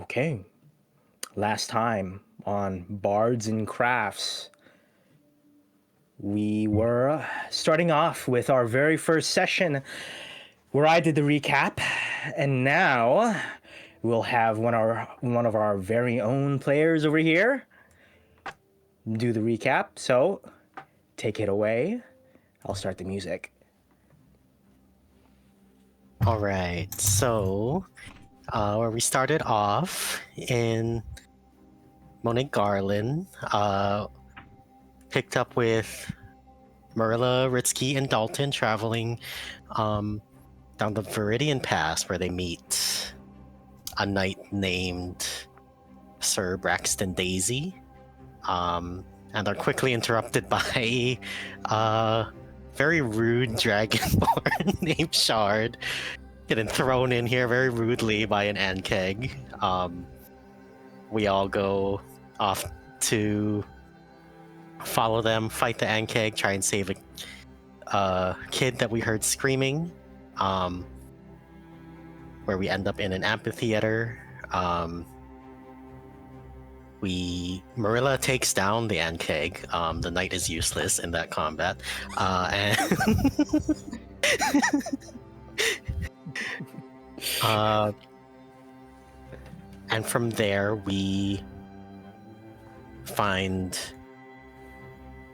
Okay, last time on Bards and Crafts, we were starting off with our very first session where I did the recap, and now we'll have one of our very own players over here do the recap. So, take it away. I'll start the music. All right, so where we started off in Monet Garland, picked up with Marilla, Ritzky, and Dalton traveling down the Viridian Pass where they meet a knight named Sir Braxton Daisy, and are quickly interrupted by a very rude dragonborn named Shard, getting thrown in here very rudely by an Ankeg. We all go off to follow them, fight the Ankeg, try and save a kid that we heard screaming, where we end up in an amphitheater. Marilla takes down the Ankeg. The knight is useless in that combat. And and from there, we find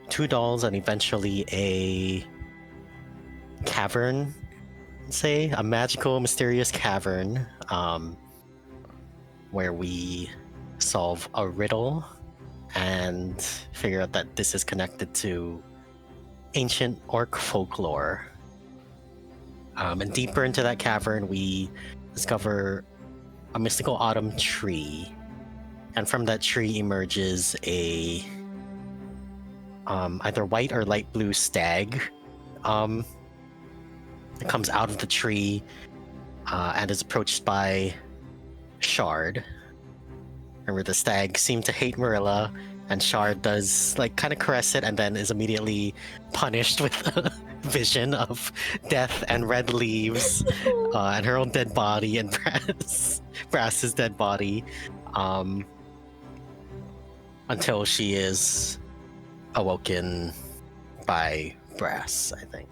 two dolls and eventually a cavern, say, a magical, mysterious cavern, where we solve a riddle and figure out that this is connected to ancient orc folklore. And deeper into that cavern, we discover a mystical autumn tree, and from that tree emerges a either white or light blue stag. It comes out of the tree and is approached by Shard. Remember, the stag seemed to hate Marilla, and Shard does kind of caress it, and then is immediately punished with a vision of death and red leaves, and her own dead body, and Brass's dead body, until she is awoken by Brass, I think,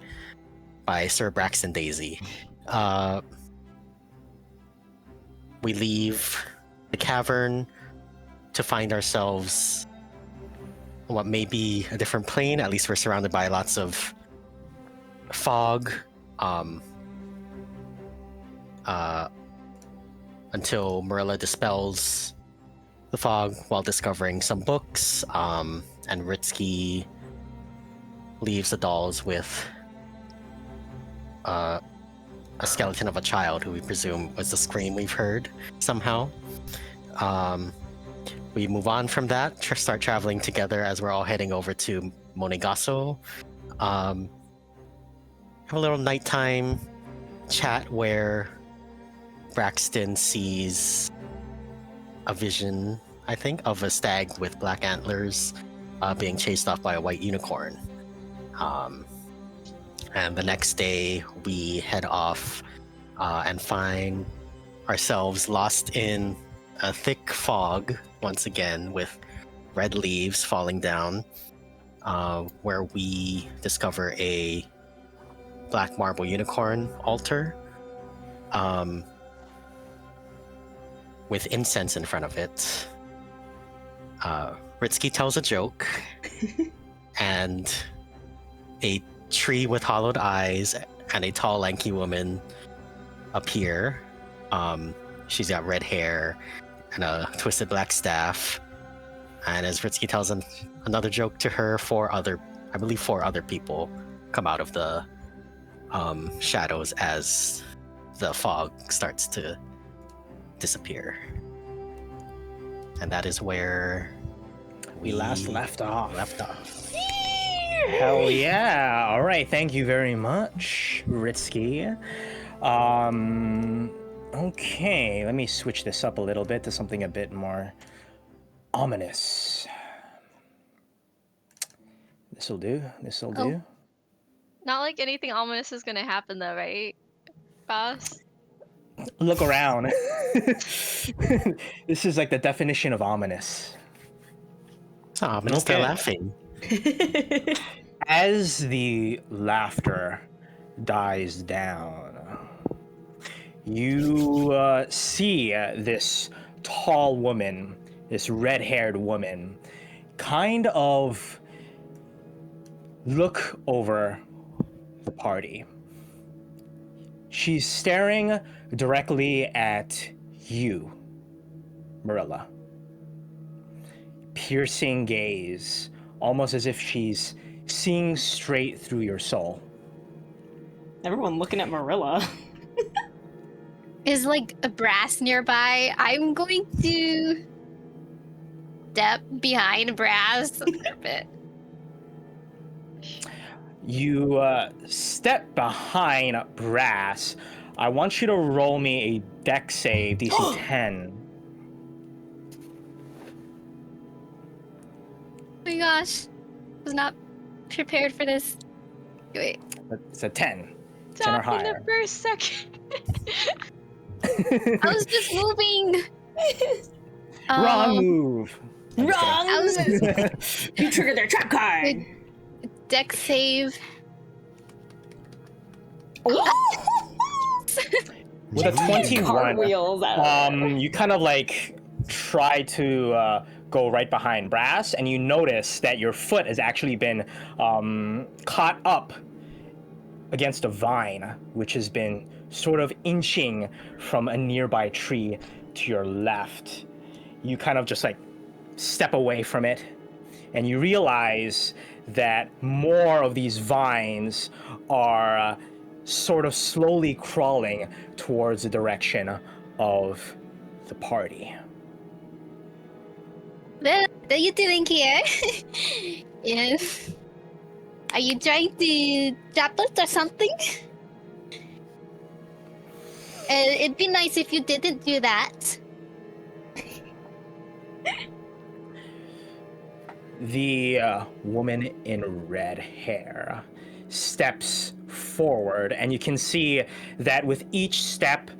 by Sir Braxton Daisy. We leave the cavern to find ourselves what may be a different plane. At least we're surrounded by lots of fog, until Marilla dispels the fog while discovering some books, and Ritzky leaves the dolls with a skeleton of a child who we presume was the scream we've heard somehow. We move on from that, start traveling together as we're all heading over to Monegasso. Have a little nighttime chat where Braxton sees a vision, I think, of a stag with black antlers being chased off by a white unicorn. And the next day, we head off and find ourselves lost in a thick fog once again, with red leaves falling down, where we discover a black marble unicorn altar with incense in front of it. Ritzky tells a joke, and a tree with hollowed eyes and a tall, lanky woman appear. She's got red hair and a twisted black staff. And as Ritzky tells another joke to her, four other people come out of the shadows as the fog starts to disappear. And that is where We last left off. Hell yeah! All right, thank you very much, Ritzky. Okay, let me switch this up a little bit to something a bit more ominous. This'll do. Not like anything ominous is gonna happen though, right, boss? look around. This is like the definition of ominous. It's not ominous, they're Okay. laughing. As the laughter dies down, you see this tall woman, this red-haired woman, kind of look over the party. She's staring directly at you, Marilla. Piercing gaze, almost as if she's seeing straight through your soul. Everyone looking at Marilla. Is like a brass nearby. I'm going to step behind brass a bit. You step behind brass. I want you to roll me a dex save, DC 10. Oh my gosh. Was not prepared for this. Wait. It's a 10. 10 or Stop in higher. the first second. I was just moving. Wrong move. I'm just Wrong! I was You triggered their trap card! dex save. With a 21, Cartwheels out. you kind of like try to go right behind brass, and you notice that your foot has actually been caught up against a vine, which has been sort of inching from a nearby tree to your left. You kind of just like step away from it, and you realize that more of these vines are sort of slowly crawling towards the direction of the party. What are you doing here? Yes. Are you trying to trap us or something? It'd be nice if you didn't do that. The woman in red hair steps forward, and you can see that with each step,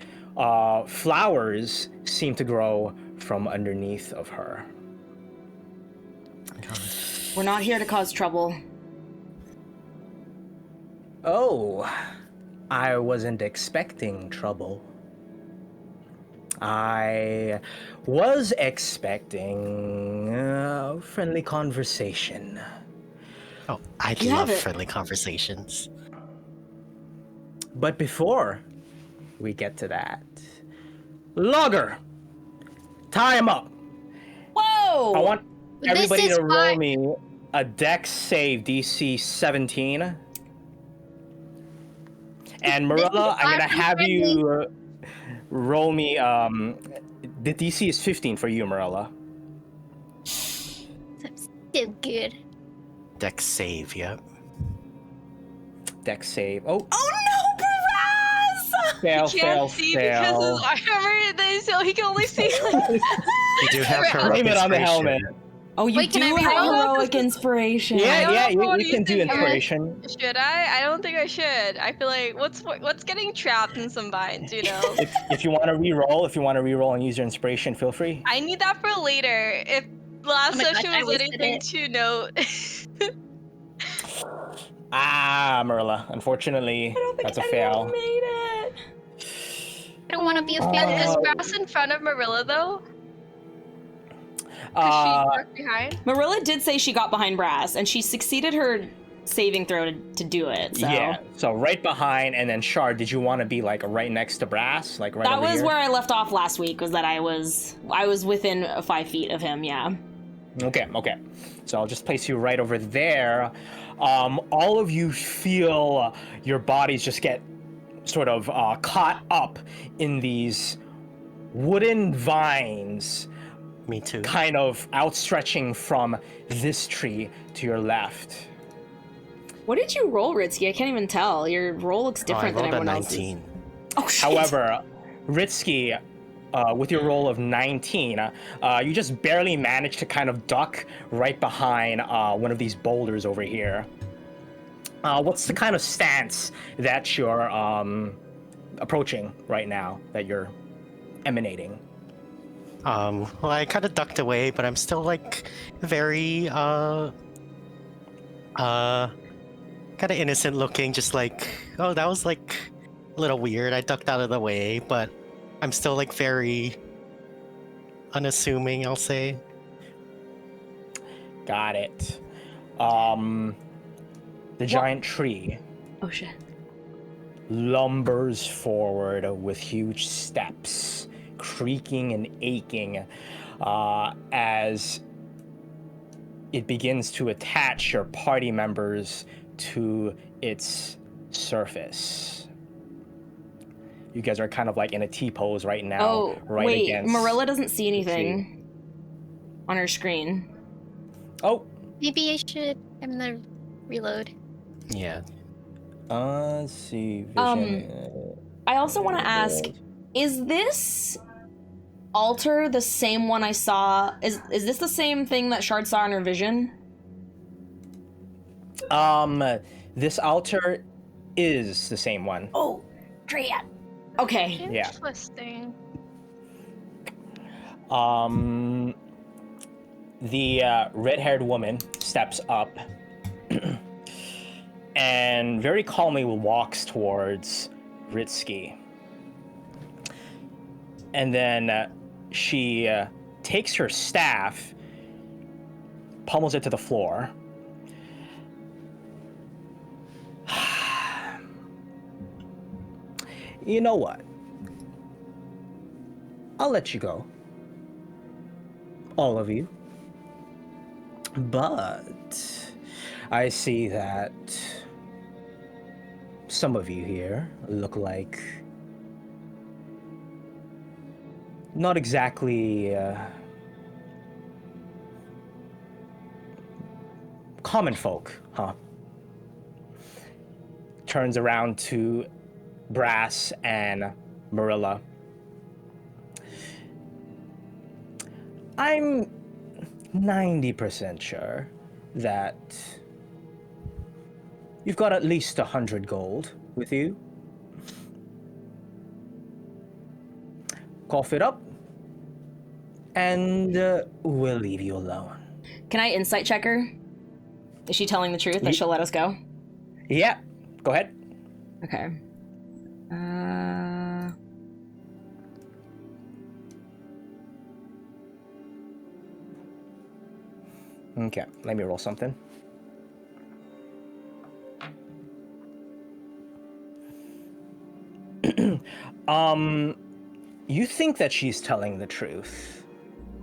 flowers seem to grow from underneath of her. We're not here to cause trouble. Oh, I wasn't expecting trouble. I was expecting a friendly conversation. Oh, I You love have it. friendly conversations. But before we get to that, Logger, tie him up. Whoa! I want This everybody is to roll fine. me a dex save DC 17. And Marilla, I'm gonna have you roll me. The DC is 15 for you, Marilla. Still good. Dex save, yep. Dex save. Oh, Oh no, Brass! fail, Can't fail, see because fail. his armor, so he can only see like You do have heroic Blame it on the inspiration. helmet. Oh, you Wait, can do I have reroll? heroic inspiration. I Yeah, don't yeah, know what you can do you think. inspiration. should I? I don't think I should. I feel like what's getting trapped in some vines, you know? If you want to re-roll and use your inspiration, feel free. I need that for later. If last Oh my gosh, session I was wasted anything it. to note. Ah, Marilla. Unfortunately, I don't think that's a anyone fail. made it. I don't want to be a Is failure. Brass in front of Marilla though? Is Uh, she stuck behind? Marilla did say she got behind Brass, and she succeeded her saving throw to do it. So yeah. So right behind, and then Shard. Did you want to be like right next to Brass, like right that over was here? where I left off last week. Was that I was within 5 feet of him. Yeah. Okay. So I'll just place you right over there. All of you feel your bodies just get sort of caught up in these wooden vines, Me too. kind of outstretching from this tree to your left. What did you roll, Ritsky? I can't even tell. Your roll looks different I than rolled a everyone else's. 19. Oh shit. However, Ritsky, with your roll of 19, you just barely managed to kind of duck right behind one of these boulders over here. What's the kind of stance that you're approaching right now that you're emanating? Well, I kind of ducked away, but I'm still like very kind of innocent looking, just like, oh, that was like a little weird. I ducked out of the way, but I'm still like very unassuming, I'll say. Got it. The giant tree Oh shit. lumbers forward with huge steps, creaking and aching as it begins to attach your party members to its surface. You guys are kind of like in a T-pose right now. Oh, right wait, against Marilla doesn't see the anything on her screen. Oh, Maybe I should. I'm gonna reload. Yeah. let's see. Vision. I also want to ask, is this altar the same one I saw? Is this the same thing that Shard saw in her vision? This altar is the same one. Oh, great. Okay. Yeah. Interesting. The red-haired woman steps up and very calmly walks towards Ritsky. And then she takes her staff, pummels it to the floor. You know what? I'll let you go. All of you. But I see that some of you here look like not exactly common folk, huh? Turns around to Brass and Marilla. I'm 90% sure that you've got at least 100 gold with you. Cough it up, and we'll leave you alone. Can I insight check her? Is she telling the truth that she'll let us go? Yeah, go ahead. Okay. Okay, let me roll something. You think that she's telling the truth.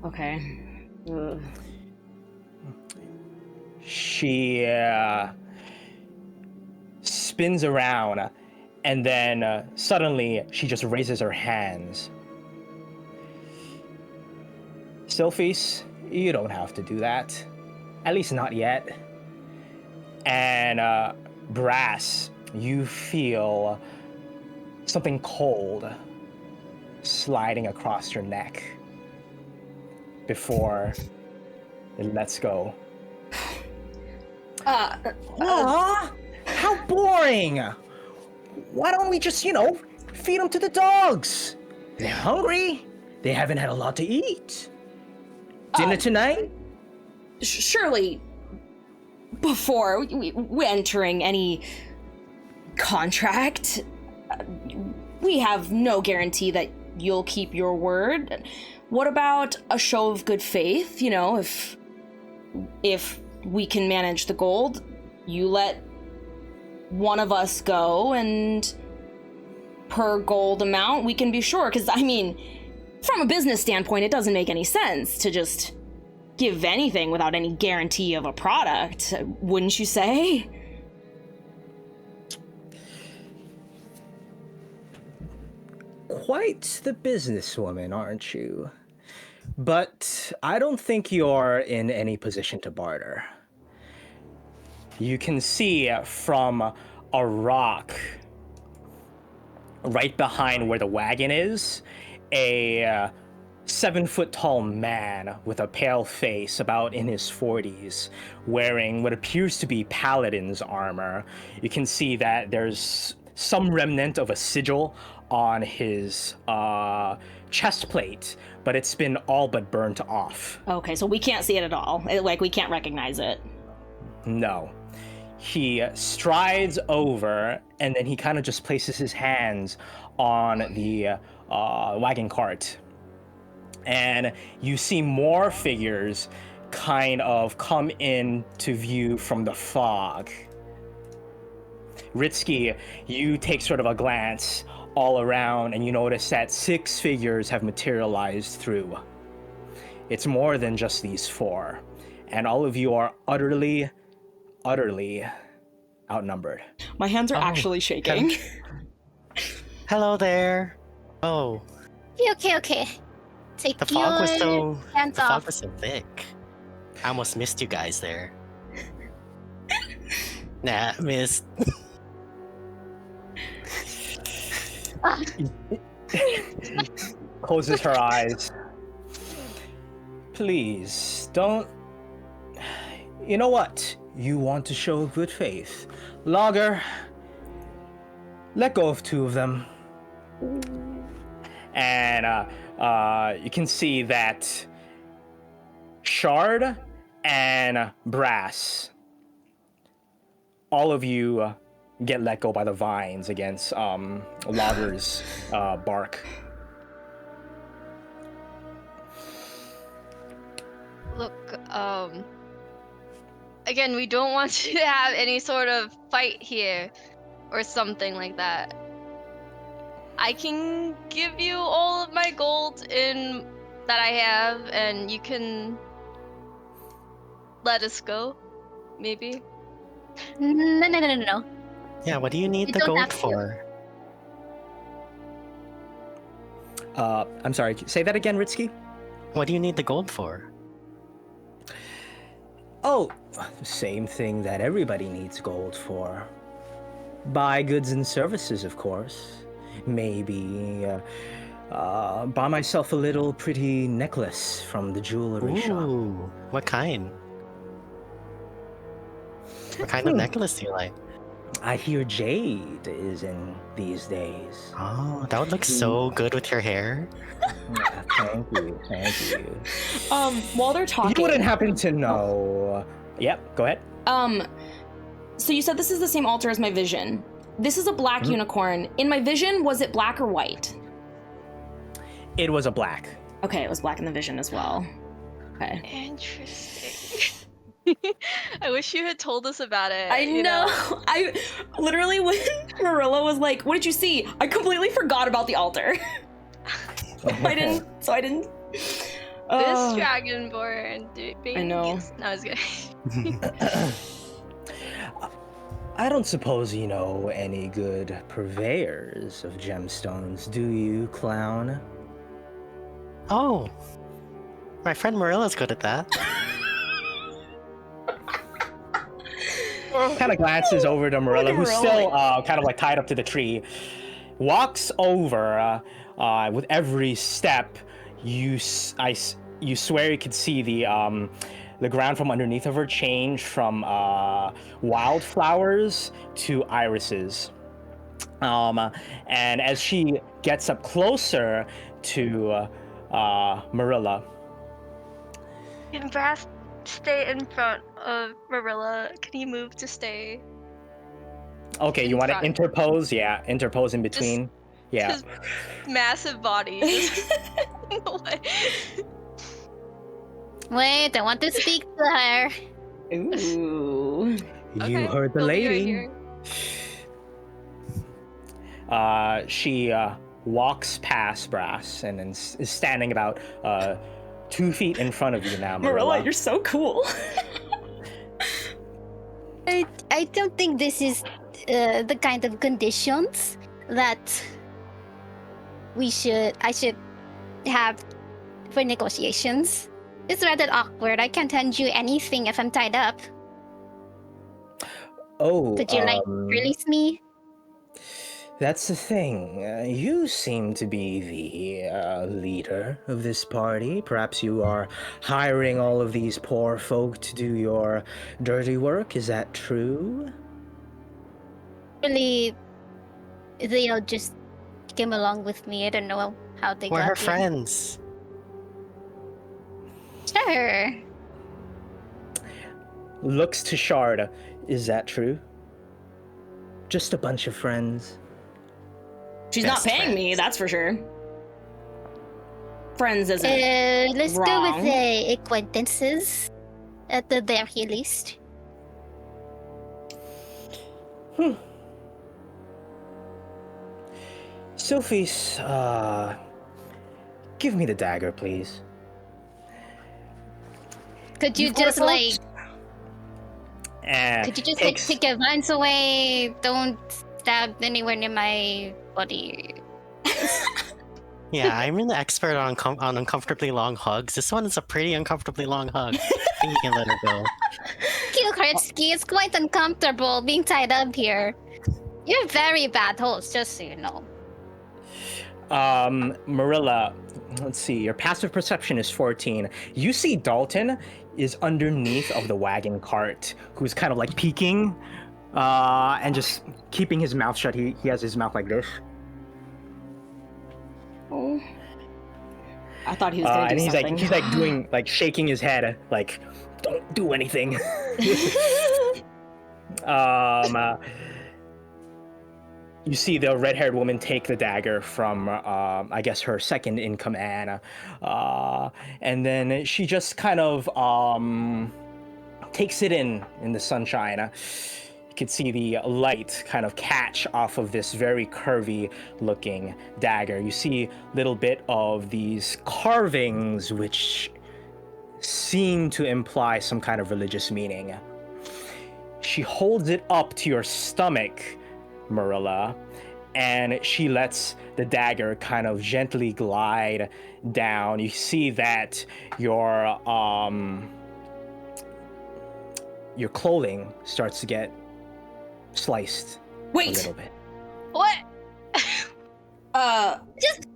Okay. Ugh. She spins around, and then suddenly she just raises her hands. Sylphis, you don't have to do that. At least not yet. And Brass, you feel something cold sliding across your neck before it lets go. Aw, how boring! Why don't we just, feed them to the dogs? They're hungry. They haven't had a lot to eat. Dinner tonight? Surely, before we entering any contract, we have no guarantee that you'll keep your word. What about a show of good faith? If we can manage the gold, you let one of us go, and per gold amount, we can be sure. Because, from a business standpoint, it doesn't make any sense to just give anything without any guarantee of a product, wouldn't you say? Quite the businesswoman, aren't you? But I don't think you're in any position to barter. You can see from a rock right behind where the wagon is, a 7-foot-tall man with a pale face, about in his 40s, wearing what appears to be paladin's armor. You can see that there's some remnant of a sigil on his chest plate, but it's been all but burnt off. Okay, so we can't see it at all. Like, we can't recognize it. No. He strides over, and then he kind of just places his hands on the wagon cart. And you see more figures kind of come into view from the fog. Ritsky, you take sort of a glance all around, and you notice that 6 figures have materialized through. It's more than just these 4. And all of you are utterly outnumbered. My hands are actually shaking. Hello there. Oh, Okay. Take the fog was so hands the fog off. was so thick. I almost missed you guys there. Nah, missed. Closes her eyes. Please, don't... You know what? You want to show good faith. Lager, let go of 2 of them. And you can see that Shard and Brass, all of you get let go by the vines against Lager's bark. Look, again, we don't want to have any sort of fight here or something like that. I can give you all of my gold that I have, and you can let us go, maybe. No. Yeah, what do you need You the don't gold have to. for? I'm sorry, say that again, Ritsky? What do you need the gold for? Oh, same thing that everybody needs gold for. Buy goods and services, of course. Maybe buy myself a little pretty necklace from the jewelry shop. Ooh, what kind? What kind of necklace do you like? I hear jade is in these days. Oh, that would look so good with your hair. Yeah, thank you. While they're talking, You wouldn't happen to know. Yep, go ahead. So you said this is the same altar as my vision. This is a black unicorn. In my vision, was it black or white? It was a black. Okay, it was black in the vision as well. Okay. Interesting. I wish you had told us about it. I you know. I literally, when Marilla was like, "What did you see?" I completely forgot about the altar. I didn't. This Oh. Dragonborn, dude, being... I know. No, I was good. I don't suppose you know any good purveyors of gemstones, do you, clown? Oh, my friend Marilla's good at that. Kind of glances over to Marilla, Look at who's Marilla. still kind of like tied up to the tree. Walks over. With every step, you swear you could see the ground from underneath of her change from wildflowers to irises. And as she gets up closer to Marilla, Can Brass stay in front of Marilla? Can he move to stay? okay, you In want to front. interpose? Yeah, interpose in between. Yeah. His massive body. Just in the way. Wait, I want to speak to her. Ooh. You Okay, heard the he'll be right lady. here. She walks past Brass and then is standing about 2 feet in front of you now, Marilla. Marilla, you're so cool. I don't think this is the kind of conditions that I should have for negotiations. It's rather awkward. I can't hand you anything if I'm tied up. Oh, Could you release me? that's the thing. You seem to be the leader of this party. Perhaps you are hiring all of these poor folk to do your dirty work. Is that true? Really, just came along with me. I don't know how they We're got her here. friends. Sure. Looks to Shard. Is that true? Just a bunch of friends. She's Best not paying friends. me, that's for sure. Friends isn't. Let's go wrong. with the acquaintances at the very least. Sylphis, give me the dagger, please. Could you You've got just a like? And Could you just takes- like take your vines away? Don't stab anywhere near my body. Yeah, I'm an expert on on uncomfortably long hugs. This one is a pretty uncomfortably long hug. I think you can let her go. Kill Kritsky, it's quite uncomfortable being tied up here. You're a very bad host, just so you know. Marilla, let's see. Your passive perception is 14. You see Dalton is underneath of the wagon cart, who's kind of like peeking, and just keeping his mouth shut. He has his mouth like this. Oh. I thought he was gonna do And he's something. he's like doing, like shaking his head, like, don't do anything. You see the red-haired woman take the dagger from, I guess, her second in command, and then she just kind of takes it in the sunshine. You can see the light kind of catch off of this very curvy-looking dagger. You see a little bit of these carvings, which seem to imply some kind of religious meaning. She holds it up to your stomach, Marilla, and she lets the dagger kind of gently glide down. You see that your clothing starts to get sliced a Wait. little bit. What? Just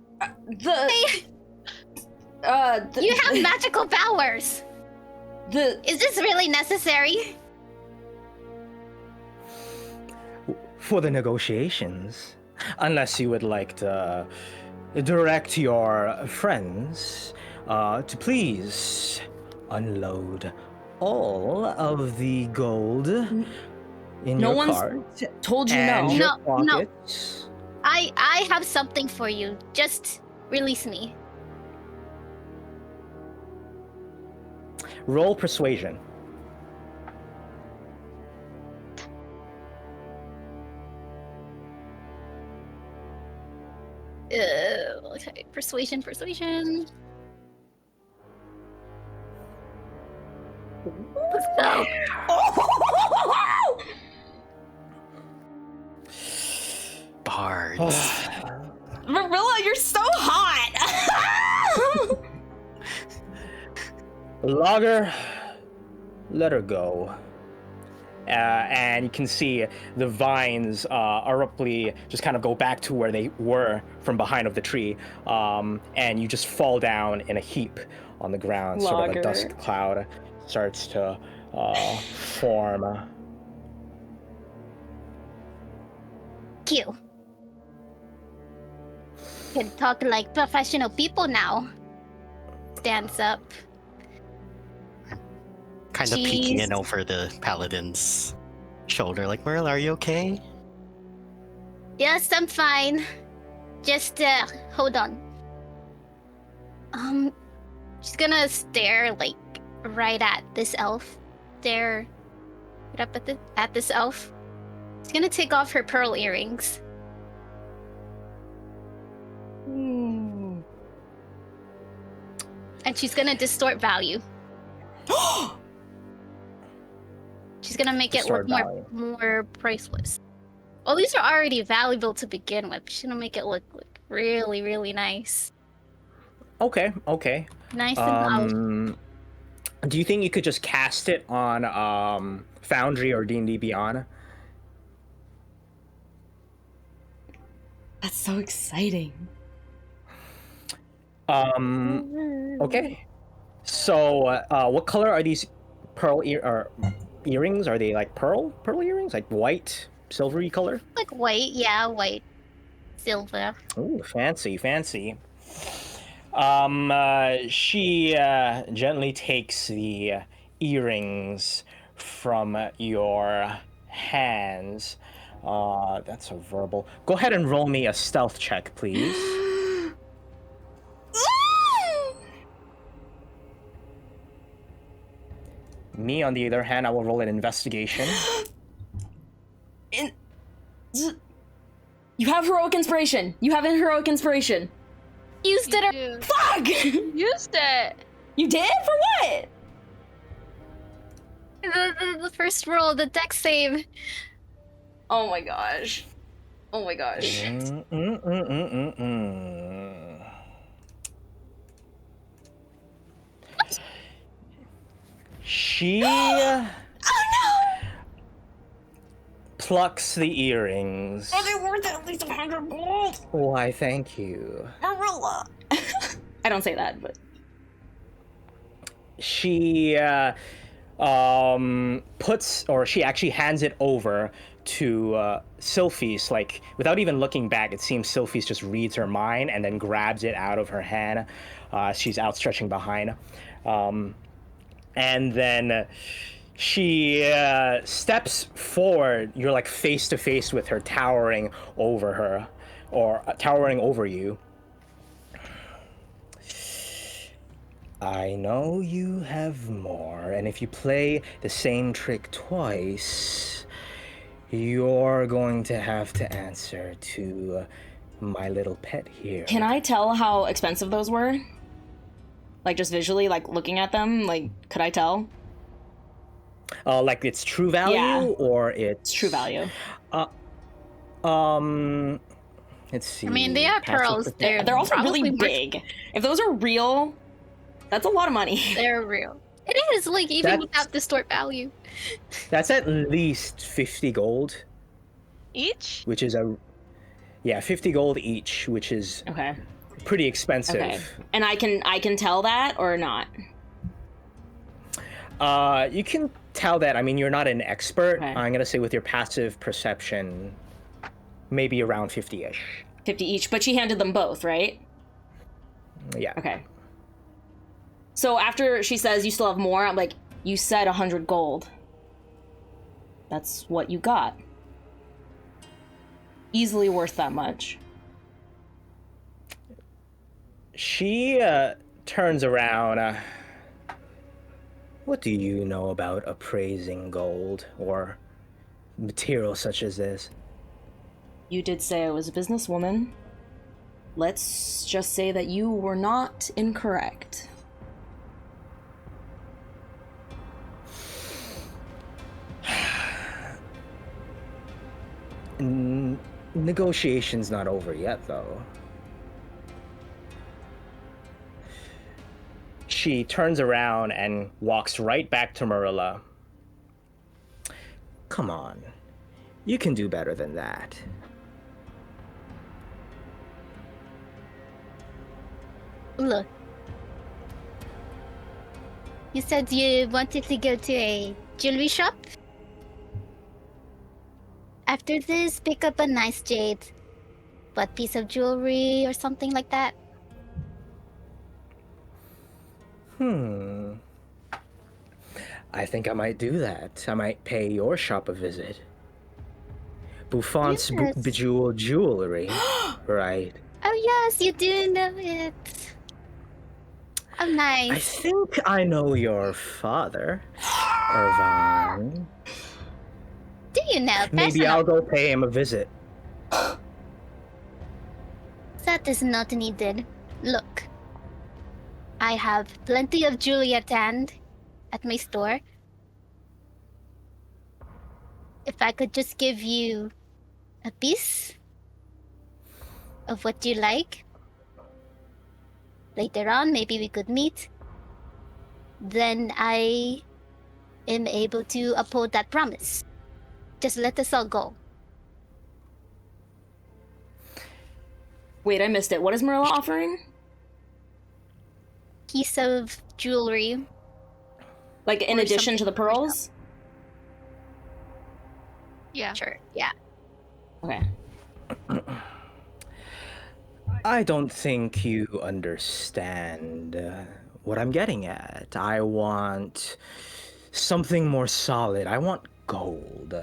the You have magical powers. the Is this really necessary? For the negotiations, unless you would like to direct your friends to please unload all of the gold in No your one's cart told you and no. your No. pockets. I have something for you. Just release me. Roll persuasion. Okay. Persuasion. Let's go. Bards. Marilla, you're so hot. Logger, let her go. And you can see the vines abruptly just kind of go back to where they were from behind of the tree, and you just fall down in a heap on the ground. Sort of Logger. a dust cloud starts to form. You can talk like professional people now. Stands up. Kind of peeking Jeez. in over the paladin's shoulder, like, Marilla, are you okay? Yes, I'm fine. Just hold on. She's gonna stare like right at this elf. Stare right up at this elf. She's gonna take off her pearl earrings. And she's gonna distort value. She's gonna make it look Distort more priceless. Well, these are already valuable to begin with. She's gonna make it look really, really nice. Okay. Nice and loud. Do you think you could just cast it on Foundry or D&D Beyond? That's so exciting. Okay. So, what color are these earrings? Are they like pearl earrings, like white, silvery color? Like white, yeah, white. silver. Ooh, fancy, fancy. She gently takes the earrings from your hands. That's a verbal. Go ahead and roll me a stealth check, please. Me, on the other hand, I will roll an investigation. You have heroic inspiration. You have a heroic inspiration. Used it. You Fuck! used it. You did? For what? The first roll, the deck save. Oh my gosh. Oh my gosh. She Oh no! plucks the earrings. Are they worth at least 100 gold? Why, thank you. Marilla. I don't say that, but She she actually hands it over to Sylphie's, like, without even looking back. It seems Sylphie's just reads her mind and then grabs it out of her hand. She's outstretching behind. And then she steps forward. You're like face to face with her, towering over her, or towering over you. I know you have more, and if you play the same trick twice, you're going to have to answer to my little pet here. can I tell how expensive those were? Like, just visually, like, looking at them, like, could I tell? Like its true value, Yeah. or its True value. Let's see. I mean, they are pearls. They're also really probably worth- big. If those are real, that's a lot of money. They're real. It is, like, even That's- without the store value. That's at least 50 gold, Each? which is 50 gold each, which is Okay. pretty expensive. Okay. And I can tell that or not? You can tell that. I mean, you're not an expert. Okay. I'm gonna say with your passive perception, maybe around 50-ish. 50 each, but she handed them both, right? Yeah. Okay. So after she says you still have more, I'm like, you said 100 gold. That's what you got. Easily worth that much. She turns around. What do you know about appraising gold or material such as this? You did say I was a businesswoman. Let's just say that you were not incorrect. Negotiation's not over yet, though. She turns around and walks right back to Marilla. Come on. You can do better than that. Look. You said you wanted to go to a jewelry shop? After this, pick up a nice jade. What piece of jewelry or something like that? I think I might do that. I might pay your shop a visit. Buffon's Yes. bejeweled jewelry, right? Oh yes, you do know it. Oh, I nice. think I know your father, Irvine. Do you know? Maybe personal- I'll go pay him a visit. That is not needed. Look. I have plenty of jewelry at hand at my store. If I could just give you a piece of what you like, later on maybe we could meet, then I am able to uphold that promise. Just let us all go. Wait, I missed it. What is Marilla offering? Piece of jewelry. Like, in Or addition to the something like pearls? Yeah. Sure, yeah. Okay. I don't think you understand what I'm getting at. I want something more solid. I want gold.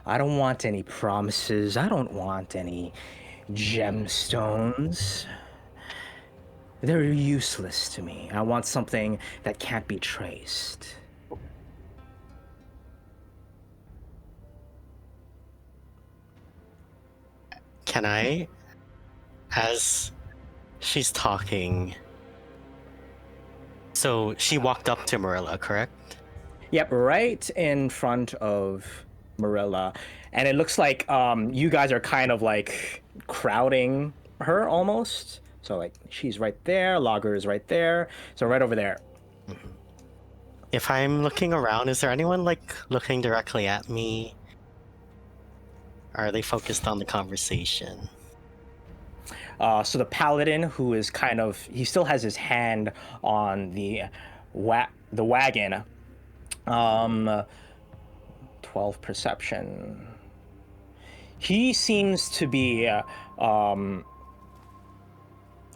I don't want any promises. I don't want any gemstones. They're useless to me. I want something that can't be traced. Can I, as she's talking, so she walked up to Marilla, correct? Yep, right in front of Marilla. And it looks like you guys are kind of like crowding her almost. So like she's right there, Logger is right there. So right over there. If I'm looking around, is there anyone like looking directly at me? Are they focused on the conversation? So the paladin, who is kind of, he still has his hand on the wagon. 12 perception. He seems to be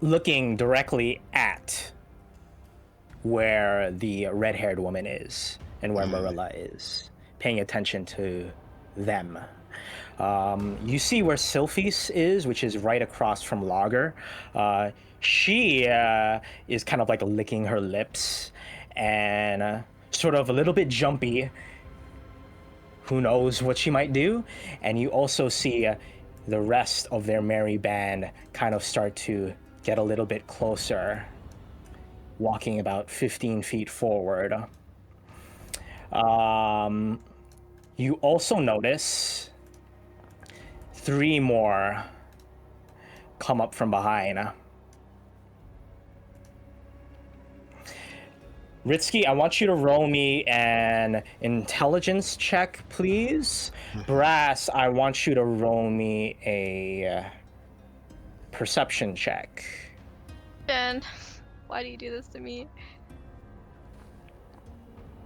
looking directly at where the red-haired woman is and where Marilla is, paying attention to them. You see where Sylphis is, which is right across from Lager. She is kind of like licking her lips and sort of a little bit jumpy. Who knows what she might do? And you also see the rest of their merry band kind of start to get a little bit closer, walking about 15 feet forward. You also notice 3 more come up from behind. Ritsky, I want you to roll me an intelligence check, please. Brass, I want you to roll me a perception check. Ben, why do you do this to me?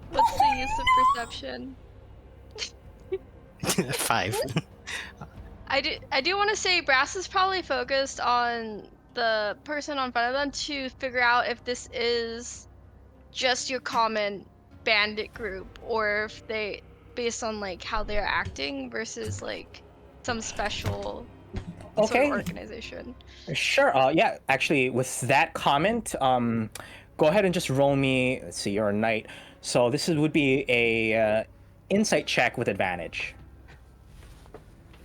What's the use of perception? 5. I do want to say Brass is probably focused on the person on front of them to figure out if this is just your common bandit group or if they, based on like how they're acting versus like some special sort of organization. Sure. Yeah, actually, with that comment, go ahead and just roll me. Let's see, you're a knight. So this would be a insight check with advantage.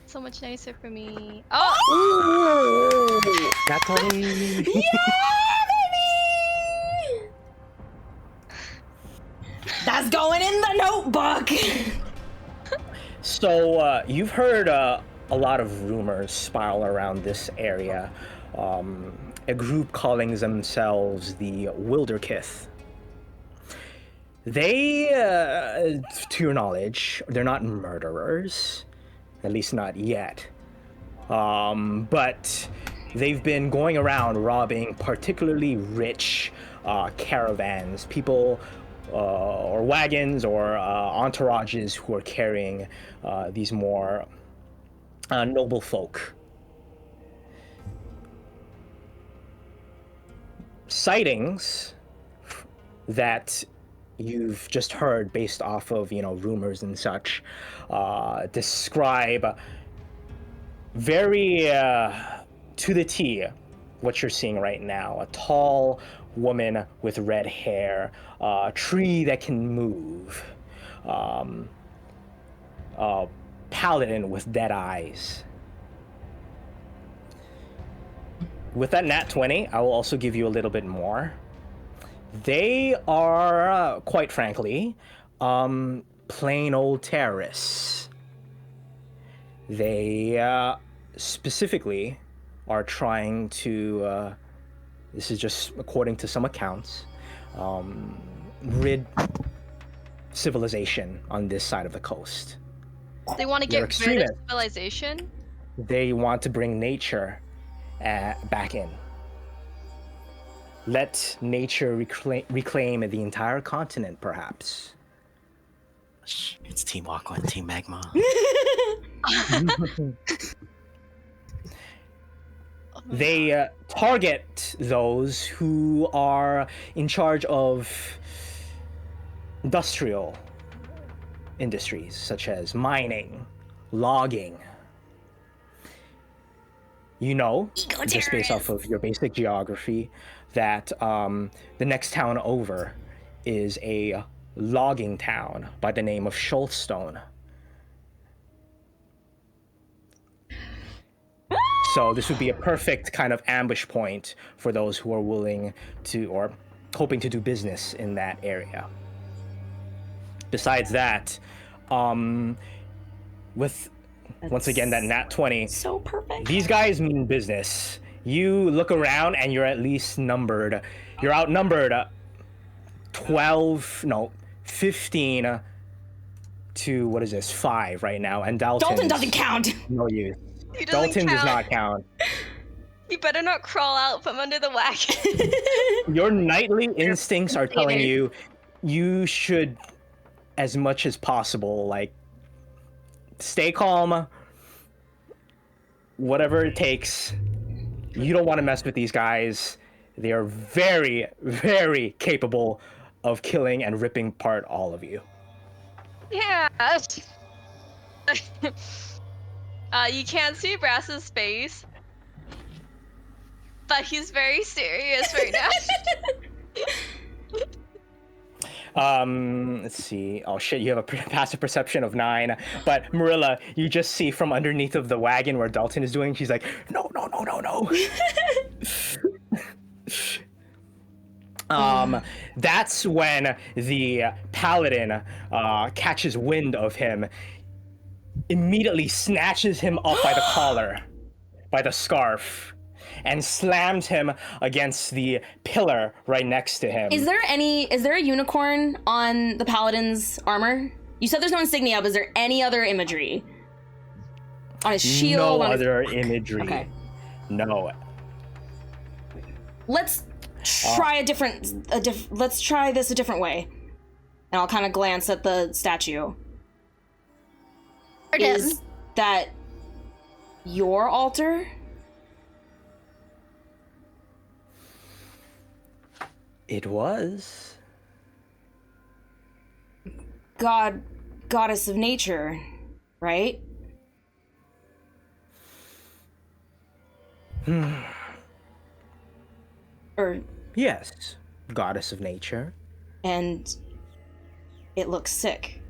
So much nicer for me. Oh! That's only... That's going in the notebook. So you've heard a lot of rumors spiral around this area. A group calling themselves the Wilderkith. They, to your knowledge, they're not murderers, at least not yet. But they've been going around robbing particularly rich caravans, people or wagons or entourages who are carrying these more noble folk. Sightings that you've just heard based off of, rumors and such, describe very to the T what you're seeing right now. A tall woman with red hair, a tree that can move, a paladin with dead eyes. With that nat 20, I will also give you a little bit more. They are, quite frankly, plain old terrorists. They specifically are trying to, this is just according to some accounts, rid civilization on this side of the coast. They want to They're get rid of extremists. civilization? They want to bring nature back in. Let nature reclaim the entire continent, perhaps. It's Team Aqua and Team Magma. They target those who are in charge of industrial industries such as mining, logging. You know, just based off of your basic geography, that the next town over is a logging town by the name of Shoalstone. So this would be a perfect kind of ambush point for those who are willing to or hoping to do business in that area. Besides that, with once again that nat 20, So perfect. these guys mean business. You look around and you're at least numbered. You're outnumbered 15 to what is this, 5 right now, and Dalton doesn't count. no use. He doesn't Dalton does count. not count. You better not crawl out from under the wagon. Your knightly instincts are telling you you should, as much as possible, like, stay calm, whatever it takes. You don't want to mess with these guys. They are very, very capable of killing and ripping apart all of you. Yeah. You can't see Brass's face, but he's very serious right now. Let's see. Oh shit, you have a passive perception of 9. But Marilla, you just see from underneath of the wagon where Dalton is doing, she's like, no. That's when the paladin catches wind of him, immediately snatches him up by the collar, by the scarf, and slams him against the pillar right next to him. Is there a unicorn on the paladin's armor? You said there's no insignia, but is there any other imagery? On his shield? No on his... other imagery. Okay. No. Let's try let's try this a different way. And I'll kind of glance at the statue. Is that your altar? It was. Goddess of nature, right? Or Yes, goddess of nature. and it looks sick.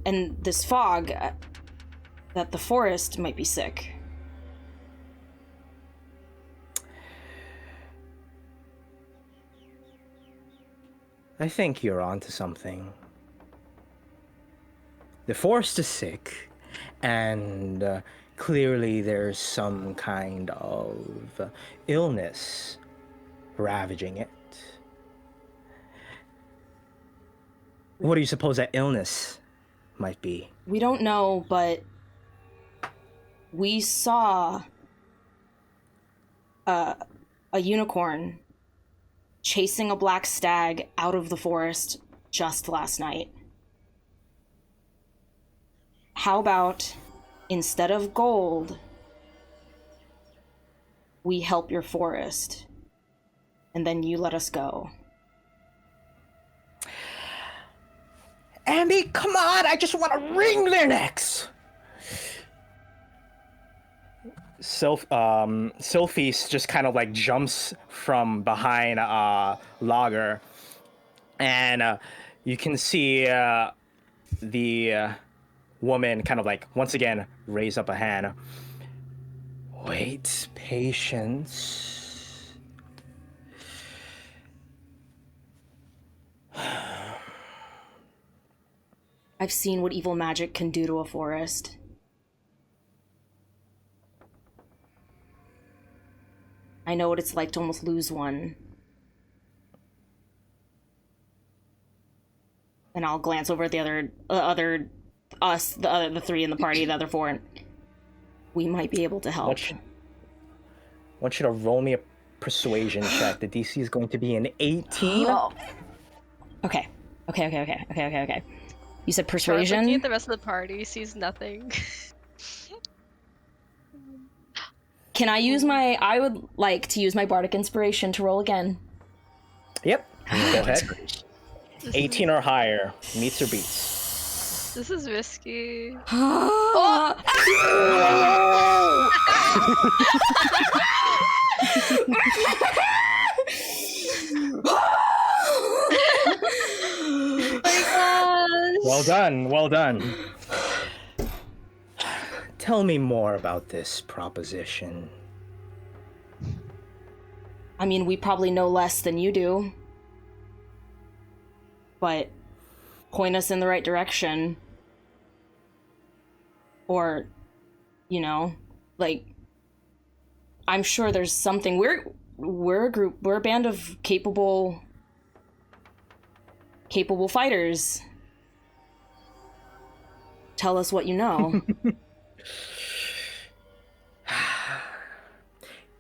And this fog, that the forest might be sick. I think you're onto something. The forest is sick, and clearly there's some kind of illness ravaging it. What do you suppose that illness might be? We don't know, but we saw a unicorn chasing a black stag out of the forest just last night. How about, instead of gold, we help your forest, and then you let us go? Andy, come on! I just want to wring their necks! Sylphis just kind of like jumps from behind Lager, and you can see the woman kind of like once again raise up a hand. Wait, patience. I've seen what evil magic can do to a forest. I know what it's like to almost lose one. And I'll glance over at the the 3 in the party, the other 4. And we might be able to help. I want you to roll me a persuasion check. The DC is going to be an 18. Oh. Okay. You said Charles, persuasion? looking at the rest of the party, sees nothing. Can I use my... I would like to use my Bardic Inspiration to roll again. Yep. Go ahead. 18 or higher. Meets or beats. This is risky. Well done, well done. Tell me more about this proposition. I mean, we probably know less than you do. But point us in the right direction. Or, you know, like, I'm sure there's something. We're a group, we're a band of capable fighters. Tell us what you know.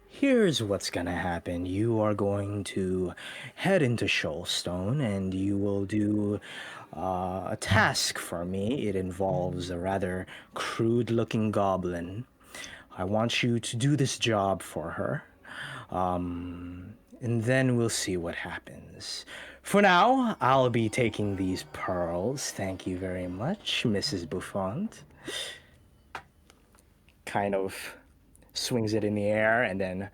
Here's what's gonna happen. You are going to head into Shoalstone and you will do a task for me. It involves a rather crude-looking goblin. I want you to do this job for her. And then we'll see what happens. For now, I'll be taking these pearls. Thank you very much, Mrs. Buffont. Kind of swings it in the air and then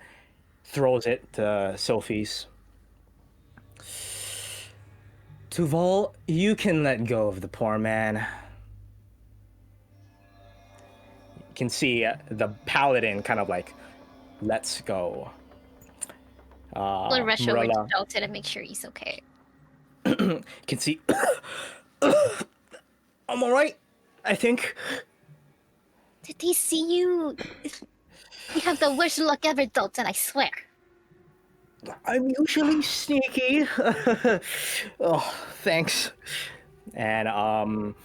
throws it to Sophie's. Tuval, you can let go of the poor man. You can see the paladin kind of like lets go. We'll rush over to Marilla, Dalton and make sure he's okay. you can see. I'm all right, I think. Did he see you? You have the worst luck ever, Dalton, I swear. I'm usually sneaky. Oh, thanks. And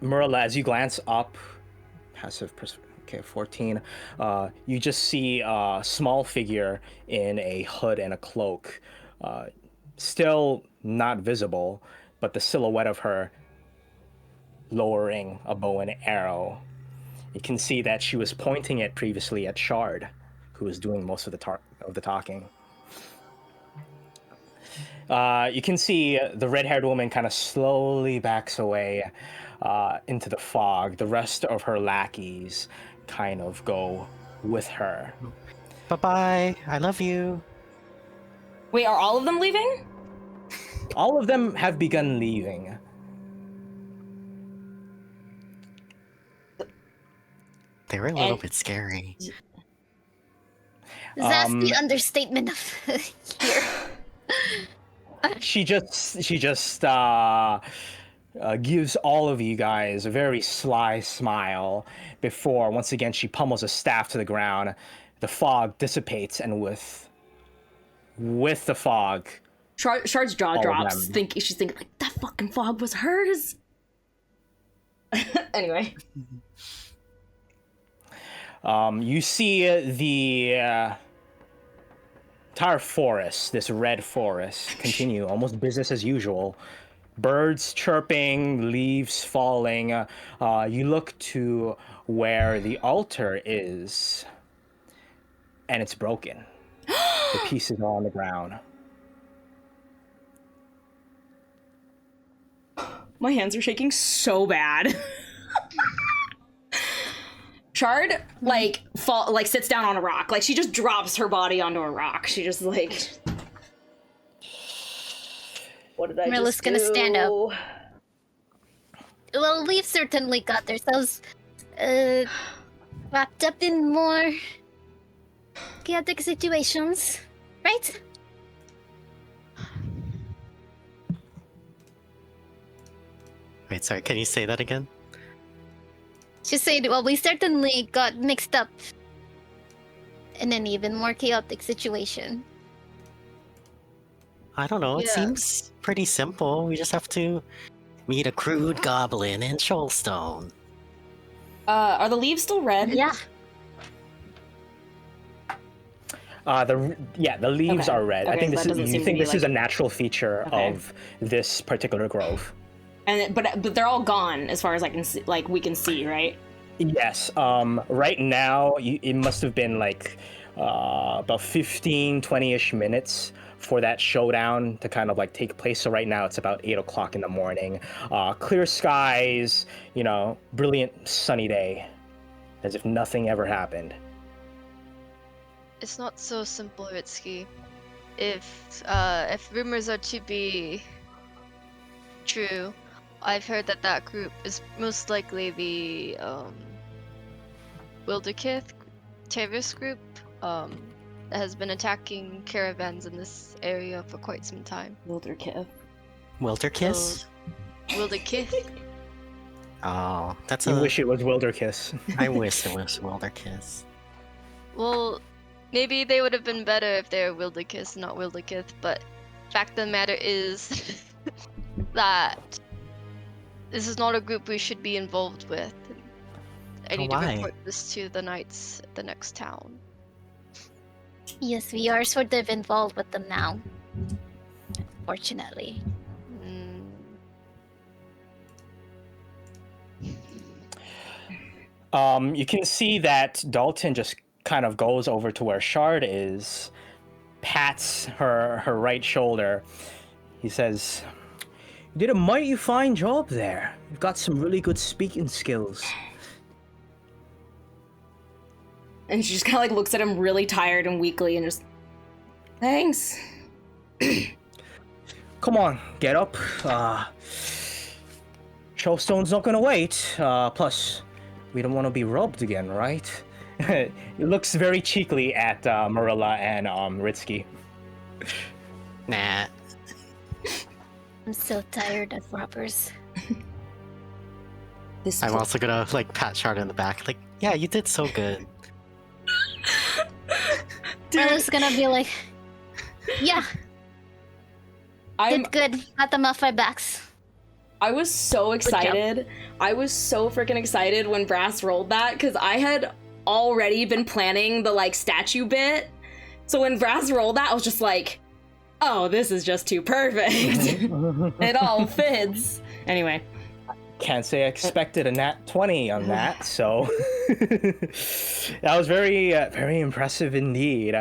Marilla, as you glance up, okay, 14. You just see a small figure in a hood and a cloak. Still not visible, but the silhouette of her lowering a bow and arrow. You can see that she was pointing it previously at Shard, who was doing most of the talking. You can see the red-haired woman kind of slowly backs away into the fog. The rest of her lackeys kind of go with her. Bye-bye. I love you. Wait, are all of them leaving? All of them have begun leaving. They were a little bit scary. That's the understatement of here. She just gives all of you guys a very sly smile before, once again, she pummels a staff to the ground. The fog dissipates, and with the fog, Shard's jaw all of drops. them. She's thinking, like, that fucking fog was hers. Anyway. You see the entire forest, this red forest, continue almost business as usual. Birds chirping, leaves falling. You look to where the altar is, and it's broken. The pieces are on the ground. My hands are shaking so bad. Shard, sits down on a rock. Like, she just drops her body onto a rock. She just, like... What did I Marilla's just gonna do? stand up. Well, we've certainly got ourselves wrapped up in more chaotic situations, right? Wait, sorry, can you say that again? She said, well, we certainly got mixed up in an even more chaotic situation. I don't know, it Yeah. seems pretty simple. We just have to meet a crude goblin in Shoalstone. Are the leaves still red? Yeah. The leaves Okay. are red. I Okay, think that doesn't seem to be, this is a like- natural feature Okay. of this particular grove. But they're all gone as far as I can see, like we can see, right? Yes. Right now, it must have been like about 15, 20-ish minutes for that showdown to kind of like take place. So right now it's about 8 o'clock in the morning. Clear skies, brilliant sunny day, as if nothing ever happened. It's not so simple, Ritsky. If rumors are to be true, I've heard that group is most likely the Wilderkith terrorist group that has been attacking caravans in this area for quite some time. Wilderkith. Wilderkiss? Wilderkith? Oh, that's I a. wish it was Wilderkiss. I wish it was Wilderkiss. Well, maybe they would have been better if they were Wilderkiss, not Wilderkith, but fact of the matter is that this is not a group we should be involved with. I need to why? report this to the knights at the next town. Yes, we are sort of involved with them now. Fortunately. You can see that Dalton just kind of goes over to where Shard is, pats her right shoulder. He says, "You did a mighty fine job there. You've got some really good speaking skills." And she just kind of like looks at him really tired and weakly and just, thanks. Come on, get up. Shoalstone's not gonna wait. Plus, we don't want to be robbed again, right? It looks very cheekily at Marilla and Ritsky. Nah. I'm so tired of robbers. I'm also gonna pat Shard in the back. Like, yeah, you did so good. Marla's gonna be like, yeah, did good. Got them off my backs. I was so excited. I was so freaking excited when Brass rolled that because I had already been planning the statue bit. So when Brass rolled that, I was just like, oh, this is just too perfect. It all fits. Anyway. Can't say I expected a nat 20 on that, so that was very, very impressive indeed.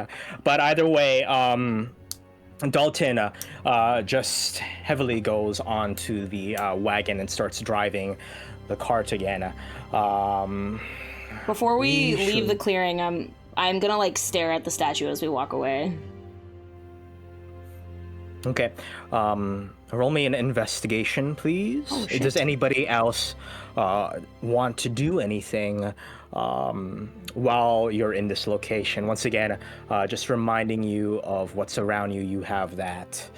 But either way, Dalton just heavily goes onto the wagon and starts driving the cart again. Before we leave the clearing, I'm gonna stare at the statue as we walk away. Okay. Roll me an investigation, please. Oh, shit. Does anybody else want to do anything while you're in this location? Once again, just reminding you of what's around you. You have that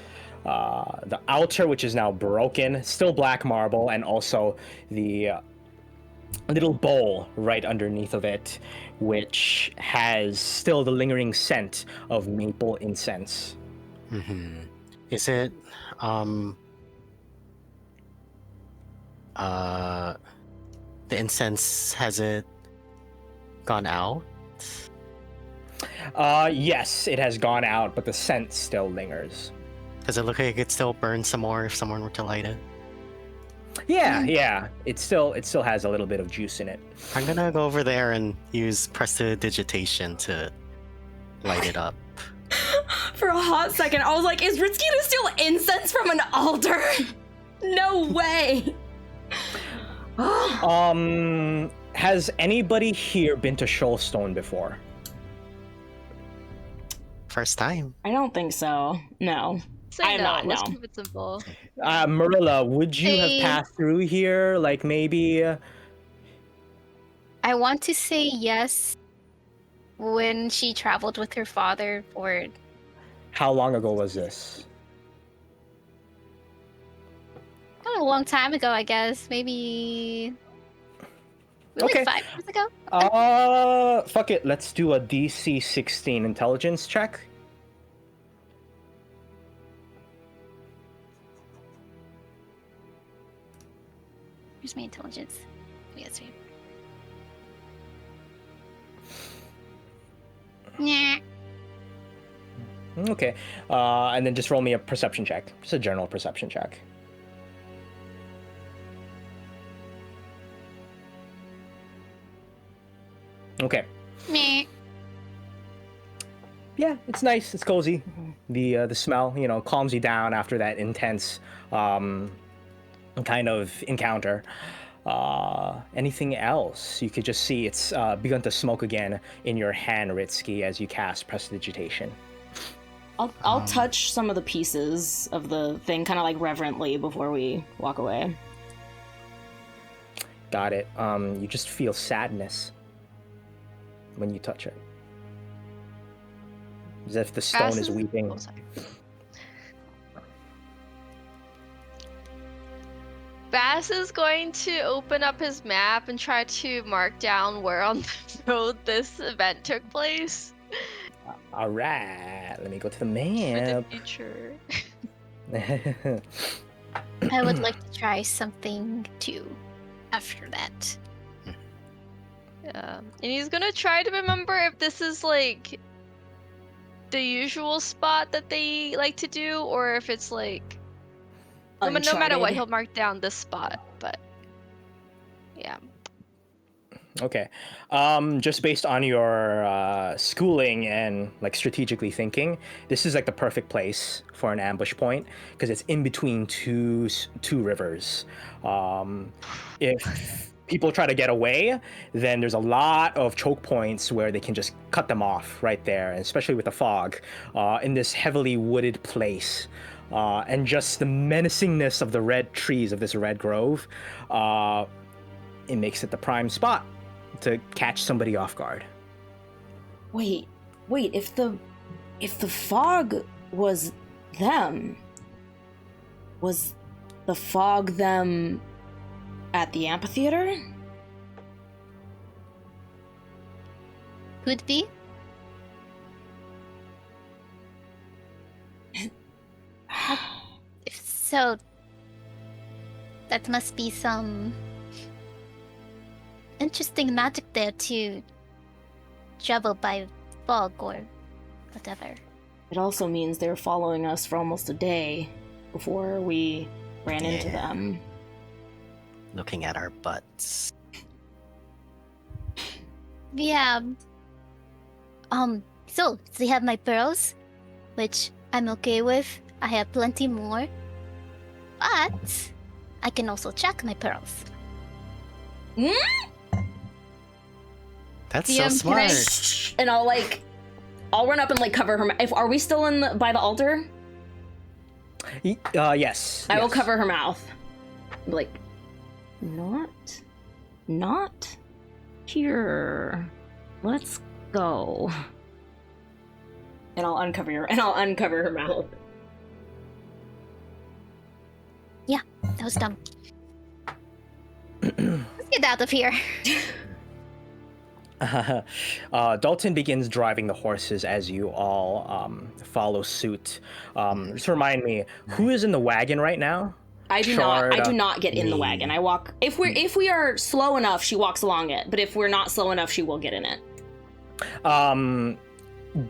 the altar, which is now broken, still black marble, and also the little bowl right underneath of it, which has still the lingering scent of maple incense. Mm-hmm. Is it the incense, has it gone out? Yes, it has gone out, but the scent still lingers. Does it look like it could still burn some more if someone were to light it? Yeah. It still has a little bit of juice in it. I'm gonna go over there and use prestidigitation to light it up. For a hot second, I was like, is Ritsky gonna steal incense from an altar? No way! Has anybody here been to Shoalstone before? First time. I don't think so. No. I'm not, Let's no. keep it simple. Marilla, would you have passed through here? Maybe... I want to say yes when she traveled with her father for... How long ago was this? a long time ago, I guess. Maybe... Okay. 5 years ago? Fuck it. Let's do a DC 16 intelligence check. Here's my intelligence. Yes, me. Yeah. Okay. And then just roll me a perception check. Just a general perception check. Okay. Meh. Yeah, it's nice. It's cozy. The smell, calms you down after that intense kind of encounter. Anything else? You could just see it's begun to smoke again in your hand, Ritsky, as you cast Prestidigitation. I'll touch some of the pieces of the thing, kind of like reverently, before we walk away. Got it. You just feel sadness when you touch it, as if the stone is weeping. Oh, sorry. Bass is going to open up his map and try to mark down where on the road this event took place All right, let me go to the for the map. future. I would like to try something too after that. And he's gonna try to remember if this is like the usual spot that they like to do, or if it's like no matter what, Uncharted. he'll mark down this spot. But yeah, Okay. Just based on your schooling and like strategically thinking, this is like the perfect place for an ambush point because it's in between two rivers. If people try to get away, then there's a lot of choke points where they can just cut them off right there, and especially with the fog in this heavily wooded place. And just the menacingness of the red trees of this red grove, it makes it the prime spot to catch somebody off guard. Wait, if the fog was them, was the fog them at the amphitheater? Could be. If so, that must be some interesting magic there to travel by fog or whatever. It also means they were following us for almost a day before we ran into Yeah. them. Looking at our butts. Yeah. So they have my pearls, which I'm okay with. I have plenty more. But I can also check my pearls. That's Yeah, so can I- smart. And I'll run up and cover her. Are we still by the altar? Yes. I will yes. cover her mouth. Not here. Let's go. And I'll uncover her mouth. That was dumb. Let's get out of here. Dalton begins driving the horses as you all follow suit. Just remind me, who is in the wagon right now? I do not get in the me. wagon. I walk. If we are slow enough, she walks along it. But if we're not slow enough, she will get in it.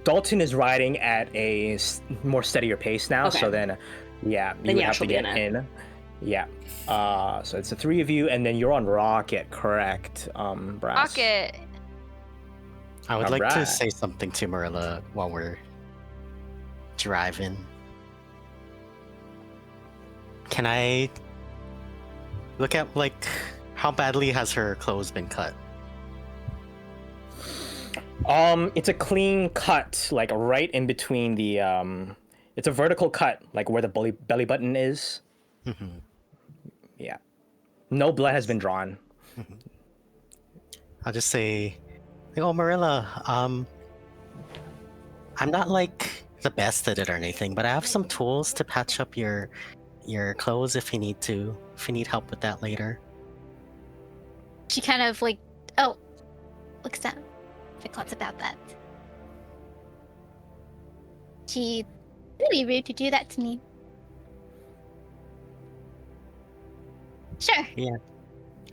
Dalton is riding at a more steadier pace now, Okay. so then, yeah, you Then would yeah, have to she'll be get in in. Yeah. So it's the three of you, and then you're on Rocket, correct? Brass. Rocket. I would like to Alright. say something to Marilla while we're driving. Can I look at how badly has her clothes been cut? It's a clean cut, like right in between the it's a vertical cut, like where the belly button is. Mhm. Yeah. No blood has been drawn. I'll just say, oh Marilla, I'm not the best at it or anything, but I have some tools to patch up your clothes if you need help with that later. She kind of looks at forgot about that. She really rude to do that to me. Sure. I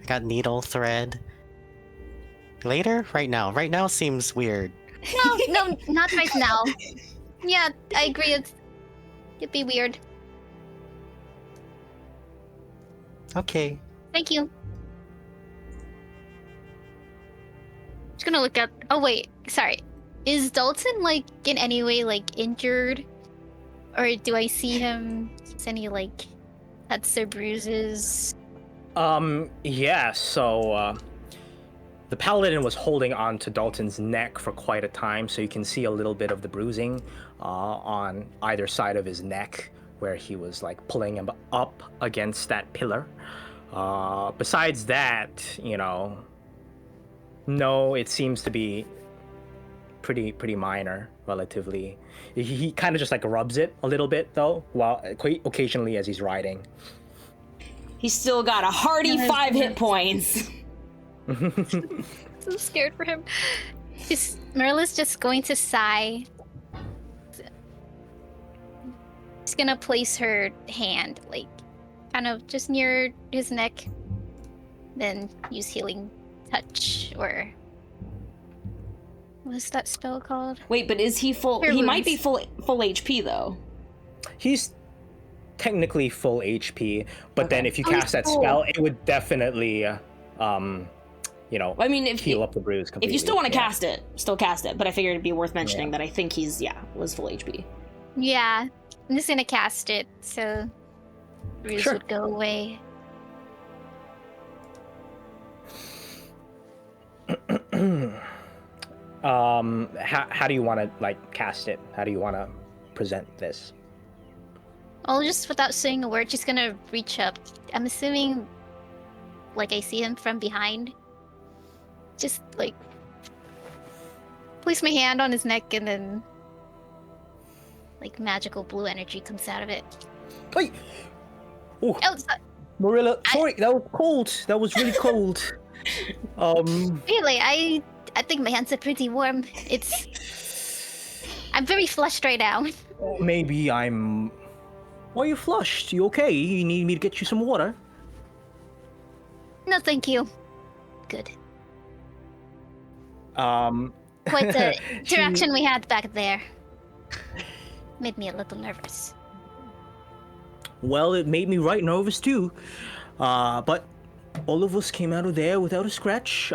got needle thread. Later? Right now. Right now seems weird. No, not right now. Yeah, I agree. It'd be weird. Okay. Thank you. Just gonna look at. Oh wait, sorry. Is Dalton like in any way like injured, or do I see him? Is any like cuts or bruises? Yeah. So the paladin was holding on to Dalton's neck for quite a time, so you can see a little bit of the bruising on either side of his neck, where he was like pulling him up against that pillar. Besides that, no, it seems to be pretty minor, relatively. He kind of just like rubs it a little bit though, while occasionally as he's riding. He's still got a hearty 5 hit points. So scared for him. Marilla's just going to sigh. She's gonna place her hand, like, kind of just near his neck. Then use healing touch, or what's that spell called? Wait, but is he full? Cure He might be wounds. full HP though. He's technically full HP, but then Okay. if you Oh, he's cast that full. spell, it would definitely, I mean, if heal up the bruise completely. if you still want to Yeah. cast it, still cast it. But I figured it'd be worth mentioning Yeah. that I think he's was full HP. Yeah, I'm just gonna cast it, so bruise Sure. would go away. How do you want to like cast it? How do you want to present this? Well, just without saying a word, she's gonna reach up. I'm assuming, like, I see him from behind. Just, like, place my hand on his neck, and then, like, magical blue energy comes out of it. Wait. Oh, Oh, Marilla, sorry, that was cold. That was really cold. really, I think my hands are pretty warm. I'm very flushed right now. Maybe I'm. Why are you flushed? You okay? You need me to get you some water? No, thank you. Good. Quite the interaction we had back there. Made me a little nervous. Well, it made me right nervous too. But all of us came out of there without a scratch.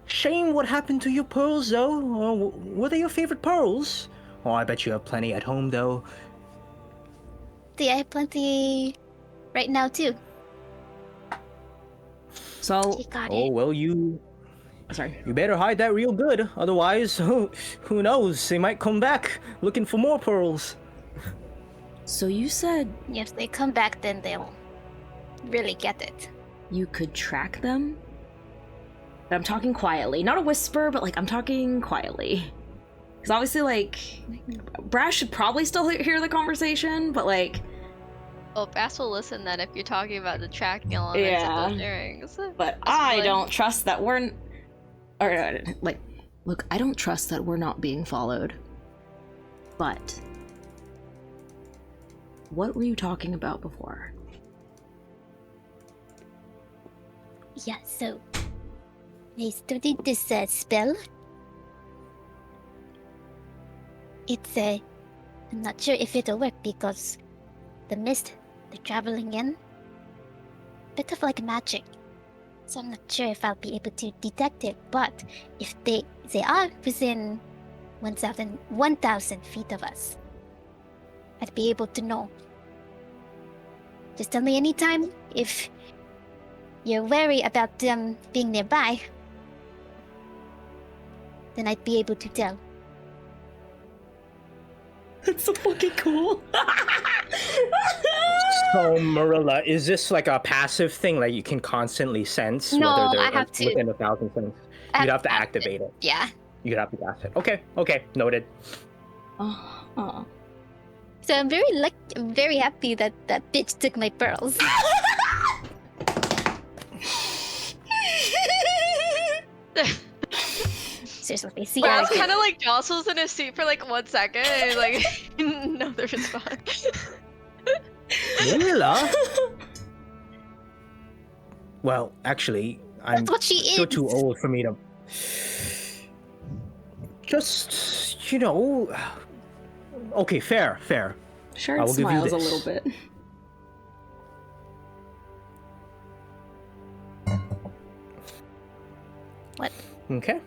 Shame what happened to your pearls, though. Were they your favorite pearls? Oh, I bet you have plenty at home, though. See, I have plenty right now, too. So, You got Oh, it. well, you sorry. better hide that real good. Otherwise, who knows? They might come back looking for more pearls. So you said If they come back, then they'll really get it. you could track them? But I'm talking quietly. Not a whisper, but like I'm talking quietly. Because obviously, like, Brass should probably still hear the conversation, but like, Oh, Bass will listen then if you're talking about the tracking elements Yeah. of those earrings. but That's I fine. don't trust that like, look, I don't trust that we're not being followed. But what were you talking about before? Yeah, so I studied this spell. It's I'm not sure if it'll work because the mist they're traveling in, bit of like magic. So I'm not sure if I'll be able to detect it. But if they are within 1,000 feet of us, I'd be able to know. Just tell me anytime if you're wary about them being nearby, then I'd be able to tell. That's so fucking cool. So, Marilla, is this like a passive thing? Like you can constantly sense No, whether they're I have to- within 1,000 cents? You'd have to activate it. Yeah. You'd have to cast it. Okay, noted. Oh. So I'm very happy that that bitch took my pearls. Seriously, see Bass her. kind of like jostles in his seat for like 1 second and he's like, no, the response. Marilla? Well, actually, I'm That's what she is. still too old for me to. Just, Okay, fair. I Shard will give you smiles a this. little bit. What? Okay.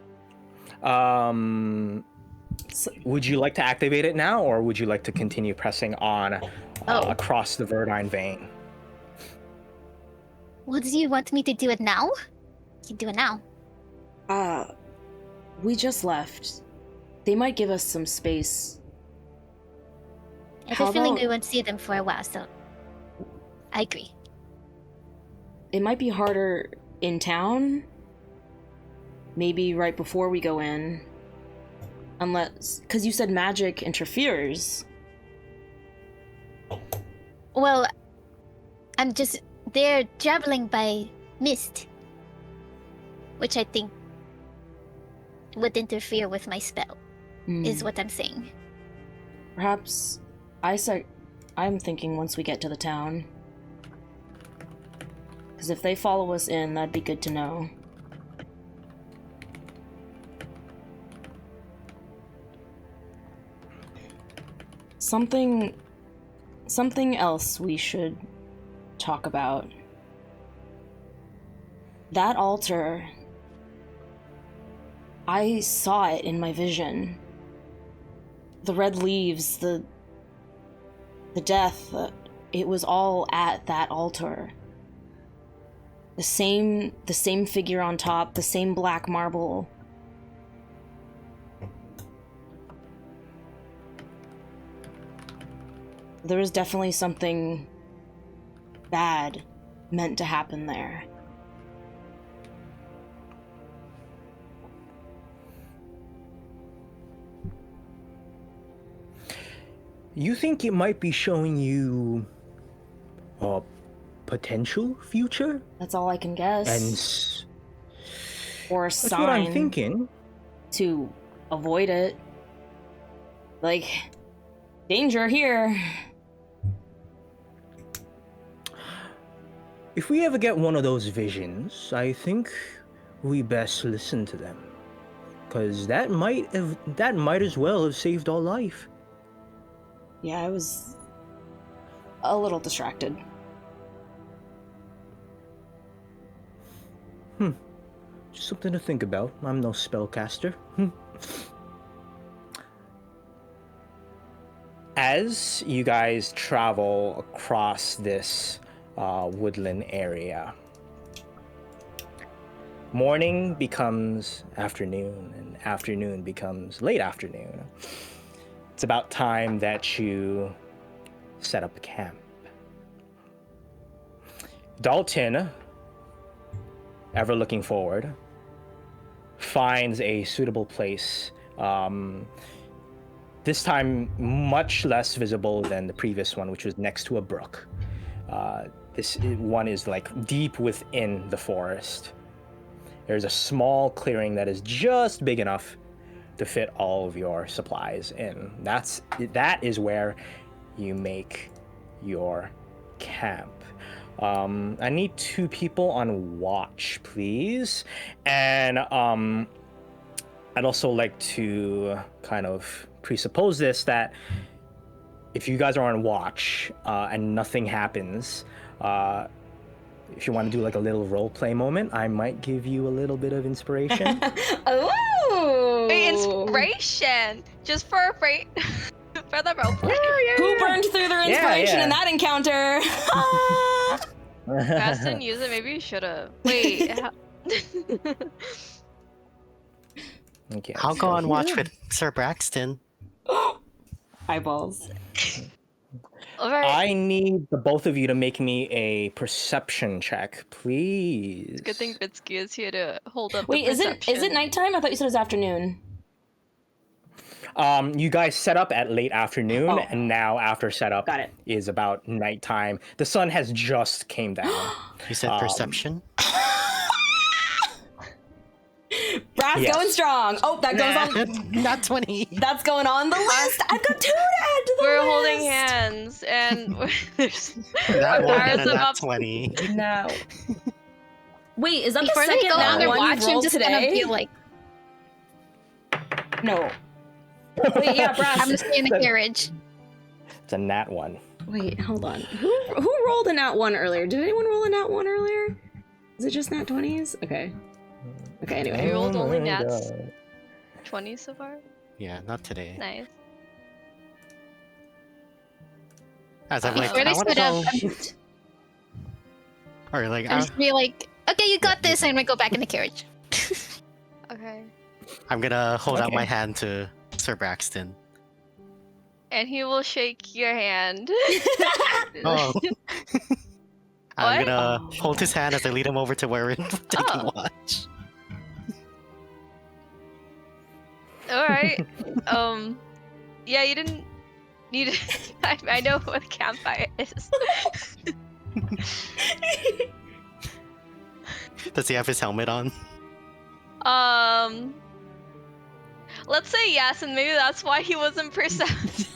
Would you like to activate it now, or would you like to continue pressing on Oh. across the Verdine vein? What do you want me to do it now? You can do it now. We just left. They might give us some space. I have How a feeling about- we won't see them for a while, so I agree. It might be harder in town. Maybe right before we go in. Unless, because you said magic interferes. Well, they're traveling by mist, which I think would interfere with my spell, is what I'm saying. Perhaps I'm thinking once we get to the town. Because if they follow us in, that'd be good to know. Something else we should talk about. That altar, I saw it in my vision. The red leaves, the death, it was all at that altar. The same figure on top, the same black marble. There was definitely something bad meant to happen there. You think it might be showing you a potential future? That's all I can guess. And or a that's what I'm sign thinking. to avoid it. Like, danger here. If we ever get one of those visions, I think we best listen to them. Because that might as well have saved our life. Yeah, I was a little distracted. Just something to think about. I'm no spellcaster. As you guys travel across this woodland area, morning becomes afternoon, and afternoon becomes late afternoon. It's about time that you set up camp. Dalton, ever looking forward, finds a suitable place. This time much less visible than the previous one, which was next to a brook. This one is like deep within the forest. There's a small clearing that is just big enough to fit all of your supplies in. That is where you make your camp. I need 2 people on watch, please. And I'd also like to kind of presuppose this, that if you guys are on watch and nothing happens, if you want to do like a little role play moment, I might give you a little bit of inspiration. Oh! Inspiration! Just for for the roleplay. Who burned through their inspiration in that encounter? Brass didn't use it, maybe you should've. Wait. Okay, I'll go on watch with Sir Braxton. Eyeballs. Alright. I need the both of you to make me a perception check, please. Good thing Vitsky is here to hold up Wait, the is it perception. nighttime? I thought you said it was afternoon. You guys set up at late afternoon, Oh. and now after setup Got it. is about nighttime. The sun has just came down. You said perception? Brass Yes. going strong. Oh, that goes on. Not 20. That's going on the list. I've got 2 to add to the We're list. holding hands, and there's That one Ours and a about- nat 20. No. Wait, is that Before the they second go on that their one watch, you've I'm rolled just today? gonna be like, No. Wait, yeah, Brass. I'm gonna stay in the carriage. It's a nat 1. Wait, hold on. Who rolled a nat 1 earlier? Did anyone roll a nat 1 earlier? Is it just nat 20s? Okay. Okay, I anyway. rolled only my nats. God. 20 so far. Yeah, not today. Nice. As I'm like, Before they I want to stood go. up, Or like, I'm just be like, okay, you got Yeah, this, and I'm gonna go back in the carriage. Okay. I'm gonna hold out Okay. my hand to Sir Braxton. And he will shake your hand. Oh. I'm What? gonna Oh. hold his hand as I lead him over to where we're taking Oh. watch. Alright. Yeah, you didn't need I know what a campfire is. Does he have his helmet on? Let's say yes, and maybe that's why he wasn't perceptive.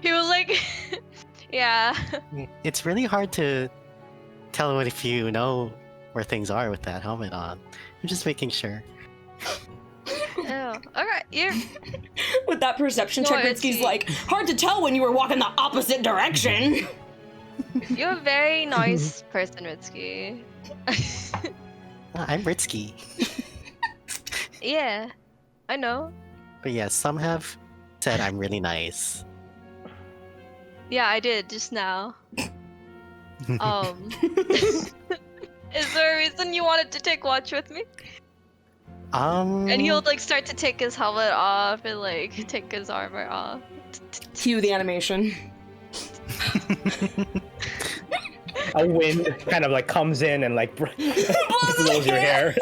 He was like, yeah. It's really hard to tell if you know where things are with that helmet on. I'm just making sure. Oh, alright, you're With that perception check, No, Ritsuki's it's- like, hard to tell when you were walking the opposite direction. you're a very nice person, Ritsuki. I'm Ritsky. Yeah, I know. But yes, some have said I'm really nice. Yeah, I did just now. Is there a reason you wanted to take watch with me? And he'll like start to take his helmet off and like take his armor off. Cue the animation. A wind kind of like comes in and like blows your hair.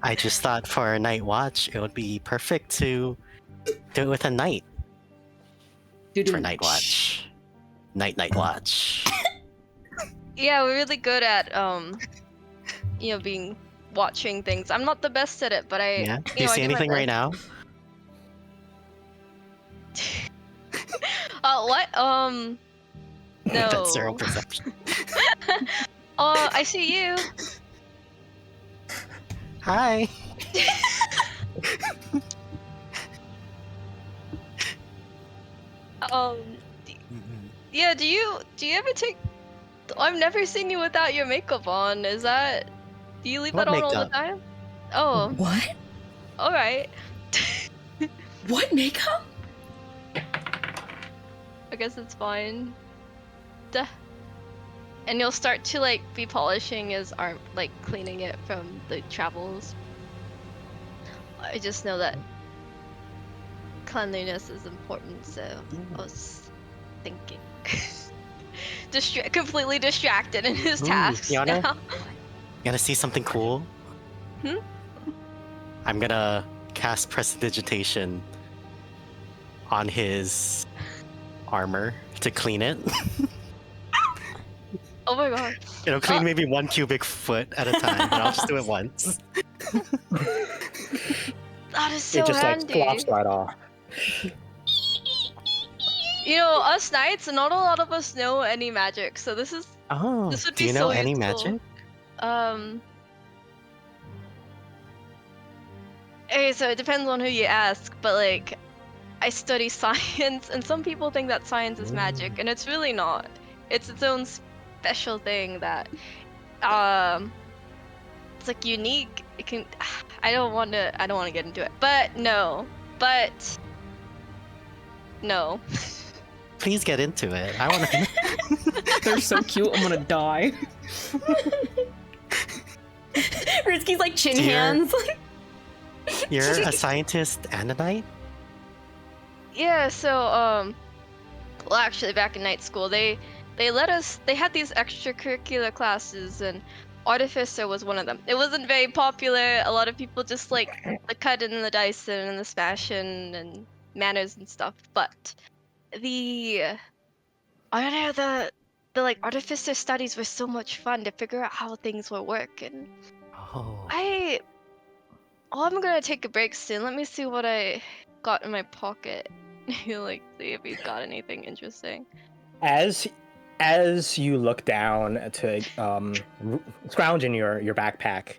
I just thought for a night watch, it would be perfect to do it with a knight for night watch. Night watch. Yeah, we're really good at being watching things. I'm not the best at it, but Yeah. Do you see I do my anything right best. now? What? No. That's zero perception. Oh, I see you. Hi. Yeah. Do you ever take? I've never seen you without your makeup on. Is that? Do you leave What that on all the makeup? time? Oh, What? all right. What makeup? I guess it's fine. Duh. And you'll start to like be polishing his arm, like cleaning it from the travels. I just know that cleanliness is important, so I was thinking. Completely distracted in his Ooh, tasks Yana? now. You gonna see something cool? Hmm? I'm gonna cast Prestidigitation on his armor to clean it. Oh my god. It'll clean maybe 1 cubic foot at a time, but I'll just do it once. That is so It just like handy. flops right off. You know, us knights, not a lot of us know any magic, so this would Do be you know so any useful. magic? Okay, so it depends on who you ask, but like, I study science, and some people think that science is magic, and it's really not. It's its own special thing that, it's like unique. It can. I don't want to get into it, but no. Please get into it. I want to. They're so cute, I'm gonna die. Ritsuki's like chin Dear. hands. You're a scientist and a knight? Yeah, so well, actually, back in night school, they let us. They had these extracurricular classes, and artificer was one of them. It wasn't very popular. A lot of people just like the cutting and the dicing and the smashing and manners and stuff. But I don't know, the like artificer studies were so much fun to figure out how things will work. And Oh. I'm gonna take a break soon. Let me see what I got in my pocket. Like, see if he's got anything interesting. As you look down to scrounge in your backpack,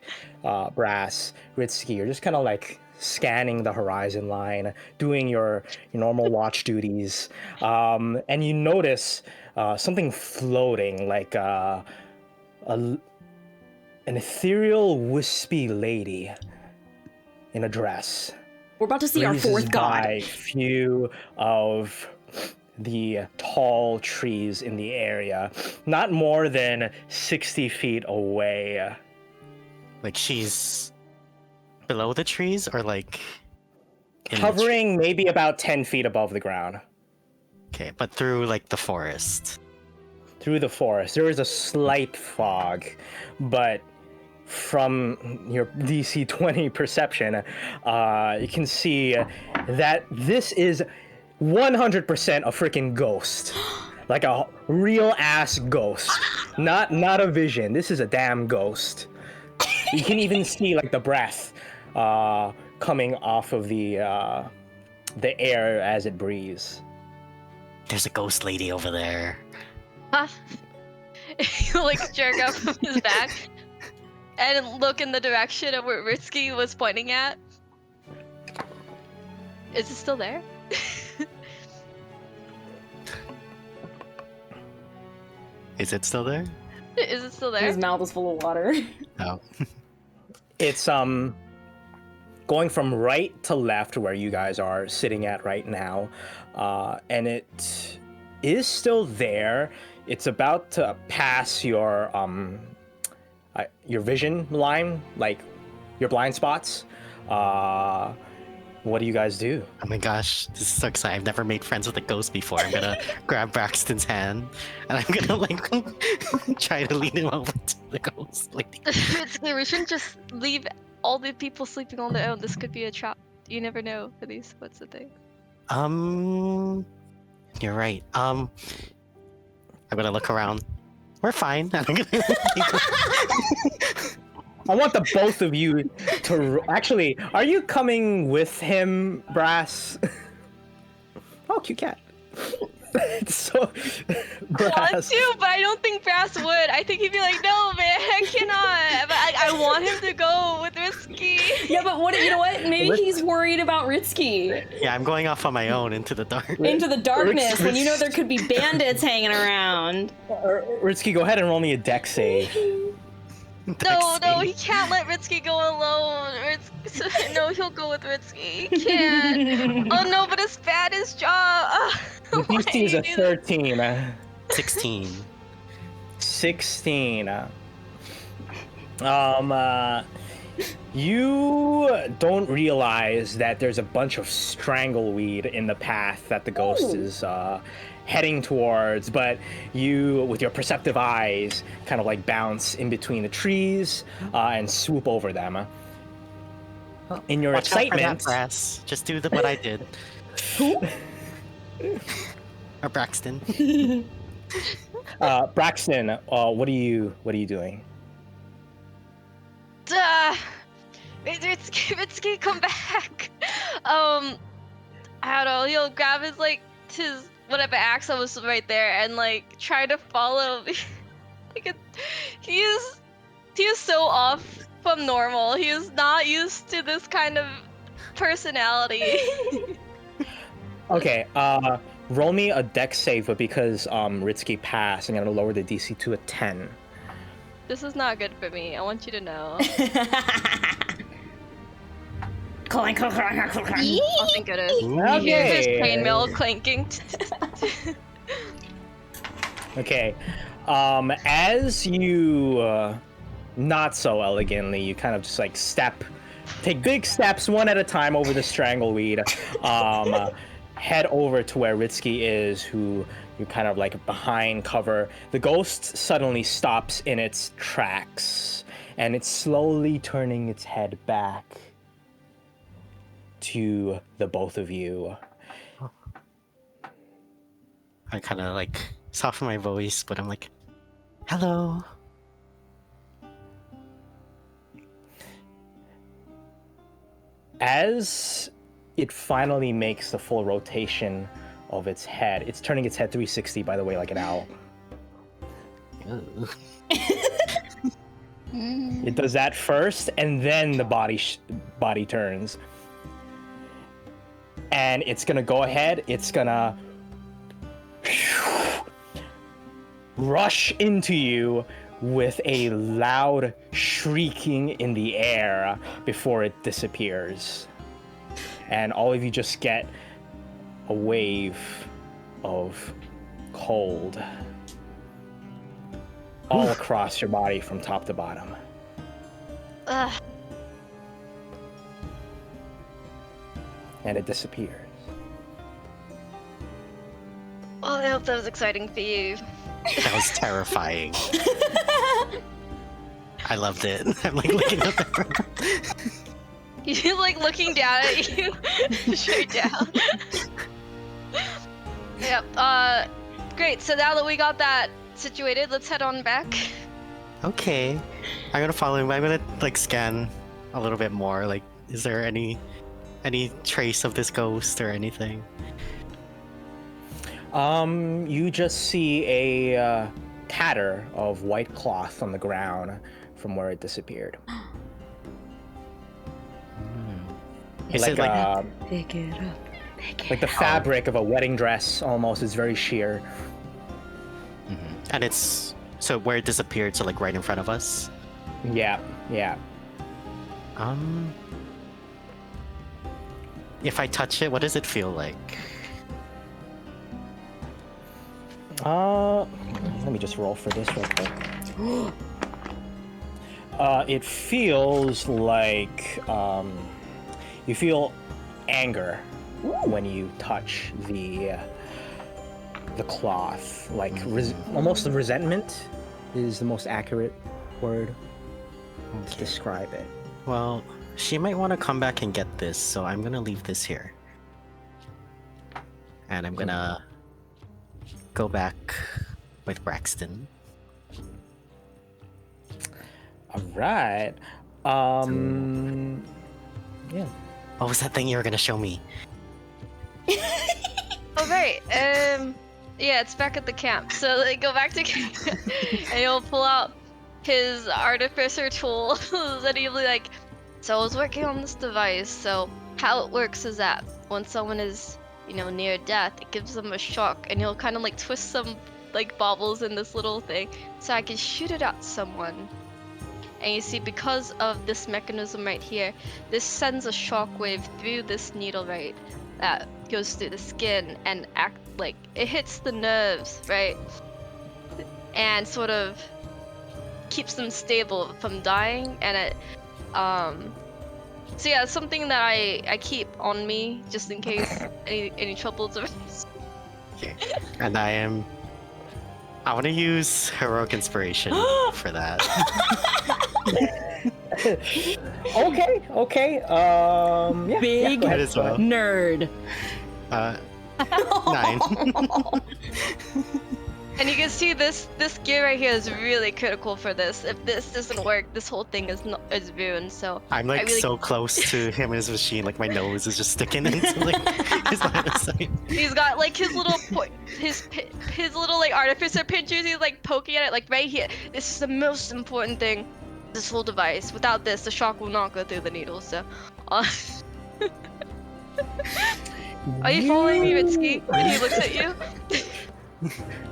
Brass, Ritsuki, you're just kind of like scanning the horizon line, doing your normal watch duties, and you notice something floating, like an ethereal, wispy lady in a dress. We're about to see our breezes fourth god. by few of the tall trees in the area, not more than 60 feet away. Like she's below the trees or like in the Hovering maybe about 10 feet above the ground. okay, but through like the forest. Through the forest. There is a slight fog, but from your DC 20 perception, you can see that this is 100% a freaking ghost. Like a real ass ghost. Not a vision. This is a damn ghost. You can even see like the breath coming off of the air as it breathes. There's a ghost lady over there. Huh? He'll like jerk up from his back and look in the direction of where Ritsky was pointing at. Is it still there? Is it still there? Is it still there? His mouth is full of water. Oh. It's going from right to left where you guys are sitting at right now, and it is still there. It's about to pass your vision line, like your blind spots. What do you guys do? Oh my gosh, this is so exciting. I've never made friends with a ghost before. I'm gonna grab Braxton's hand and I'm gonna like try to lead him over to the ghost lady. Ritsky, we shouldn't just leave all the people sleeping on their own. This could be a trap. You never know for these. What's the thing? You're right. I'm gonna look around. We're fine. I'm gonna I want the both of you to actually. Are you coming with him, Brass? Oh, cute cat. So, Want Brass. to, but I don't think Brass would. I think he'd be like, no, man, I cannot. But I want him to go with Ritsky. Yeah, but what? You know what? Maybe he's worried about Ritsky. Yeah, I'm going off on my own into the dark. Into the darkness when you know there could be bandits hanging around. Ritsky, go ahead and roll me a deck save. No, he can't let Ritsky go alone. No, he'll go with Ritsky. He can't. Oh no, but it's bad his job. The DC is a 13. 16. 16. You don't realize that there's a bunch of strangleweed in the path that the ghost is heading towards, but you, with your perceptive eyes, kind of like bounce in between the trees and swoop over them. In your Watch out for excitement, that, Brass. Just do what I did. Or Braxton. Braxton, what are you doing? Ritsky, come back. I don't know. He'll grab his whatever axe that was right there and like try to follow. He is so off from normal. He is not used to this kind of personality. Okay, roll me a deck save, but because Ritsky passed, I'm gonna lower the DC to a 10. This is not good for me. I want you to know. Clank, clank, clank, clank, clank. Oh, thank goodness. You hear his chainmail clanking. Okay, as you not so elegantly, you kind of just like take big steps one at a time over the strangleweed, head over to where Ritsky is, who you're kind of like behind cover. The ghost suddenly stops in its tracks, and it's slowly turning its head back to the both of you. I kind of like soften my voice, but I'm like, hello. As it finally makes the full rotation of its head, it's turning its head 360, by the way, like an owl. Ugh. It does that first, and then the body turns. And it's gonna go ahead, it's gonna rush into you with a loud shrieking in the air before it disappears. And all of you just get a wave of cold all across your body from top to bottom. Ugh. And it disappears. Well, I hope that was exciting for you. That was terrifying. I loved it. I'm like looking up at her. You like looking down at you, straight down. Yep. Great. So now that we got that situated, let's head on back. Okay. I'm gonna follow him. I'm gonna like scan a little bit more. Like, is there any trace of this ghost or anything? You just see a tatter of white cloth on the ground from where it disappeared. Is it like Pick it up. Pick it Like the fabric of a wedding dress almost is very sheer. and it's so where it disappeared, so like right in front of us? Yeah. If I touch it, what does it feel like? Let me just roll for this real quick. It feels like you feel anger when you touch the cloth. Like almost resentment is the most accurate word to describe it. Well, she might want to come back and get this, so I'm gonna leave this here. And I'm gonna go back with Braxton. All right. Yeah. What was that thing you were gonna show me? Oh right. Yeah, it's back at the camp. So like, go back to camp, and he'll pull out his artificer tool, and he'll be like, "So I was working on this device. So how it works is that when someone is, near death, it gives them a shock, and he'll kind of like twist some like baubles in this little thing, so I can shoot it at someone. And you see, because of this mechanism right here, this sends a shockwave through this needle, right? That goes through the skin and act like it hits the nerves, right? And sort of keeps them stable from dying. And it, so yeah, it's something that I keep on me just in case any troubles arise. Okay. And I want to use heroic inspiration for that. Okay. Yeah. Big go ahead. as well. nerd. 9. And you can see this gear right here is really critical for this. If this doesn't work, this whole thing is ruined. So I'm like so close to him and his machine, like my nose is just sticking into like his line of sight. he's got like his little his little like artificer pinchers. He's like poking at it, like right here. This is the most important thing. This whole device. Without this, the shock will not go through the needle. So, are you following me, Ritsuki? When he looks at you.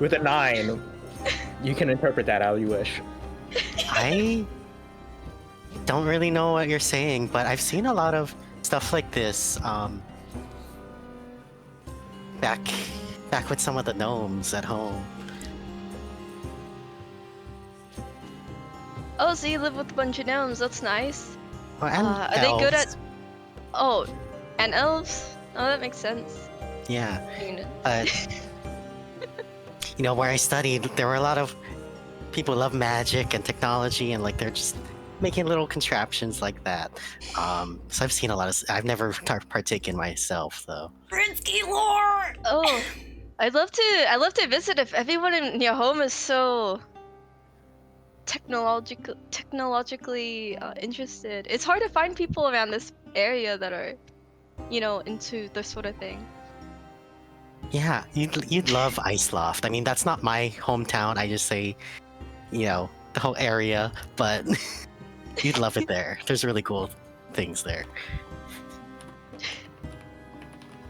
With a 9, you can interpret that how you wish. I don't really know what you're saying, but I've seen a lot of stuff like this back with some of the gnomes at home. Oh, so you live with a bunch of gnomes. That's nice. Oh, and Are they good elves. at? Oh, and elves. Oh, that makes sense. Yeah. I mean, Where I studied, there were a lot of people who love magic and technology, and like they're just making little contraptions like that. So I've seen a lot of. I've never partaken myself though. Brinsky lore. Oh, I'd love to visit if everyone in your home is so technologically interested. It's hard to find people around this area that are, into this sort of thing. Yeah, you'd love Iceloft. I mean, that's not my hometown. I just say, the whole area, but you'd love it there. There's really cool things there.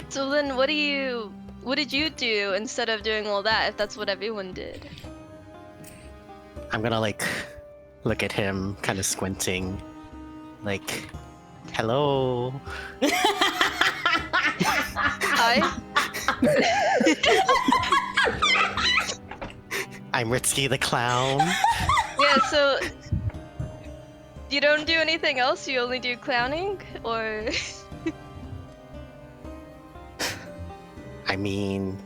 So then, what did you do instead of doing all that? If that's what everyone did. I'm gonna like look at him, kind of squinting, like, "Hello." I I'm Ritsky the clown. yeah. So you don't do anything else. You only do clowning, or I mean,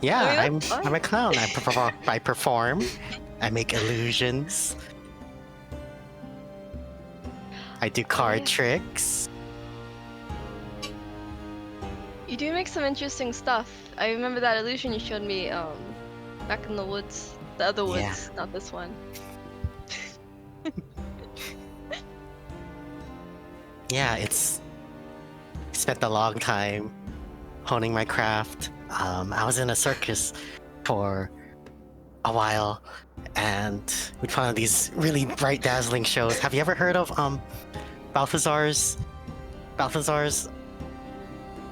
yeah, I mean, that's I'm a clown. I perform. I make illusions. I do card tricks. you do make some interesting stuff. I remember that illusion you showed me back in the woods. The other woods, Yeah. not this one. Yeah, spent a long time honing my craft. I was in a circus for a while, and we'd put on these really bright, dazzling shows. Have you ever heard of Balthazar's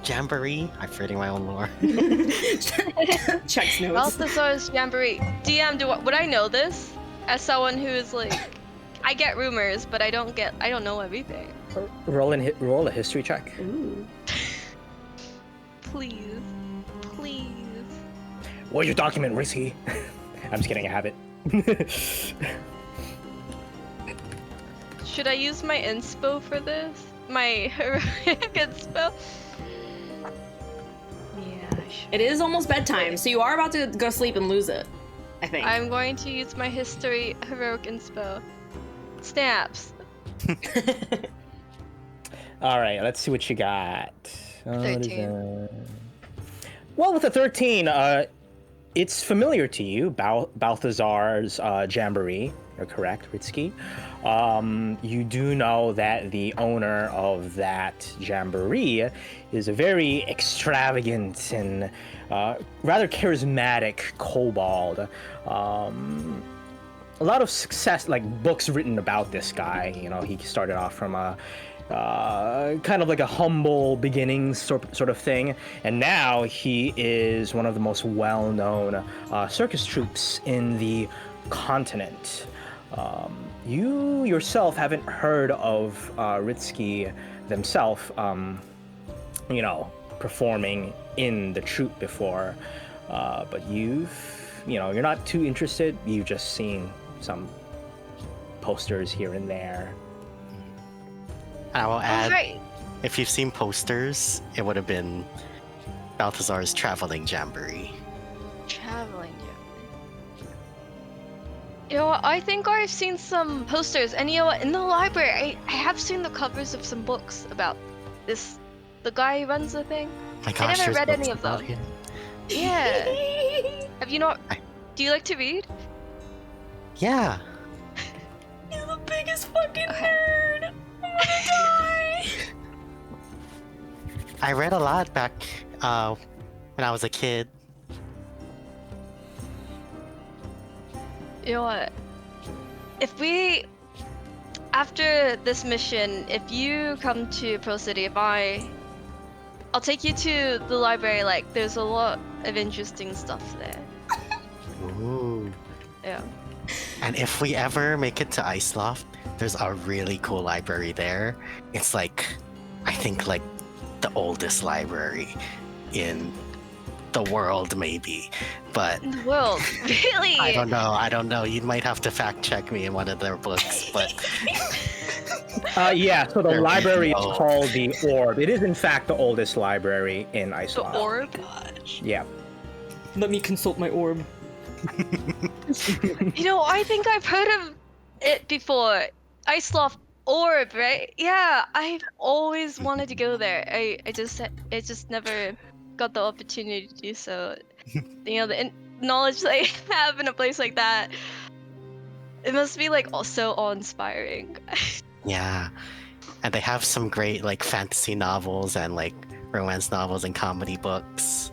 Jamboree? I'm forgetting my own lore. Checks notes. Balthazar's Jamboree. DM, would I know this? As someone who is like, I get rumors, but I don't know everything. Roll a history check. Ooh. Please. What's your document, Risky? I'm just kidding, I have it. Should I use my inspo for this? My heroic inspo? Yeah. It is almost bedtime, so you are about to go sleep and lose it, I think. I'm going to use my history heroic inspo. Snaps. All right, let's see what you got. What is 13. that? Well, with a 13, it's familiar to you, Balthazar's Jamboree. You're correct, Ritsky. You do know that the owner of that Jamboree is a very extravagant and rather charismatic kobold. A lot of success, like books written about this guy. You know, he started off from a kind of like a humble beginnings sort of thing, and now he is one of the most well-known circus troupes in the continent. You yourself haven't heard of Ritsky themselves, you know, performing in the troupe before, but you're not too interested. You've just seen some posters here and there. I will add, Right. if you've seen posters, it would have been Balthazar's Traveling Jamboree. Traveling. You know what? I think I've seen some posters, and you know what? In the library, I have seen the covers of some books about this. The guy who runs the thing. My gosh, never there's read books any of about them. him. Yeah. Have you not? Do you like to read? Yeah. You're the biggest fucking nerd! I'm gonna die! I read a lot back when I was a kid. You know what? After this mission, if you come to Pro City, I'll take you to the library. Like, there's a lot of interesting stuff there. Ooh. Yeah. And if we ever make it to Iceloft, there's a really cool library there. It's like, I think like the oldest library in the world, maybe. But In the world, really? I don't know. You might have to fact check me in one of their books, but Yeah, so the They're library is really old. called the Orb. It is in fact the oldest library in The Iceland. orb. Yeah. Let me consult my orb. You know, I think I've heard of it before. Iceloft Orb, right? Yeah, I've always wanted to go there. I just never got the opportunity to do so. You know, the knowledge that I have in a place like that, it must be like so awe-inspiring. yeah. And they have some great like fantasy novels and like romance novels and comedy books.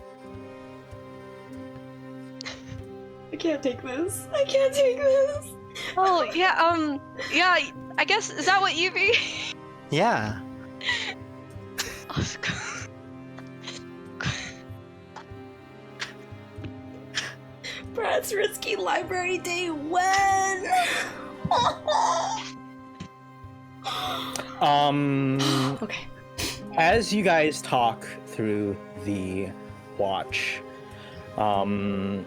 I can't take this. I can't take this. Oh yeah, yeah. I guess is that what you read? Yeah. Congrats, Risky Library Day. When? Okay. As you guys talk through the watch, the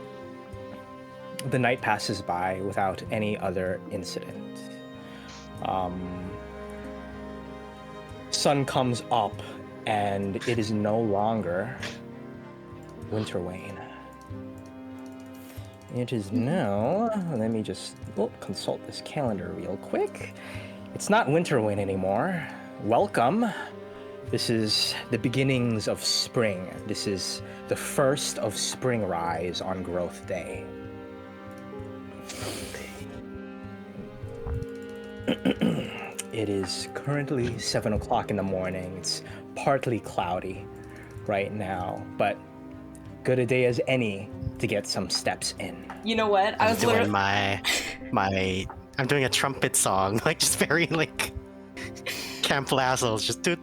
night passes by without any other incident. Sun comes up, and it is no longer winter wane. It is now. Let me just consult this calendar real quick. It's not winter wane anymore. Welcome. This is the beginnings of spring. This is the first of spring rise on Growth Day. It is currently 7 o'clock in the morning. It's partly cloudy right now, but good a day as any to get some steps in. You know what? I'm doing I'm doing a trumpet song, like just very like Camp Lassels, just do.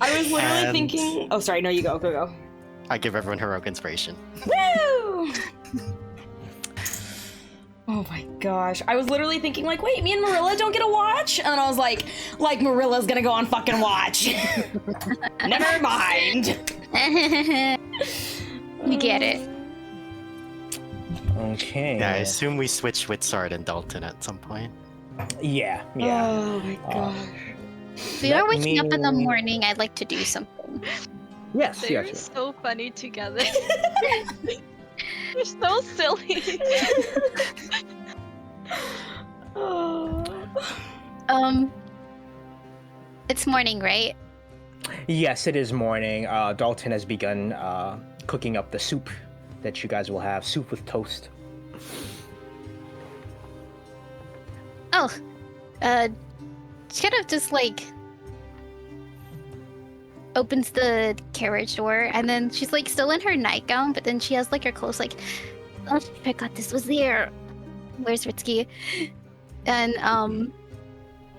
I was literally And- thinking. Oh, sorry. No, you go. Go. I give everyone heroic inspiration. Woo! Oh my gosh. I was literally thinking, like, wait, me and Marilla don't get a watch? And I was like Marilla's gonna go on fucking watch. Never mind. You get it. Okay. Yeah, I assume we switched with Sard and Dalton at some point. Yeah. Oh my gosh. If you are Let waking up in the me- morning, I'd like to do something. Yes, They're yes. so funny together. They're so silly. Oh. It's morning, right? Yes, it is morning. Dalton has begun cooking up the soup that you guys will have. Soup with toast. Oh, she kind of just like opens the carriage door, and then she's like still in her nightgown, but then she has like her clothes like, oh, I forgot this was there. Where's Ritsky? And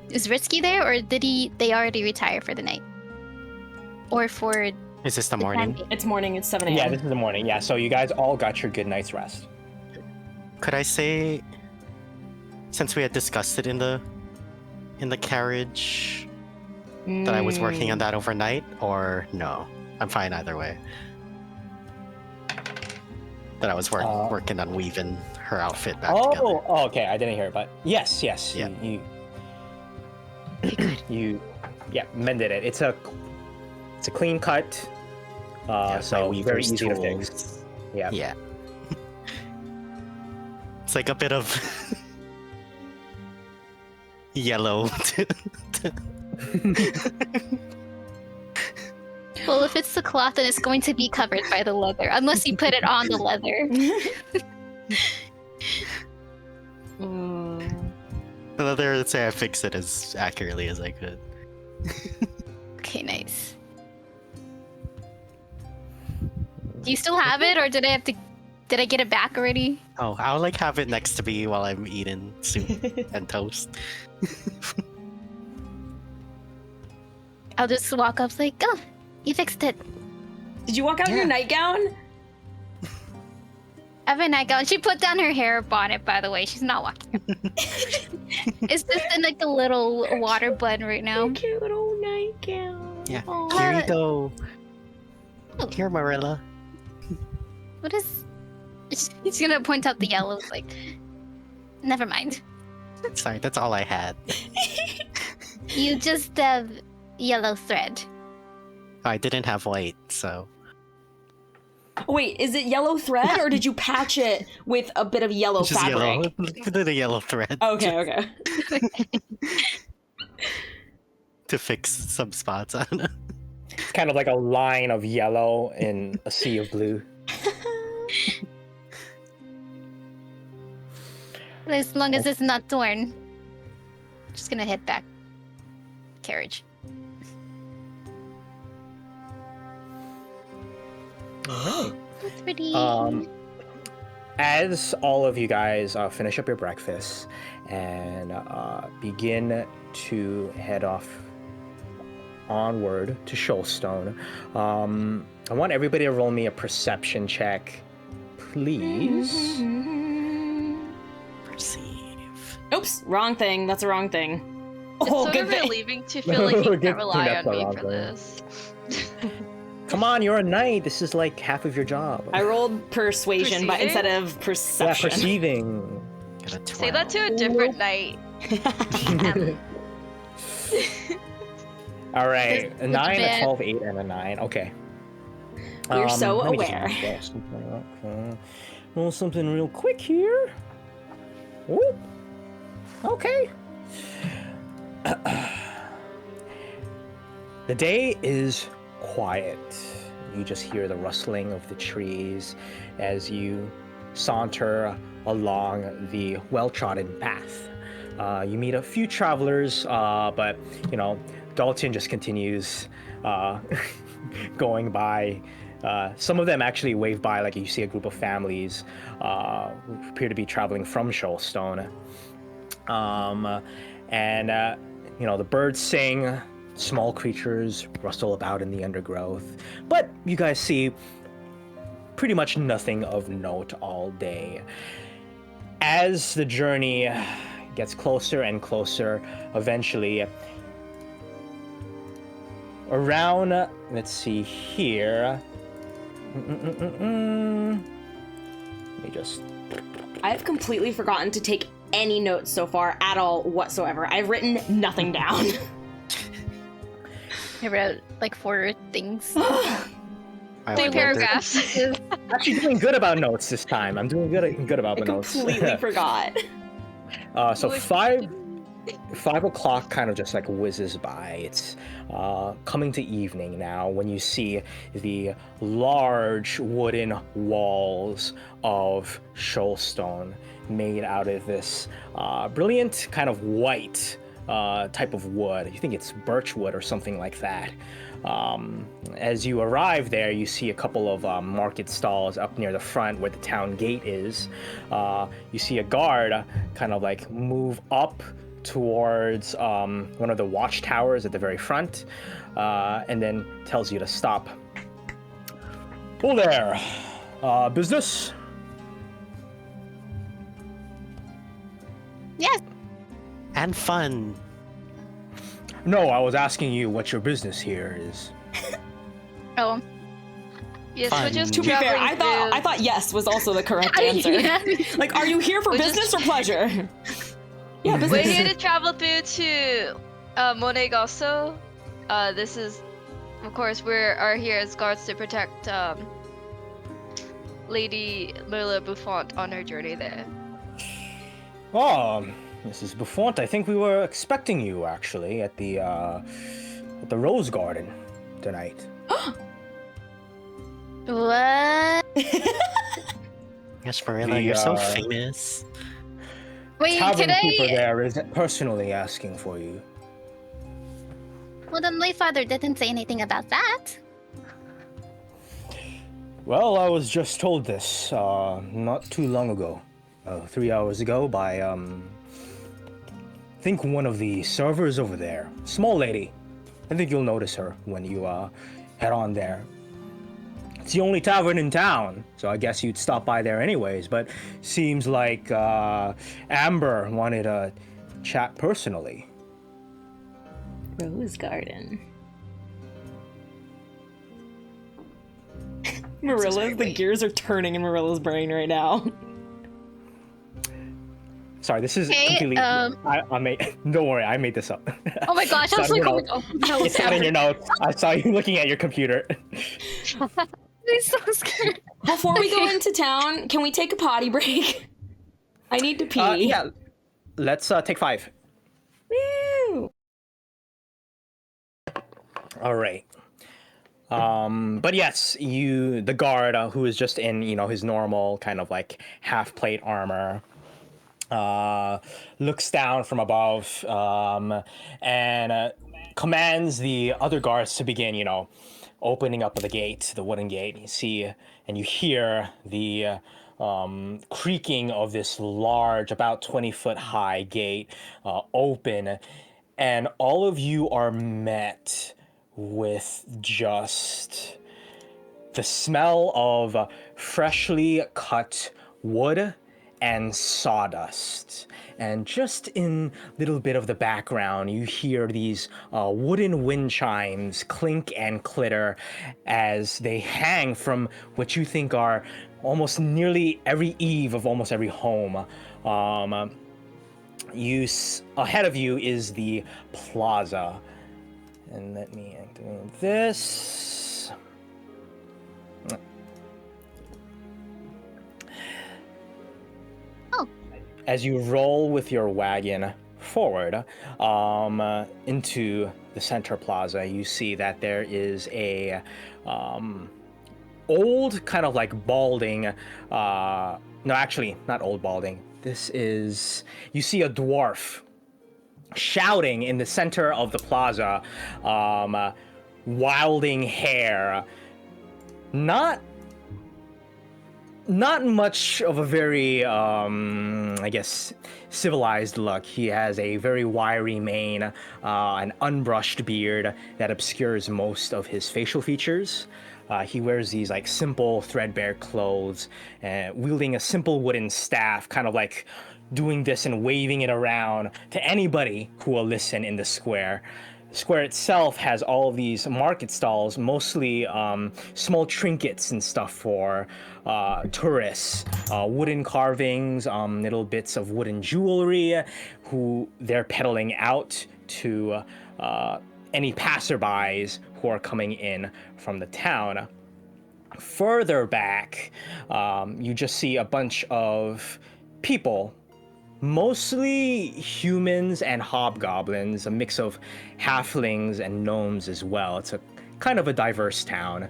is Ritsky there, or did they already retire for the night? Or for Is this the the morning? time- It's morning. It's 7 a.m. Yeah, this is the morning. Yeah, so you guys all got your good night's rest. Could I say, since we had discussed it in the carriage, that I was working on that overnight, or no? I'm fine either way. That I was working on weaving her outfit back together. Oh, okay. I didn't hear it, but yes. Yeah. You mended it. It's a clean cut. Yeah, So my very weaver's easy to tools. fix. Yeah. Yeah. It's like a bit of yellow. Well, if it's the cloth, then it's going to be covered by the leather, unless you put it on the leather. Let's say I fixed it as accurately as I could. Okay, nice. Do you still have it, or did I get it back already? Oh, I'll like have it next to me while I'm eating soup and toast. I'll just walk up like, oh, you fixed it. Did you walk out in your Yeah. nightgown? I have a nightgown. She put down her hair bonnet, by the way. She's not walking. It's just in like a little water bun right now. Cute little nightgown. Yeah. Aw. Here you go. Oh. Here, Marilla. What is? He's gonna point out the yellows. Like, never mind. Sorry, that's all I had. You just have yellow thread. I didn't have white, so Wait, is it yellow thread or did you patch it with a bit of yellow just fabric? yellow. The yellow thread. Okay. To fix some spots on it. It's kind of like a line of yellow in a sea of blue. As long as it's not torn. Just gonna head back. Carriage. All right. That's pretty. As all of you guys finish up your breakfast and begin to head off onward to Shoalstone, I want everybody to roll me a perception check please. Perceive. Oops, wrong thing. That's a wrong thing. It's Oh, sort good of thing. relieving to feel like you Good can't thing rely that's on the me wrong for thing. this. Come on, you're a knight. This is like half of your job. I rolled persuasion, but Perceiving? instead of Yeah, perception. perceiving. Got a 12. Say that to a different night. DM. All right, a It's 9, a bad. 12, 8, and a 9. Okay. We're so let me just aware. roll something real quick here. Whoop. Okay. The day is quiet. You just hear the rustling of the trees as you saunter along the well-trodden path. You meet a few travelers, but Dalton just continues going by. Some of them actually wave by, like you see a group of families who appear to be traveling from Shoalstone. The birds sing, small creatures rustle about in the undergrowth, but you guys see pretty much nothing of note all day. As the journey gets closer and closer, eventually, around, let's see here. Let me just. I've completely forgotten to take any notes so far at all whatsoever. I've written nothing down. I wrote like 4 things. I 3 wondered- paragraphs. Actually doing good about notes this time. I'm doing good about I the notes. completely forgot. So 5 o'clock kind of just like whizzes by. It's coming to evening now when you see the large wooden walls of Shoalstone made out of this brilliant kind of white type of wood. You think it's birch wood or something like that. As you arrive there, you see a couple of market stalls up near the front where the town gate is. You see a guard kind of like move up towards one of the watchtowers at the very front, and then tells you to stop. Oh there, business? Yes. And fun. No, I was asking you what your business here is. Oh. Yes, Fun. we're just To be fair, traveling I thought yes was also the correct answer. Yeah. Like, are you here for We're business just- or pleasure? Yeah, We're business. here to travel through to Monegasso. This is, of course, we are here as guards to protect Lady Merla Buffont on her journey there. Oh, Mrs. Buffont, I think we were expecting you actually at the Rose Garden tonight. What? Yes, Marilla, The, you're so uh, famous. Wait, Tavern can keeper I? there is personally asking for you. Well, then my father didn't say anything about that. Well, I was just told this not too long ago, 3 hours ago, by I think one of the servers over there, small lady. I think you'll notice her when you head on there. It's the only tavern in town, so I guess you'd stop by there anyways. But seems like Amber wanted to chat personally. Rose Garden. Marilla's, the gears are turning in Marilla's brain right now. Sorry, this is Okay, completely. I made. Don't worry, I made this up. Oh my gosh, I was Sorry, like, no. oh my god, It's not in your notes. I saw you looking at your computer. I'm so scared. Before we go into town, can we take a potty break? I need to pee. Yeah, let's take 5. Woo! All right. But yes, the guard who is just in his normal kind of like half plate armor, looks down from above and commands the other guards to begin opening up the gate, the wooden gate. You see and you hear the creaking of this large, about 20-foot high gate open, and all of you are met with just the smell of freshly cut wood and sawdust. And just in a little bit of the background, you hear these wooden wind chimes clink and clitter as they hang from what you think are almost nearly every eave of almost every home. Ahead of you is the plaza. And let me activate this. Oh. As you roll with your wagon forward into the center plaza, you see that there is a old, kind of like balding. No, actually, not old balding. This is, you see a dwarf shouting in the center of the plaza, wilding hair. Not much of a very, I guess, civilized look. He has a very wiry mane, an unbrushed beard that obscures most of his facial features. He wears these like simple threadbare clothes, wielding a simple wooden staff, kind of like doing this and waving it around to anybody who will listen in the square. The square itself has all of these market stalls, mostly small trinkets and stuff for tourists, wooden carvings, little bits of wooden jewelry, who they're peddling out to any passerbys who are coming in from the town. Further back, you just see a bunch of people, mostly humans and hobgoblins, a mix of halflings and gnomes as well. It's a kind of a diverse town,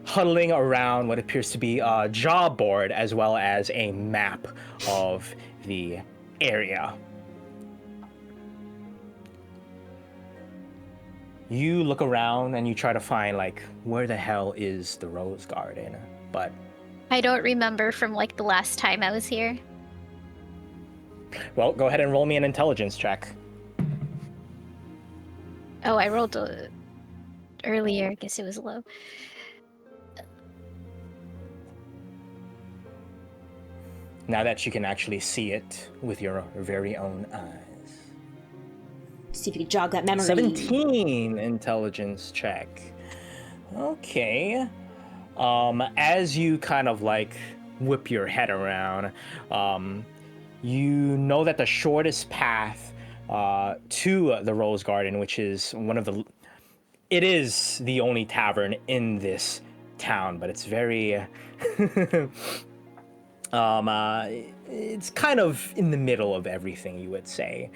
huddling around what appears to be a job board as well as a map of the area. You look around and you try to find, like, where the hell is the Rose Garden? But I don't remember from like the last time I was here. well, go ahead and roll me an intelligence check. Oh, I rolled earlier. I guess it was low. Now that you can actually see it with your very own eyes. See if you can jog that memory. 17 intelligence check. Okay. As you kind of like whip your head around, you know that the shortest path to the Rose Garden, which is it is the only tavern in this town, but it's very, it's kind of in the middle of everything, you would say.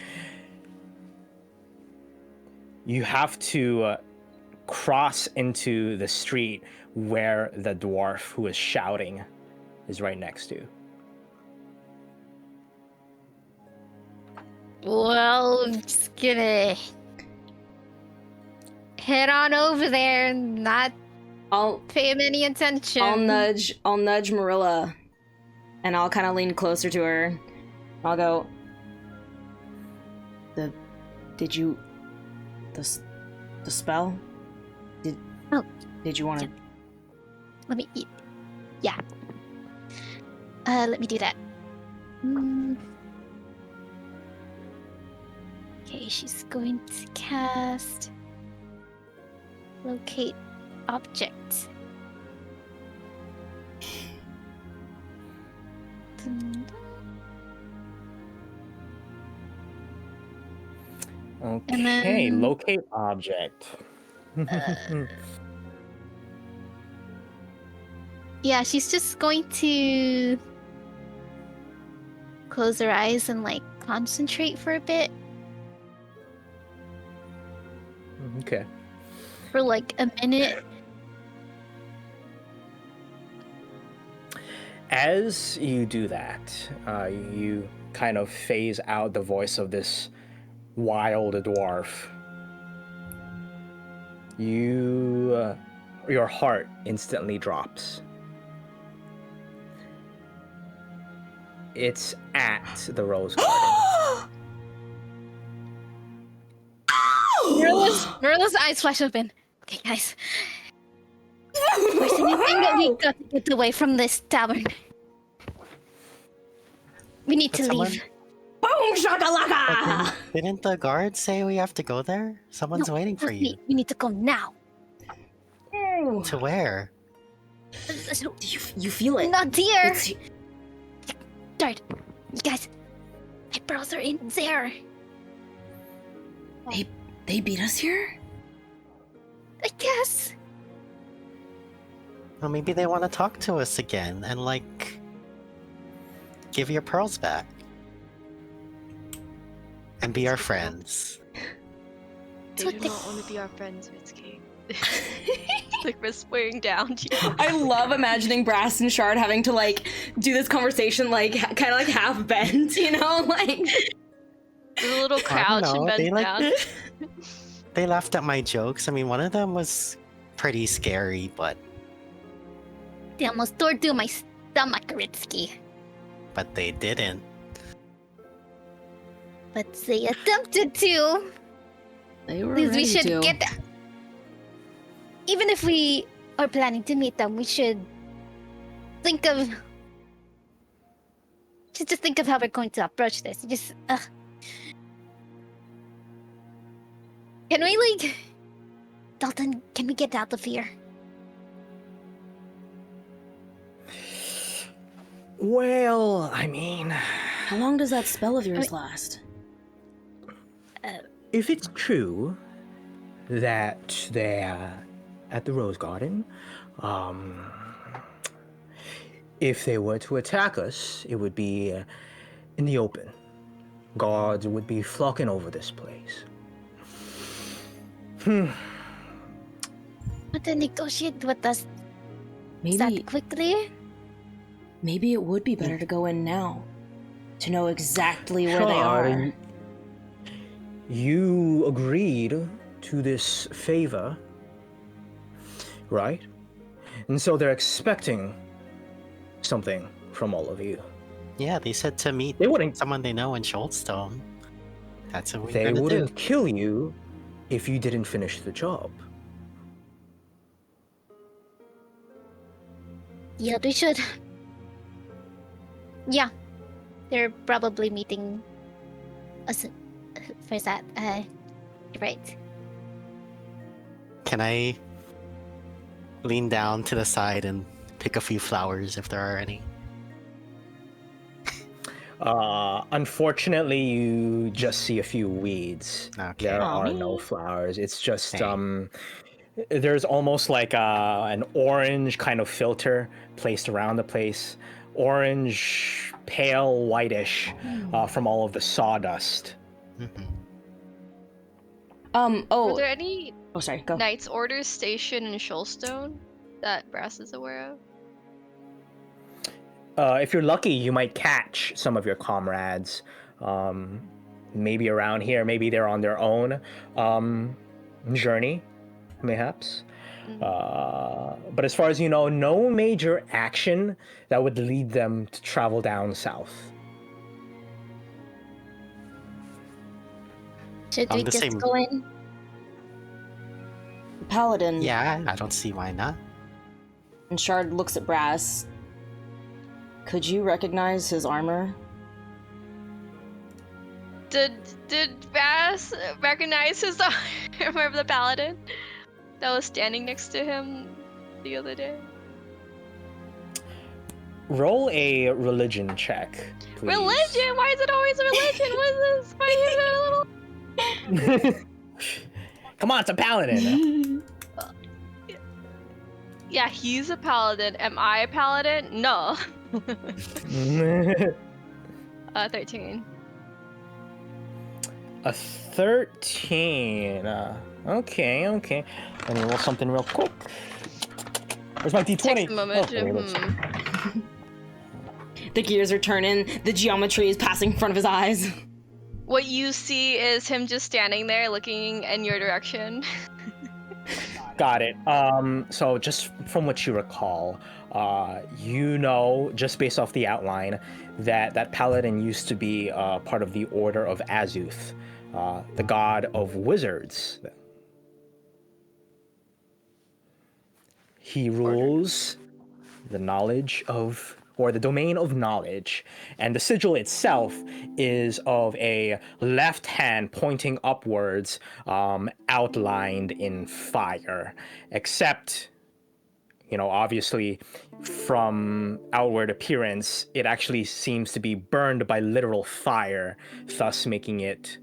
You have to cross into the street where the dwarf who is shouting is right next to. Well, I'm just gonna head on over there and not I'll pay him any attention. I'll nudge Marilla, and I'll kind of lean closer to her. I'll go. The spell? Did you want to? Let me eat. Yeah. Let me do that. Okay, she's going to cast Locate Object. Okay, then- locate object. Yeah, she's just going to close her eyes and like concentrate for a bit. Okay. For like a minute. As you do that, you kind of phase out the voice of this wild dwarf. Your heart instantly drops. It's at the Rose Garden. Marilla's eyes flash open. Okay, guys. We're singing. think that we got to get away from this tower. We need to someone- leave. Boom shakalaka! Didn't the guard say we have to go there? Someone's waiting for Trust you. me, we need to go now. To where? You feel it? Not here. It's, Dart, you guys, my pearls are in there. they beat us here? I guess. Well, maybe they want to talk to us again and, like, give your pearls back. And be our friends. They what do they- not want to be our friends, Mitsuki. Like whispering down to you. I love imagining Brass and Shard having to like do this conversation like kind of like half bent, you know, like There's a little I crouch don't and know, bend they, like, down. They laughed at my jokes. I mean, one of them was pretty scary, but They almost tore through my stomach, Ritsky. they didn't. But they attempted to. they were At least we ready should to. get. Even if we are planning to meet them, we should think of. Just think of how we're going to approach this. Just. Can we like. Dalton, can we get out of here? Well, I mean, How long does that spell of yours last? if it's true that they're at the Rose Garden, if they were to attack us, it would be in the open. Guards would be flocking over this place. But then negotiate with us Maybe that quickly. maybe it would be better to go in now. To know exactly where they Shard, are. you agreed to this favor, right? And so they're expecting something from all of you. Yeah, they said to meet They wouldn't someone they know in Shoalstone. That's what we're they gonna wouldn't do. kill you if you didn't finish the job. Yeah, we should. Yeah, they're probably meeting us for that. Right. Can I lean down to the side and pick a few flowers if there are any? Unfortunately, you just see a few weeds. Okay. There Aw, are man. no flowers. It's just Dang. there's almost like an orange kind of filter placed around the place. Orange, pale whitish, from all of the sawdust. Mhm. Oh, Were there any oh, sorry, go. Knights Orders stationed in Shoalstone that Brass is aware of? If you're lucky, you might catch some of your comrades. Maybe around here. Maybe they're on their own journey, mayhaps. But as far as you know, no major action that would lead them to travel down south. Should On we the just same- go in? Paladin. Yeah, I don't see why not. And Shard looks at Brass. Could you recognize his armor? Did Brass recognize his armor of the paladin that was standing next to him the other day? Roll a religion check, please. Religion? Why is it always a religion? What is this? Why is it a little? Come on, it's a paladin. Yeah, he's a paladin. Am I a paladin? No. 13. A 13. Okay. Let me roll something real quick. Where's my d20? Takes a moment. Oh, there it is. The gears are turning. The geometry is passing in front of his eyes. What you see is him just standing there looking in your direction. Got it. So just from what you recall, you know, just based off the outline, that paladin used to be part of the Order of Azuth, the god of wizards. He rules the knowledge of, or the domain of knowledge, and the sigil itself is of a left hand pointing upwards, outlined in fire, except, obviously from outward appearance, it actually seems to be burned by literal fire, thus making it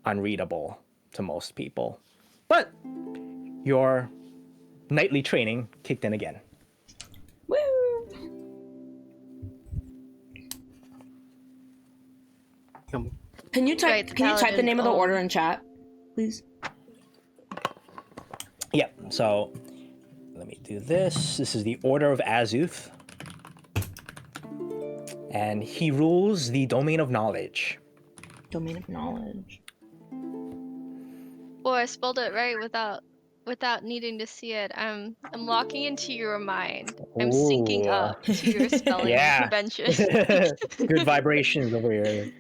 unreadable to most people. But your nightly training kicked in again. Woo! Can you type? Right, the Can you type the paladin, name of the order in chat, please? Yep, so let me do this. This is the Order of Azuth. And he rules the domain of knowledge. Domain of knowledge. Boy, I spelled it right without needing to see it. I'm locking into your mind. I'm syncing Ooh. up to your spelling Yeah. convention. Good vibrations over here.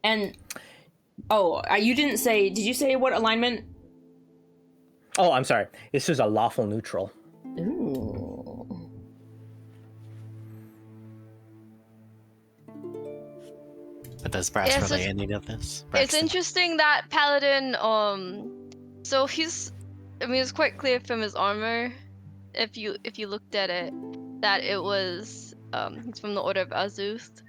And you didn't say. Did you say what alignment? Oh, I'm sorry. This is a lawful neutral. Ooh. But does Brass Yeah, relay so any of this? It's Braxton? interesting that paladin. So he's. I mean, it's quite clear from his armor, if you looked at it, that it was he's from the Order of Azuth,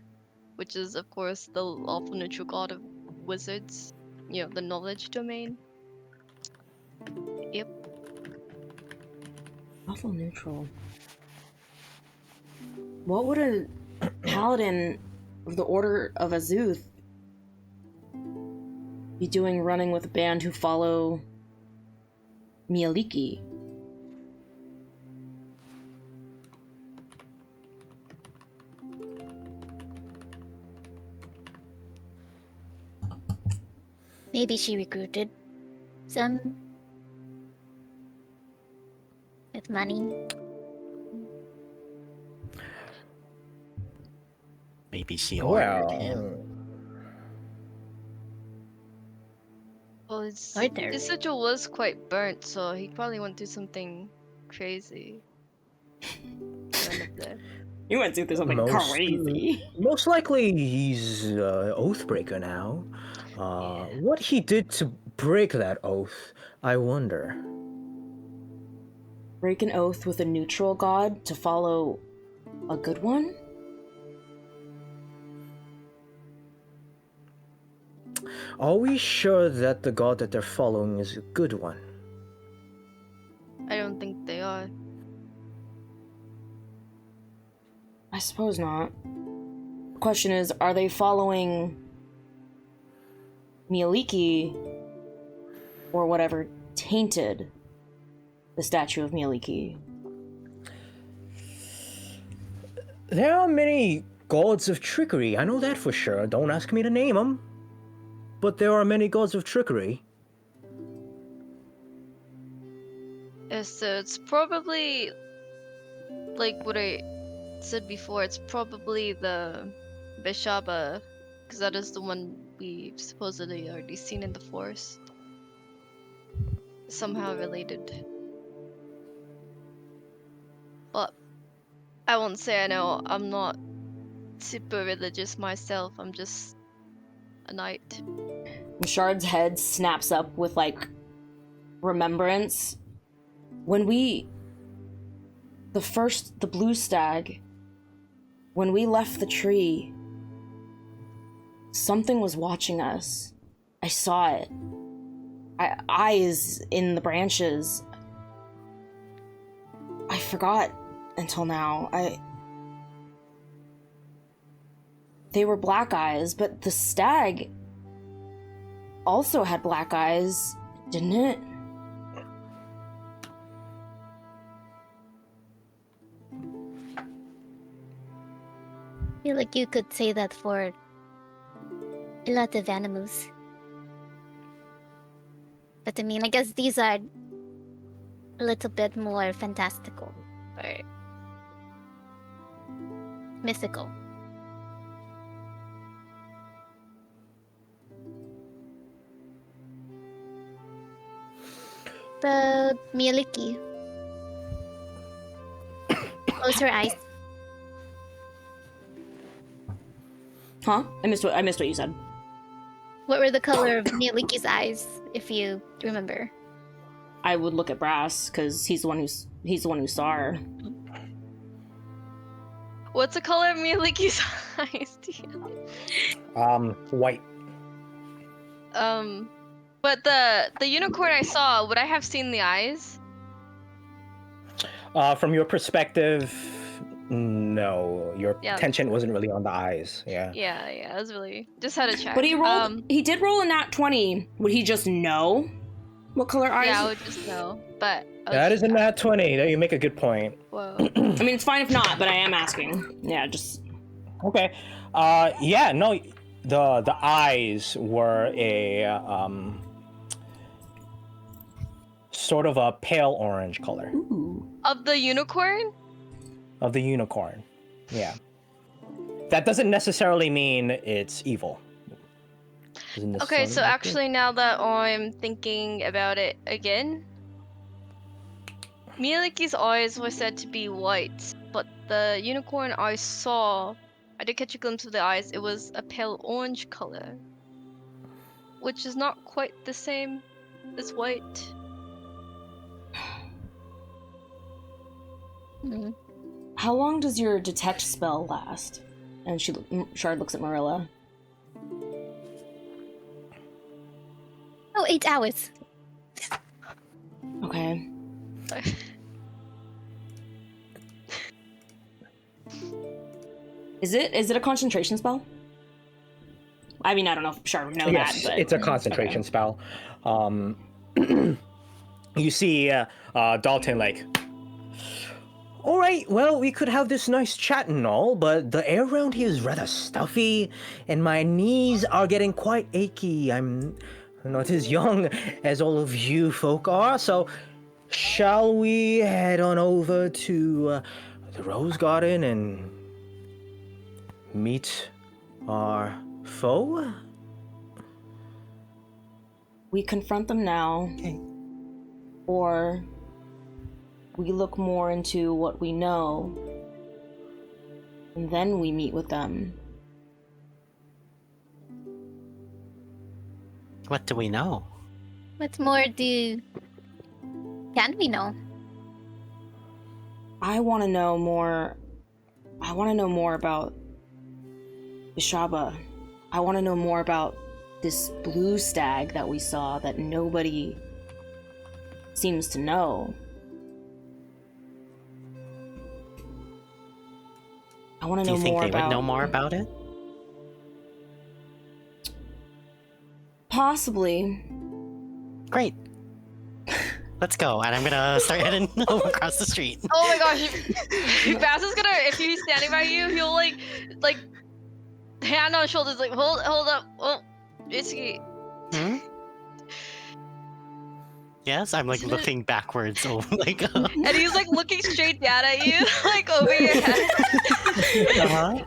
which is of course the lawful neutral god of wizards. The knowledge domain. Yep. Awful neutral. What would a paladin of the Order of Azuth be doing running with a band who follow Mialiki? Maybe she recruited some with money. Maybe she ordered him. Well, Order. his sigil was quite burnt, so he probably went through something crazy. None of that. You went through something crazy. Most likely he's Oathbreaker now. What he did to break that oath, I wonder. Break an oath with a neutral god to follow a good one? Are we sure that the god that they're following is a good one? I don't think they are. I suppose not. The question is, are they following Mialiki or whatever tainted the statue of Mialiki? There are many gods of trickery, I know that for sure. Don't ask me to name them. But there are many gods of trickery. So it's probably like what I said before. It's probably the Bishaba, because that is the one we've supposedly already seen in the forest. Somehow related. But I won't say I know. I'm not super religious myself. I'm just a knight. Shard's head snaps up with, remembrance. When the blue stag, when we left the tree, something was watching us. I saw it. Eyes in the branches. I forgot until now. They were black eyes, but the stag also had black eyes, didn't it? I feel like you could say that for a lot of animals. But I mean, I guess these are a little bit more fantastical or mythical. about Miliki? Close her eyes. Huh? I missed what you said. What were the color of Miliki's eyes, if you remember? I would look at Brass because he's the one who saw her. What's the color of Miliki's eyes? White. But the unicorn I saw, would I have seen the eyes? From your perspective, no. Your Yeah. attention wasn't really on the eyes. Yeah. Yeah, I was really just had to check. But he rolled. He did roll a nat 20. Would he just know what color eyes? Yeah, I would just know. But That is a nat 20. There, you make a good point. Whoa. I mean, it's fine if not, but I am asking. Yeah, just. Okay. Yeah. No. The eyes were a sort of a pale orange color Of the unicorn? of the unicorn. Yeah. That doesn't necessarily mean it's evil. Doesn't Okay, necessarily so mean- actually now that I'm thinking about it again, Miliki's eyes were said to be white, but the unicorn I saw, I did catch a glimpse of the eyes, it was a pale orange color, which is not quite the same as white. Hmm. How long does your detect spell last? And Shard looks at Marilla. Oh, 8 hours. Okay. Is it a concentration spell? I mean, I don't know if Shard would know Yes, that, but it's a concentration spell. You see Dalton like, all right, well, we could have this nice chat and all, but the air around here is rather stuffy, and my knees are getting quite achy. I'm not as young as all of you folk are, so shall we head on over to the Rose Garden and meet our foe? we confront them now, Okay. or we look more into what we know, and then we meet with them. What do we know? What more can we know? I want to know more. I want to know more about Ishaba. I want to know more about this blue stag that we saw that nobody seems to know. I want to Do know you think more they about. would know more about it? Possibly. Great. Let's go, and I'm gonna start heading across the street. Oh my gosh, if Bass is gonna, if he's standing by you, he'll like hand on shoulders, like hold up, oh, Risky. Hmm? Yes, I'm like Isn't it- looking backwards, like. And he's like looking straight down at you, like over your head. Uh-huh.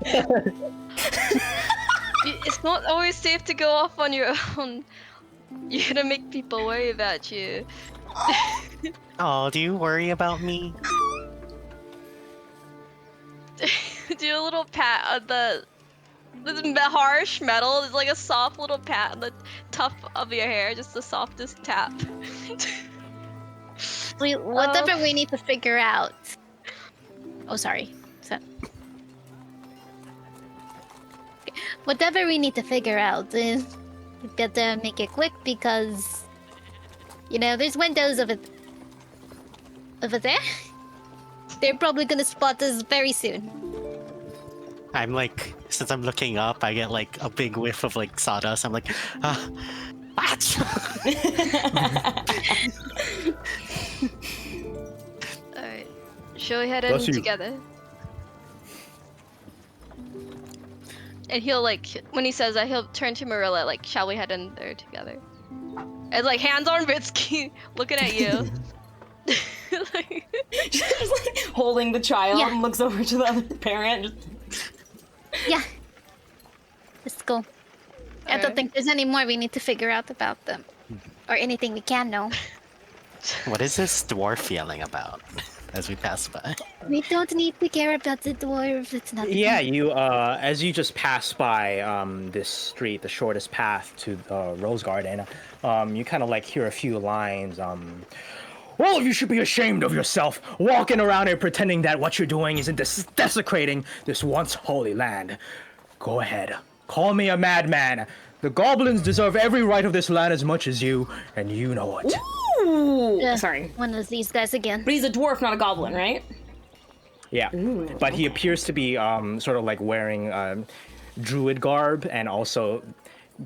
It's not always safe to go off on your own. You're gonna make people worry about you. Oh, do you worry about me? Do a little pat on the harsh metal. It's like a soft little pat on the tuft of your hair, just the softest tap. Whatever we need to figure out. Oh, sorry. Whatever we need to figure out is we better make it quick because, there's windows over there. They're probably gonna spot us very soon. I'm like, since I'm looking up, I get like a big whiff of like sawdust. I'm like, what? Alright. Shall we head in Bless you. together? And he'll like, when he says that, he'll turn to Marilla, like, shall we head in there together? And like, hands on Ritsky, looking at you. Like, Just like holding the child Yeah. and looks over to the other parent. Yeah. Let's go. I don't Alright. think there's any more we need to figure out about them. Or anything we can know. What is this dwarf yelling about as we pass by? We don't need to care about the dwarf. It's not. Yeah, you as you just pass by this street, the shortest path to Rose Garden, you kind of like hear a few lines. All of you should be ashamed of yourself, walking around here pretending that what you're doing isn't desecrating this once holy land. Go ahead, call me a madman. The goblins deserve every right of this land as much as you, and you know it. Ooh! Ugh, Sorry. One of these guys again. But he's a dwarf, not a goblin, right? Yeah, but he appears to be sort of like wearing druid garb, and also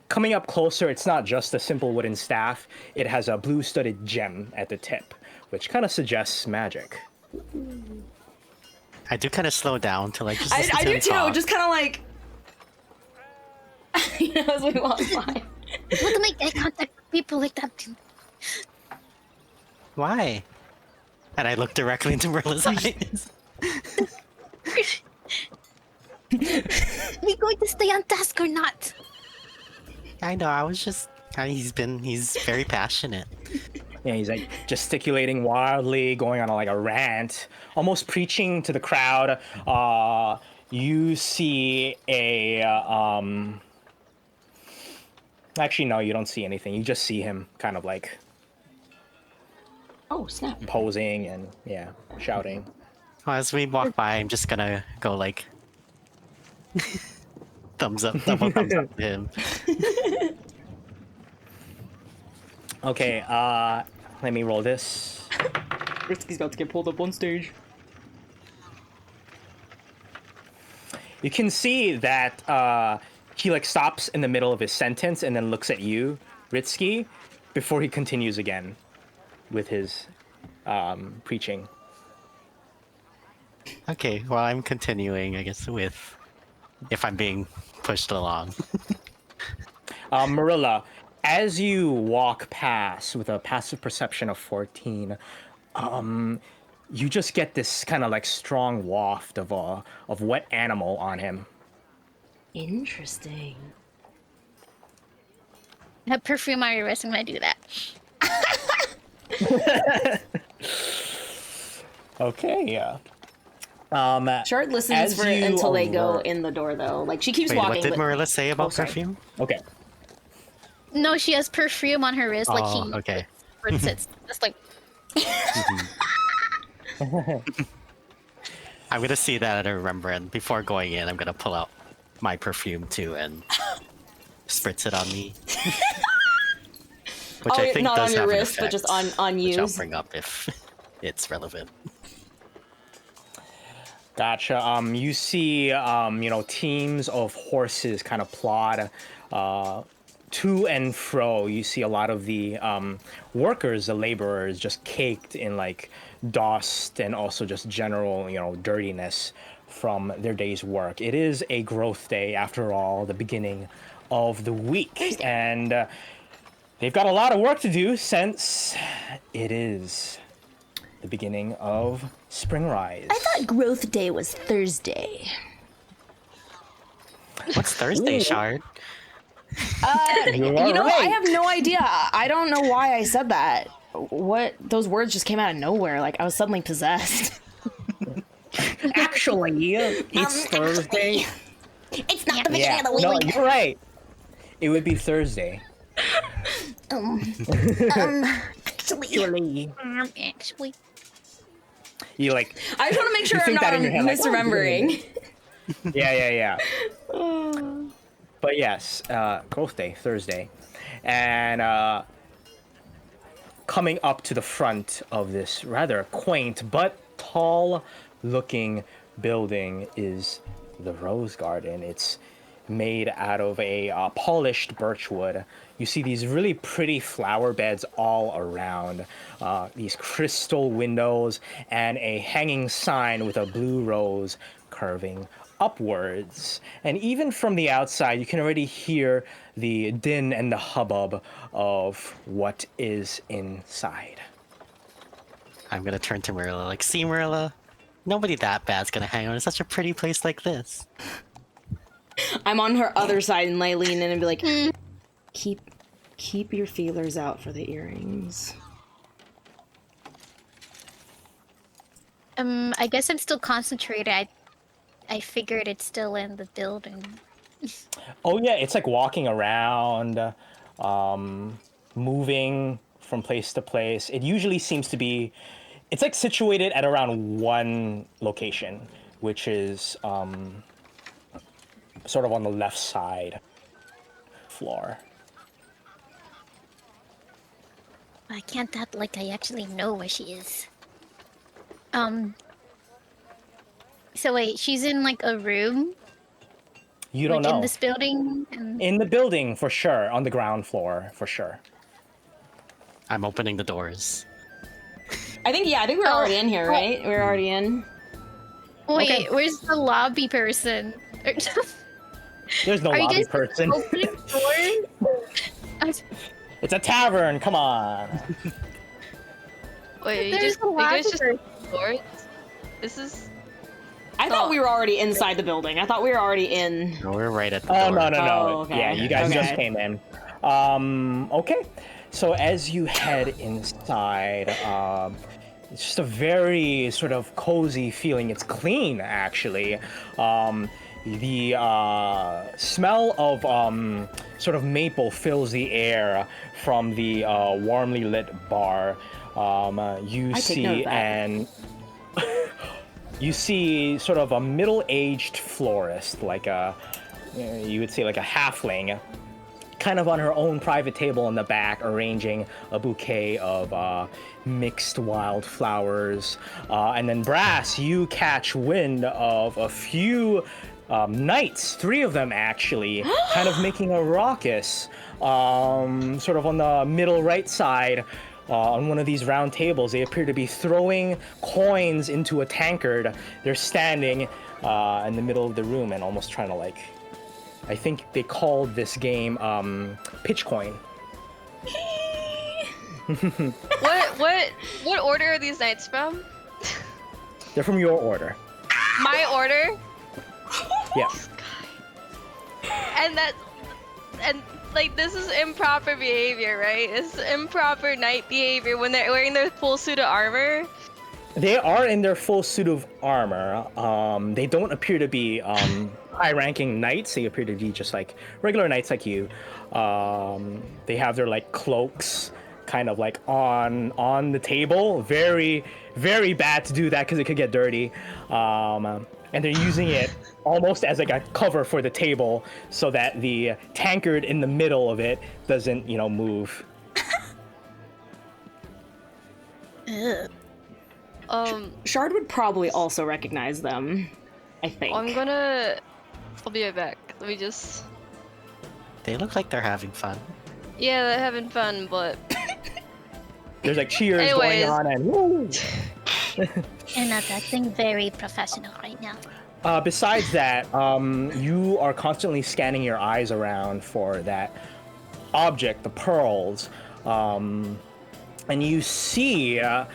coming up closer, it's not just a simple wooden staff. It has a blue studded gem at the tip, which kind of suggests magic. I do kind of slow down to like just listen I to do him too, talk. just kind of like... you know, as we walk by. Don't make eye contact with people like that. Why? And I look directly into Merla's eyes. We going to stay on task or not? I know. I was just. He's very passionate. Yeah, he's like gesticulating wildly, going on like a rant, almost preaching to the crowd. You see a actually no, you don't see anything. You just see him kind of like Oh, snap. posing and yeah, shouting. Well, as we walk by, I'm just gonna go like thumbs up, double thumbs up to him. Okay, let me roll this. Risky's about to get pulled up on stage. You can see that he like stops in the middle of his sentence and then looks at you, Ritsky, before he continues again with his preaching. Okay, well, I'm continuing, I guess, with if I'm being pushed along. Marilla, as you walk past with a passive perception of 14, you just get this kind of like strong waft of wet animal on him. Interesting. I have perfume on your wrist when I do that. Okay, yeah. Shart listens As for you until they go alert- in the door, though. Like, she keeps Wait, walking. what did but- Marilla say about sorry. perfume? Okay. No, she has perfume on her wrist, like Oh, she okay. spritz it. Just like I'm gonna see that and remember, and before going in, I'm gonna pull out my perfume too and spritz it on me. Which I think not does on your have an wrist, but just effect, on which I'll you. bring up if it's relevant. Gotcha. You see, teams of horses kind of plod to and fro. You see a lot of the workers, the laborers, just caked in like dust and also just general, dirtiness from their day's work. It is a growth day, after all, the beginning of the week, and they've got a lot of work to do since it is the beginning of spring rise. I thought growth day was Thursday. What's Thursday, Shard? You You are know, I right. have no idea. I don't know why I said that. What? Those words just came out of nowhere. Like, I was suddenly possessed. Actually, it's Thursday. It's not the beginning Yeah, of the no, week. you're right. It would be Thursday. Actually. actually. You like, I just want to make sure You I'm think not that in your head, like, misremembering. yeah. But yes, growth day, Thursday, and coming up to the front of this rather quaint but tall-looking building is the Rose Garden. It's made out of a polished birchwood. You see these really pretty flower beds all around, these crystal windows, and a hanging sign with a blue rose curving upwards. And even from the outside, you can already hear the din and the hubbub of what is inside. I'm gonna turn to Marilla, like, see, Marilla, nobody that bad's gonna hang on in such a pretty place like this. I'm on her other side and I lean in and be like, keep your feelers out for the earrings. I guess I'm still concentrated. I figured it's still in the building. Oh yeah, it's like walking around, moving from place to place. It usually seems to be, it's like situated at around one location, which is sort of on the left side floor. I can't act like I actually know where she is. So wait, she's in like a room, You don't like in know. this building, and In the building for sure, on the ground floor for sure. I'm opening the doors. I think we're already in here, right? We're already in. wait, Okay. where's the lobby person? There's no Are you lobby guys person. opening doors? It's a tavern. Come on. Wait, There's a you guys just lobby doors? This is. I thought we were already inside the building. I thought we were already in. No, we're right at the Oh door. no. Oh, okay. Yeah, you guys just Okay. came in. Okay. So as you head inside, it's just a very sort of cozy feeling. It's clean, actually. The smell of sort of maple fills the air from the warmly lit bar. You I take note see of that. an you see sort of a middle-aged florist, like you would say like a halfling, kind of on her own private table in the back, arranging a bouquet of mixed wildflowers. And then Brass, you catch wind of a few knights, 3 of them actually, kind of making a ruckus, sort of on the middle right side. On one of these round tables, they appear to be throwing coins into a tankard. They're standing in the middle of the room and almost trying to like, I think they called this game pitch coin. What order are these knights from? They're from your order. My order? Yeah. And like this is improper behavior, right? It's improper knight behavior when they're wearing their full suit of armor. They are in their full suit of armor. They don't appear to be high-ranking knights. They appear to be just like regular knights like you. They have their like cloaks kind of like on the table. Very, very bad to do that because it could get dirty. And they're using it almost as like a cover for the table so that the tankard in the middle of it doesn't, move. Ugh. Shard would probably also recognize them. I think. I'll be right back. Let me just. They look like they're having fun. Yeah, they're having fun, but There's like cheers Anyways. going on and woo! You're not acting very professional right now. Besides that, you are constantly scanning your eyes around for that object, the pearls, and you see a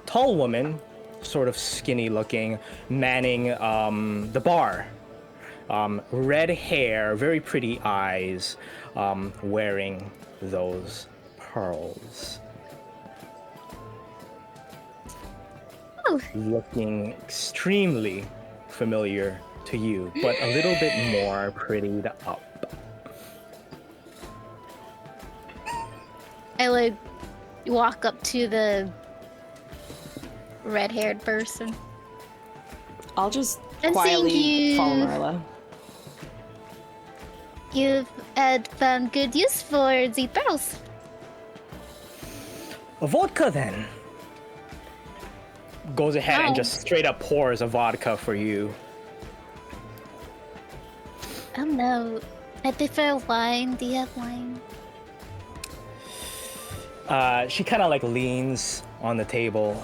tall woman, sort of skinny looking, manning the bar. Red hair, very pretty eyes, wearing those pearls. Oh. Looking extremely familiar to you, but a little bit more prettied up. I like walk up to the red-haired person. I'll just And quietly thank you. follow Marilla. You've had found good use for the pearls. A vodka then. Goes ahead and Oh. just straight up pours a vodka for you. Oh no, I prefer wine. Do you have wine? She kind of like leans on the table.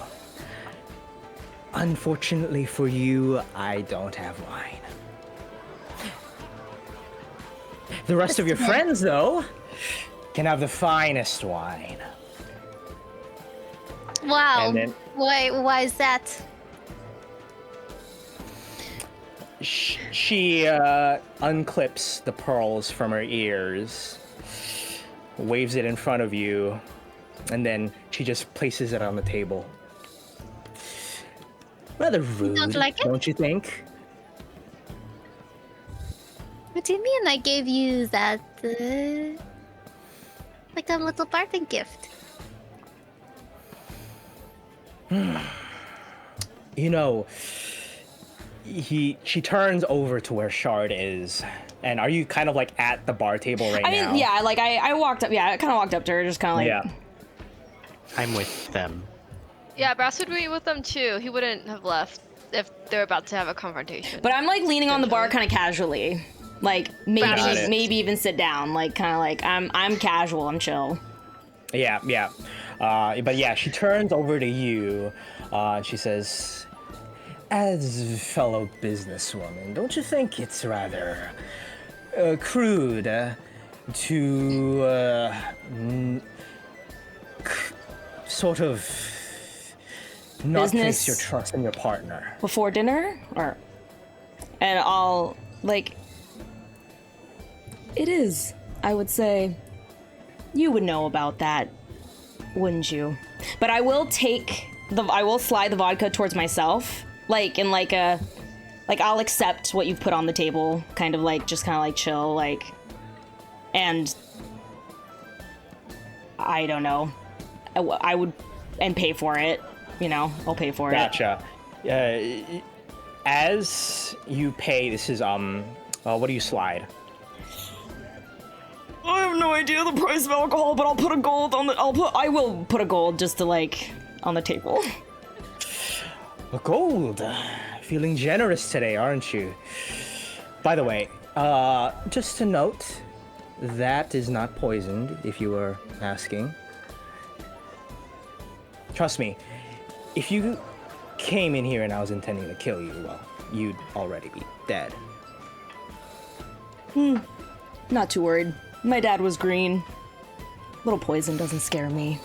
Unfortunately for you, I don't have wine. The rest of your friends, though, can have the finest wine. Wow. And then Why is that? she unclips the pearls from her ears. waves it in front of you, and then she just places it on the table. Rather rude, don't like it? don't you think? What do you mean I gave you that, like a little parting gift? You know, she turns over to where Shard is. And are you kind of like at the bar table right now? I mean, yeah, like I walked up, I kind of walked up to her, just kind of like, Yeah. I'm with them. Yeah, Brass would be with them too. He wouldn't have left if they're about to have a confrontation. but I'm like leaning on the bar kind of casually. Like maybe Got it. maybe even sit down, like kind of like I'm casual, I'm chill. Yeah. But yeah, she turns over to you, and she says, as a fellow businesswoman, don't you think it's rather crude to sort of not Business place your trust in your partner? before dinner, and I'll like. It is, I would say. You would know about that, wouldn't you? But I will I will slide the vodka towards myself, like in like I'll accept what you've put on the table, kind of like chill, like, and I don't know, I would, and pay for it, I'll pay for it. Gotcha. As you pay, this is what do you slide? I have no idea the price of alcohol, but I'll put a gold on I will put a gold just to like on the table. A gold. Feeling generous today, aren't you? By the way, just to note, that is not poisoned, if you were asking. Trust me, if you came in here and I was intending to kill you, well, you'd already be dead. Not too worried. My dad was green. Little poison doesn't scare me.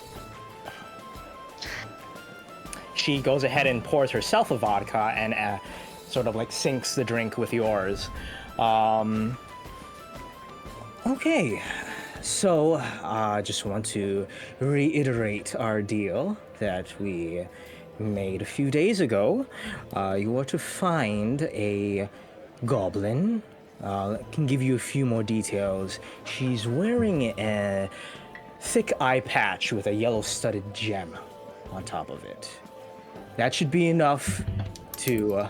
She goes ahead and pours herself a vodka and sort of like sinks the drink with yours. Okay, so I just want to reiterate our deal that we made a few days ago. You are to find a goblin. Can give you a few more details. She's wearing a thick eye patch with a yellow studded gem on top of it. That should be enough to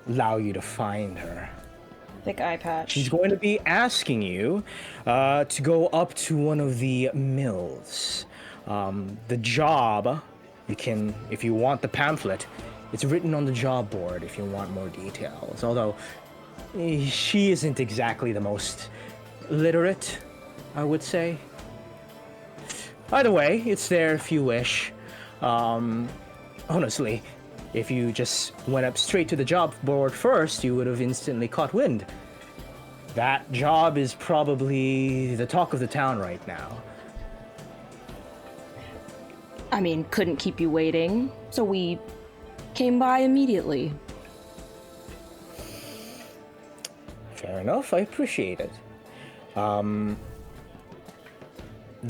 allow you to find her. Thick eye patch. She's going to be asking you to go up to one of the mills. The job, if you want the pamphlet, it's written on the job board if you want more details. Although, she isn't exactly the most literate, I would say. Either way, it's there if you wish. Honestly, if you just went up straight to the job board first, you would have instantly caught wind. That job is probably the talk of the town right now. I mean, couldn't keep you waiting, so we came by immediately. Fair enough, I appreciate it. The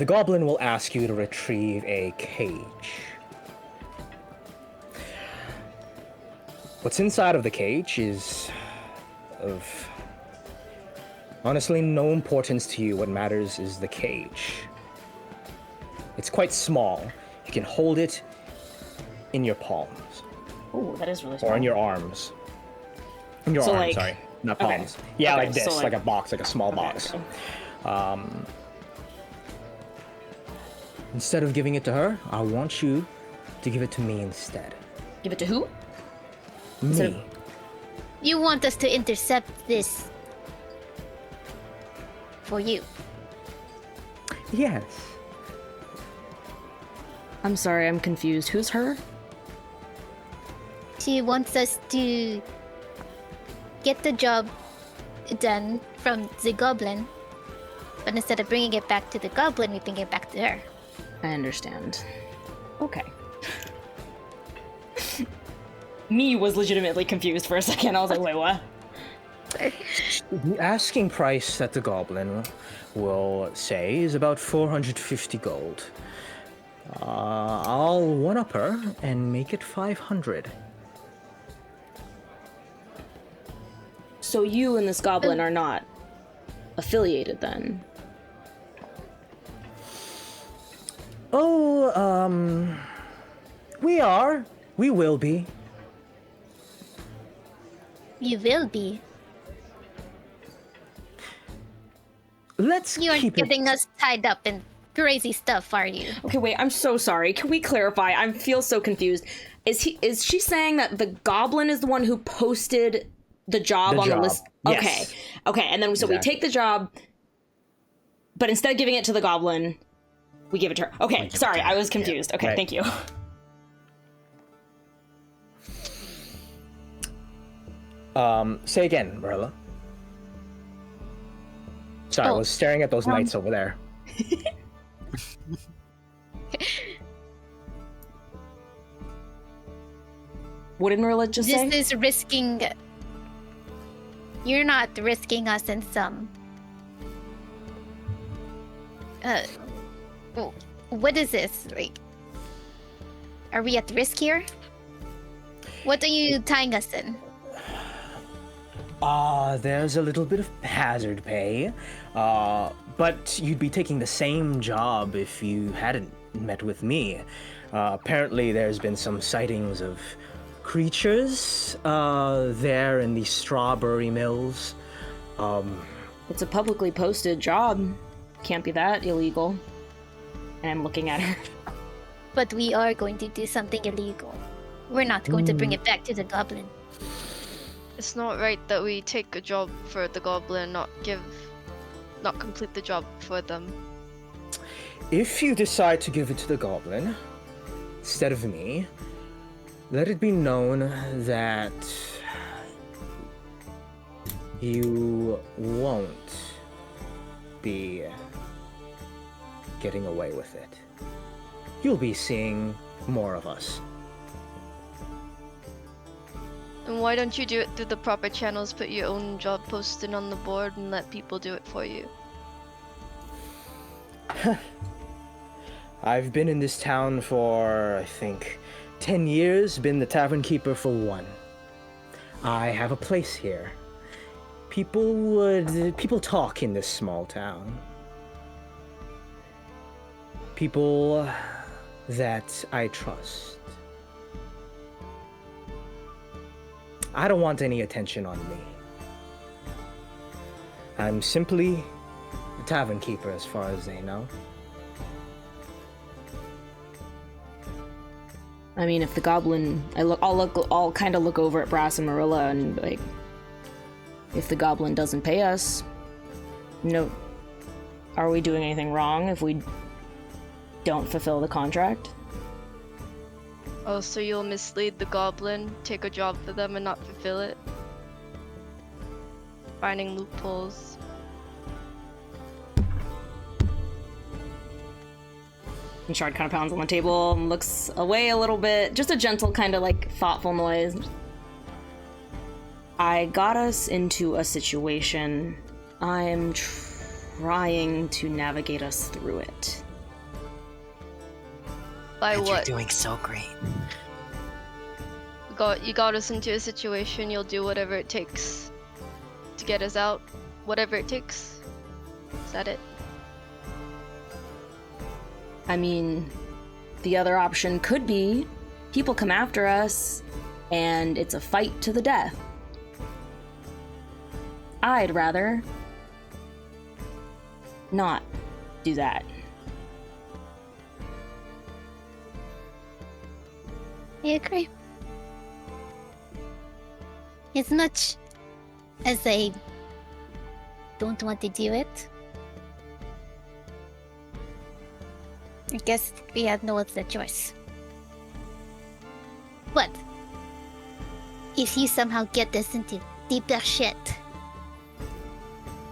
goblin will ask you to retrieve a cage. What's inside of the cage is of honestly no importance to you. What matters is the cage. It's quite small. You can hold it in your palms. Oh, that is really small. Or in your arms. In your So, arms, like- sorry. Not okay. palms. Yeah, Okay, like this, so, like a box, like a small Okay, box. okay. Instead of giving it to her, I want you to give it to me instead. Give it to who? Me. of- You want us to intercept this for you? Yes. I'm sorry, I'm confused. Who's her? She wants us to get the job done from the goblin, but instead of bringing it back to the goblin, we bring it back to her. I understand. Okay. Me was legitimately confused for a second. I was like, wait, what? The asking price that the goblin will say is about 450 gold. I'll one-up her and make it 500. So you and this goblin are not affiliated then? Oh, we are. We will be. You will be. Let's You aren't keep it. getting us tied up in crazy stuff, are you? Okay, wait, I'm so sorry. Can we clarify? I feel so confused. Is she saying that the goblin is the one who posted the job The on the job, list? yes. Okay, and then so we Exactly. take the job, but instead of giving it to the goblin, we give it to her. Okay, give it sorry, to her, I was confused. Okay, Right. thank you. Say again, Marilla. Sorry, I Oh, was staring at those knights over there. What did Marilla just say? This is risking. You're not risking us in some. Oh, what is this? Like, are we at risk here? What are you tying us in? There's a little bit of hazard pay. But you'd be taking the same job if you hadn't met with me. Apparently there's been some sightings of creatures, there in the strawberry mills. It's a publicly posted job. Can't be that illegal. And I'm looking at her. But we are going to do something illegal. We're not going to bring it back to the goblin. It's not right that we take a job for the goblin, not complete the job for them. If you decide to give it to the goblin, instead of me, let it be known that you won't be getting away with it. You'll be seeing more of us. And why don't you do it through the proper channels, put your own job posting on the board and let people do it for you? I've been in this town for, I think, 10 years, been the tavern keeper for 1. I have a place here. People talk in this small town. People that I trust. I don't want any attention on me. I'm simply the tavern keeper as far as they know. I mean, if the goblin, I'll kind of look over at Brass and Marilla and like, if the goblin doesn't pay us, no, are we doing anything wrong if we don't fulfill the contract? Oh, so you'll mislead the goblin, take a job for them and not fulfill it? Finding loopholes. And Shard kind of pounds on the table and looks away a little bit. Just a gentle kind of like thoughtful noise. I got us into a situation. I'm trying to navigate us through it. By And what? You're doing so great. You got us into a situation, you'll do whatever it takes to get us out. Whatever it takes. Is that it? I mean, the other option could be people come after us and it's a fight to the death. I'd rather not do that. I agree. As much as I don't want to do it, I guess we have no other choice. But if you somehow get us into deeper shit,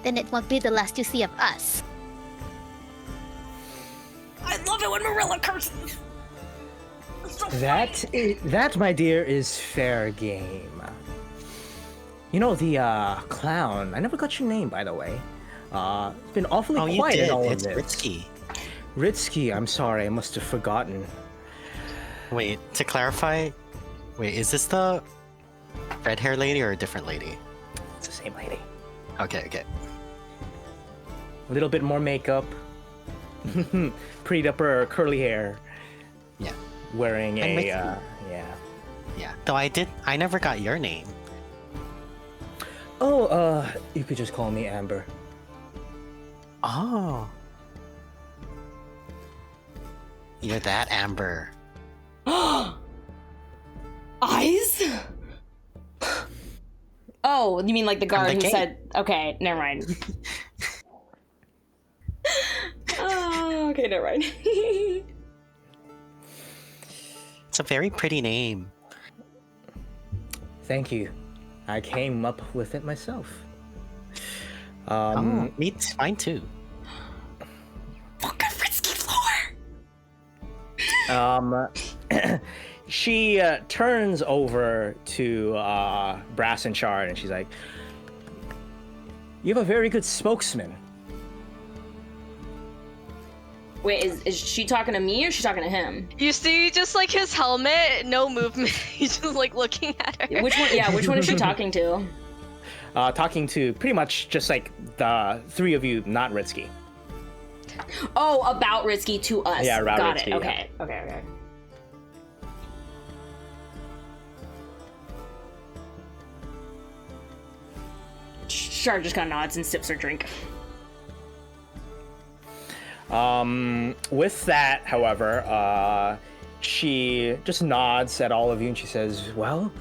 then it won't be the last you see of us. I love it when Marilla curses. That, my dear, is fair game. You know, the clown. I never got your name, by the way. It's been awfully Oh, you quiet did. in all It's of this. Ritsky. Ritsky, I'm sorry, I must have forgotten. Wait, to clarify, is this the red hair lady or a different lady? It's the same lady. Okay. A little bit more makeup. Prettied up her curly hair. Yeah. Wearing I'm a, with you. yeah. Though I never got your name. Oh, you could just call me Amber. Oh. You're that Amber. Eyes? Oh, you mean like the guard the who gate. said... Okay, never mind. Oh, okay, never mind. It's a very pretty name. Thank you. I came up with it myself. Mine too. Fucking Fritsky floor! She turns over to Brass and Shard, and she's like, "You have a very good spokesman." Wait, is she talking to me or is she talking to him? You see, just like his helmet, no movement. He's just like looking at her. Which one? Yeah, which one is she talking to? Talking to pretty much just like the three of you, not Ritsky. Oh, about Ritsky to us. Yeah, about Got Ritsky, it. yeah. Okay. Shard just kind of nods and sips her drink. With that, however, she just nods at all of you and she says, "Well,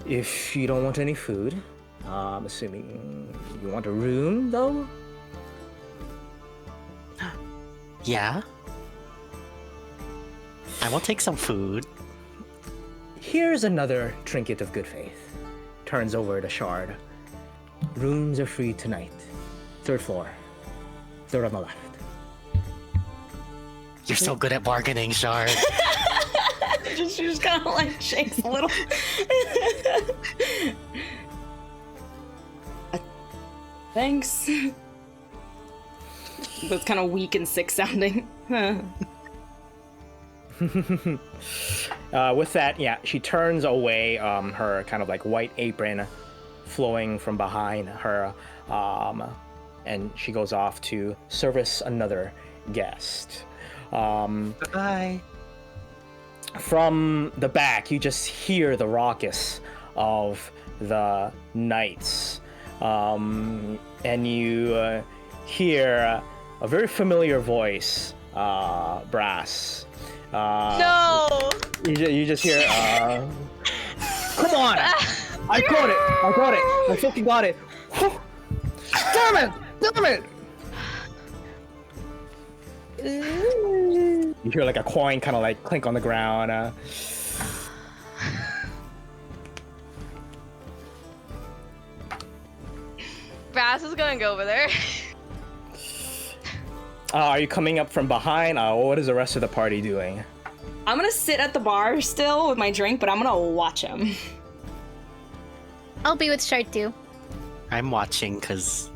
if you don't want any food, I'm assuming you want a room, though?" Yeah. I will take some food. Here's another trinket of good faith. Turns over to Shard. Rooms are free tonight. 3rd floor. Third on the left. You're so good at bargaining, Shard. She just kind of like shakes a little. Thanks. That's kind of weak and sick sounding. With that, yeah, she turns away, her kind of like white apron flowing from behind her, and she goes off to service another guest. Bye. From the back, you just hear the raucous of the knights, and you hear a very familiar voice, Brass. No! You just hear, "Come on! I got it! I fucking got it! Damn it! You hear like a coin kind of like clink on the ground. Brass is gonna go over there. Are you coming up from behind? What is the rest of the party doing? I'm gonna sit at the bar still with my drink, but I'm gonna watch him. I'll be with Shard too. I'm watching because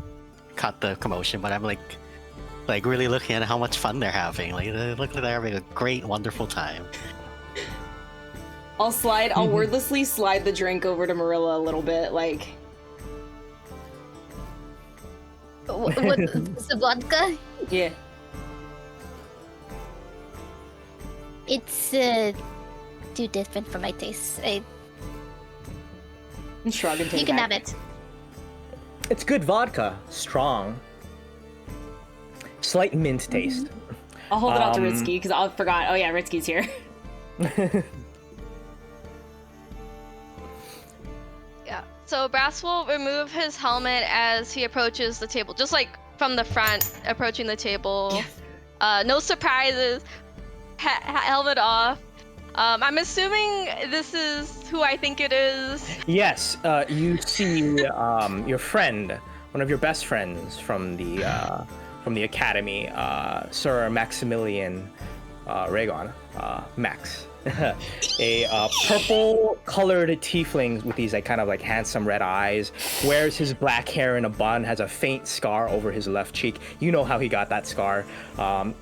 caught the commotion, but I'm like really looking at how much fun they're having. Like they look like they're having a great, wonderful time. I'll wordlessly slide the drink over to Marilla a little bit, like. What is the vodka? Yeah. It's too different for my taste. And shrug and take You can back. have it. It's good vodka, strong, slight mint taste. I'll hold it out to Ritsky because I forgot. Oh yeah, Ritsky's here. Yeah. So Brass will remove his helmet as he approaches the table, just like from the front, approaching the table. No surprises. Helmet off. I'm assuming this is who I think it is. Yes, you see your friend, one of your best friends from the academy, Sir Maximilian Rhaegon, Max. a purple-colored tiefling with these like kind of like handsome red eyes, wears his black hair in a bun, has a faint scar over his left cheek. You know how he got that scar.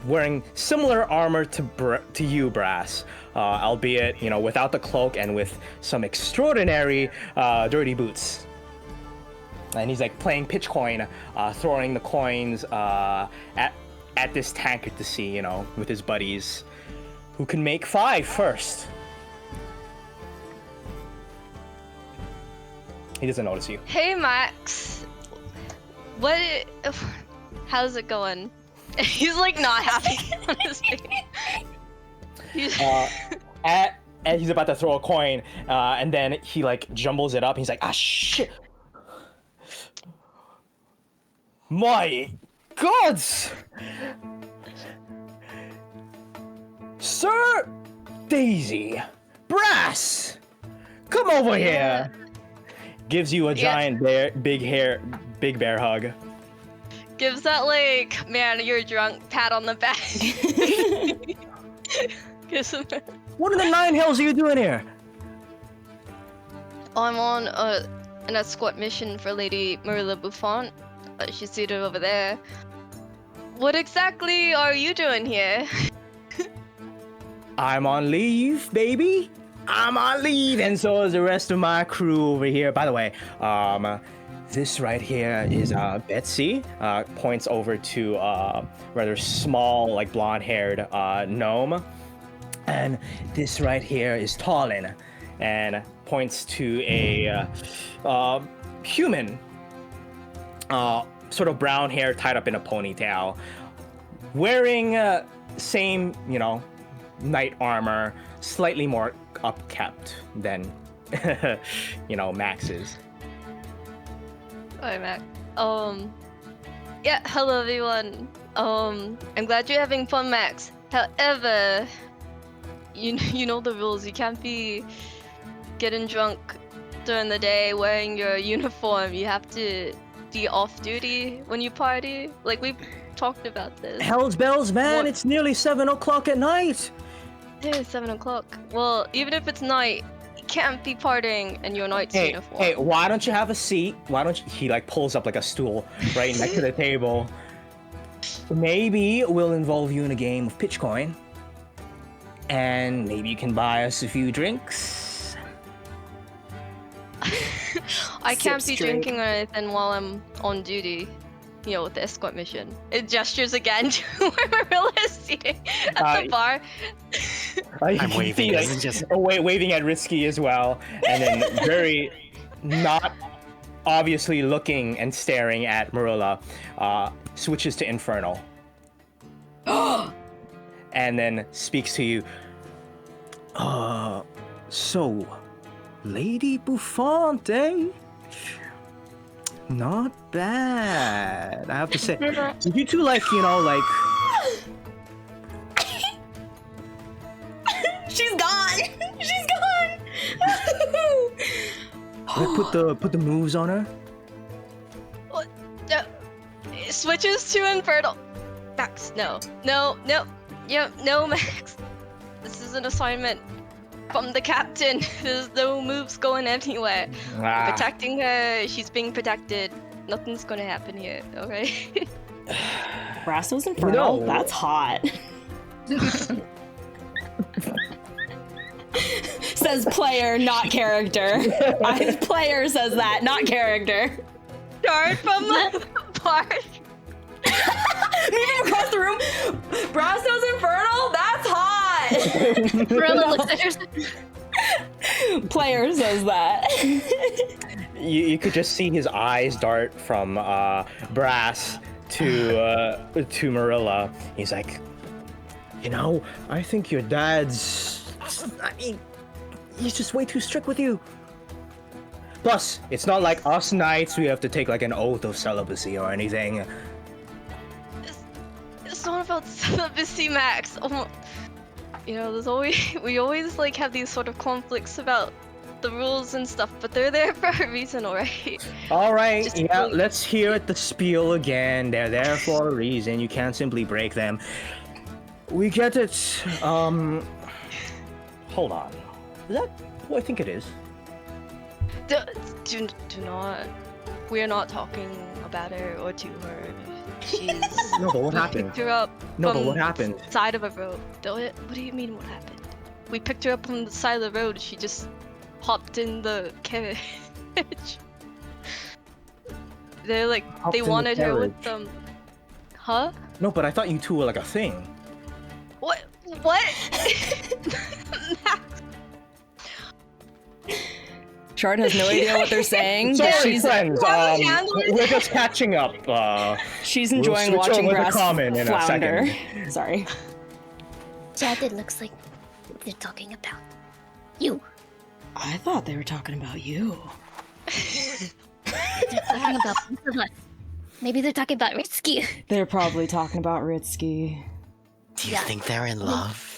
Wearing similar armor to you, Brass, albeit without the cloak and with some extraordinary dirty boots. And he's like playing pitch coin, throwing the coins at this tankard to see, with his buddies. Who can make 5 first? He doesn't notice you. Hey, Max. How's it going? He's like not happy on his face. And he's about to throw a coin, and then he like jumbles it up. And he's like, ah, shit. My gods! Sir Daisy, Brass, come over here. Gives you a giant big bear hug. Gives that like, man, you're drunk pat on the back. Gives him What in the 9 hells are you doing here? I'm on an escort mission for Lady Marilla Buffon. She's seated over there. What exactly are you doing here? I'm on leave, baby. I'm on leave, and so is the rest of my crew over here. By the way, this right here is Betsy. Points over to rather small, like blonde-haired gnome, and this right here is Tallin, and points to a human, sort of brown hair tied up in a ponytail, wearing same, knight armor, slightly more upkept than Max's. Hi, Mac. Yeah, hello everyone. I'm glad you're having fun, Max. However, you know the rules. You can't be getting drunk during the day wearing your uniform. You have to be off duty when you party. Like, we've talked about this. Hell's bells, man! It's nearly 7 o'clock at night. Yeah, 7 o'clock. Well, even if it's night, you can't be partying in your knight's uniform. Hey, why don't you have a seat? Why don't you... He like pulls up like a stool right next to the table. Maybe we'll involve you in a game of pitch coin. And maybe you can buy us a few drinks. I can't be drinking or anything while I'm on duty. With the escort mission. It gestures again to where Marilla is seating at the bar. I'm waving. Waving at Risky as well, and then very not obviously looking and staring at Marilla, switches to Infernal. And then speaks to you. So, Lady Buffon, eh? Not bad, I have to say. Did you two like? She's gone. She's gone. Put the moves on her. It switches to Infernal. Max, no, Max. This is an assignment from the captain. There's no moves going anywhere. I'm protecting her. She's being protected. Nothing's gonna happen here, alright? Brasso's Infernal? That's hot. Says player, not character. Player says that, not character. Start from the bar. Moving across the room. Brasso's Infernal? That's hot! Marilla looks at her. Player says that. You could just see his eyes dart from Brass to Marilla. He's like, I think your dad's... he's just way too strict with you. Plus, it's not like us knights, we have to take like an oath of celibacy or anything. It's not about celibacy, Max. We always like have these sort of conflicts about the rules and stuff, but they're there for a reason, alright? Alright, let's hear it, the spiel again. They're there for a reason. You can't simply break them. We get it. Hold on. Is that who I think it is? Do not. We're not talking about her or to her. She's. No, but what we happened? picked her up. No, from but what happened? the side of a road. What do you mean? What happened? We picked her up from the side of the road. She just hopped in the carriage. They're like Hopped they in the wanted her with carriage? them. Huh? No, but I thought you two were like a thing. What? What? Shard has no idea what they're saying. Sorry, she's friends. handlers. We're just catching up. she's We'll enjoying switch watching over to Brass common in a flounder. second. Sorry. Chad, it looks like they're talking about you. I thought they were talking about you. They're talking about both of us. Maybe they're talking about Risky. They're probably talking about Ritsky. Do you Yeah. think they're in love?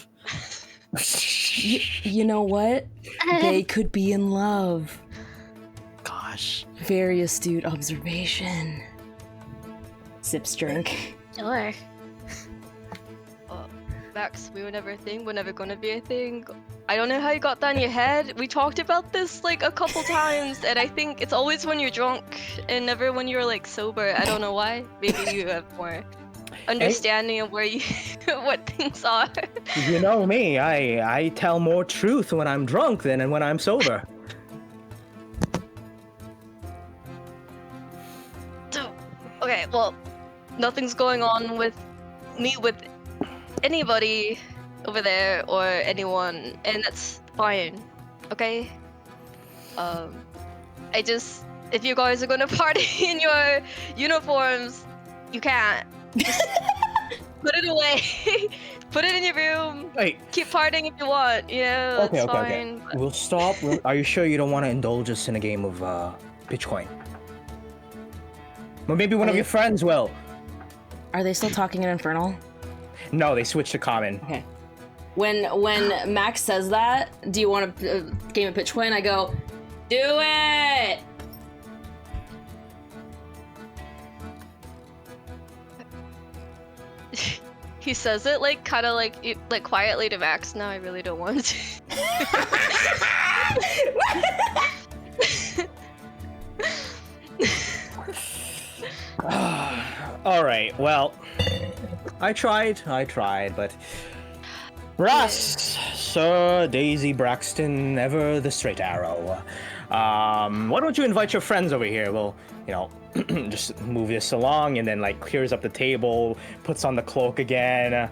You know what? They could be in love. Gosh. Very astute observation. Sips drink. Sure. Max, we were never a thing. We're never gonna be a thing. I don't know how you got that in your head. We talked about this like a couple times, and I think it's always when you're drunk and never when you're like sober. I don't know why. Maybe you have more understanding of where you what things are. You know me. I tell more truth when I'm drunk than when I'm sober. So, okay, well, nothing's going on with me with anybody over there or anyone, and that's fine. Okay. I just if you guys are gonna party in your uniforms, you can't. Just put it away. Put it in your room. Hey. Keep partying if you want. Yeah, Okay, that's okay, fine. okay. We'll stop. Are you sure you don't want to indulge us in a game of Bitcoin? Well, maybe one of your friends will. Are they still talking in Infernal? No, they switched to common. Okay. When Max says that, do you want a game of pitch coin? I go, do it. He says it like kind of like quietly to Max. No, I really don't want to. All right. Well, I tried, but Russ, Sir Daisy Braxton, ever the straight arrow. Why don't you invite your friends over here? We'll, just move this along, and then like clears up the table, puts on the cloak again.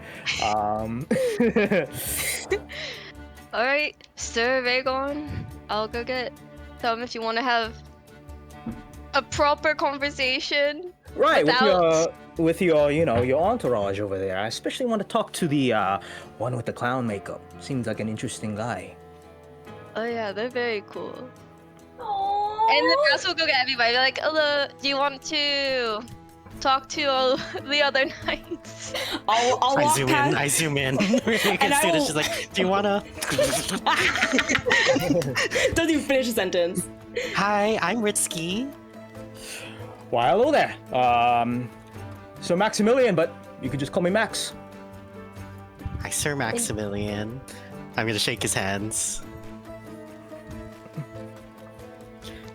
All right, Sir Vagon, I'll go get them if you want to have a proper conversation. Right, without- with your your entourage over there. I especially want to talk to the one with the clown makeup. Seems like an interesting guy. Oh yeah, they're very cool. Aww. And then Max will go get everybody. Be like, hello, do you want to talk to all the other knights? I'll walk past. I zoom in. And I will- she's like, do you wanna? Doesn't even finish a sentence. Hi, I'm Ritsky. Why, hello there. So Maximilian, but you could just call me Max. Hi, Sir Maximilian. I'm gonna shake his hands.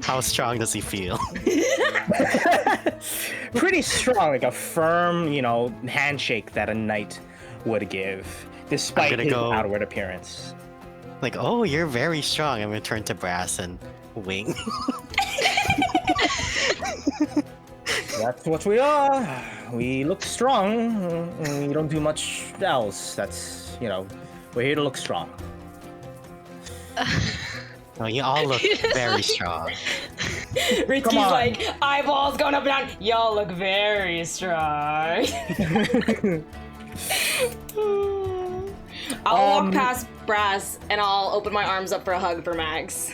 How strong does he feel? Pretty strong, like a firm, handshake that a knight would give, despite gonna his go- outward appearance. Like, oh, you're very strong. I'm gonna turn to Brass and wink. That's what we are. We look strong. We don't do much else. That's, we're here to look strong. Oh, you all look very strong. Ritzy's Come on. like, eyeballs going up and down. Y'all look very strong. I'll walk past Brass and I'll open my arms up for a hug for Max.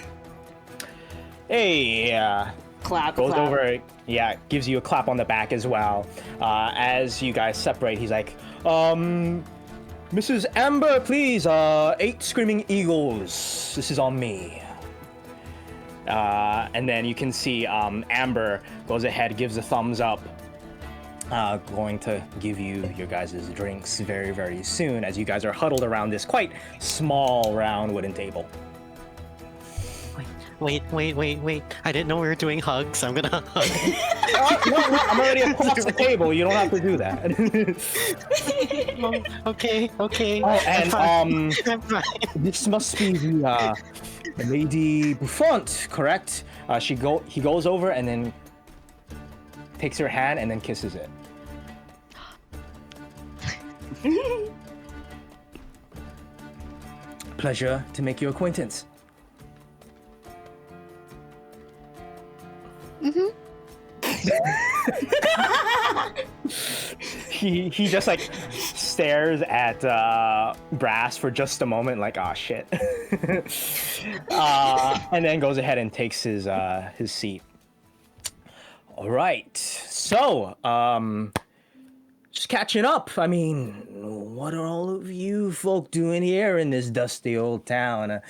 Hey, Clap, goes clap. over, gives you a clap on the back as well. As you guys separate, he's like, Mrs. Amber, please, 8 screaming eagles. This is on me. And then you can see Amber goes ahead, gives a thumbs up, going to give you your guys' drinks very, very soon as you guys are huddled around this quite small, round wooden table. Wait. I didn't know we were doing hugs. I'm gonna hug. No, I'm already across the table. You don't have to do that. Okay. Oh, and I'm fine. this must be the Lady Buffont, correct? He goes over and then takes her hand and then kisses it. Pleasure to make your acquaintance. He just like stares at Brass for just a moment, like, oh shit, and then goes ahead and takes his seat. All right, so just catching up. I mean, what are all of you folk doing here in this dusty old town?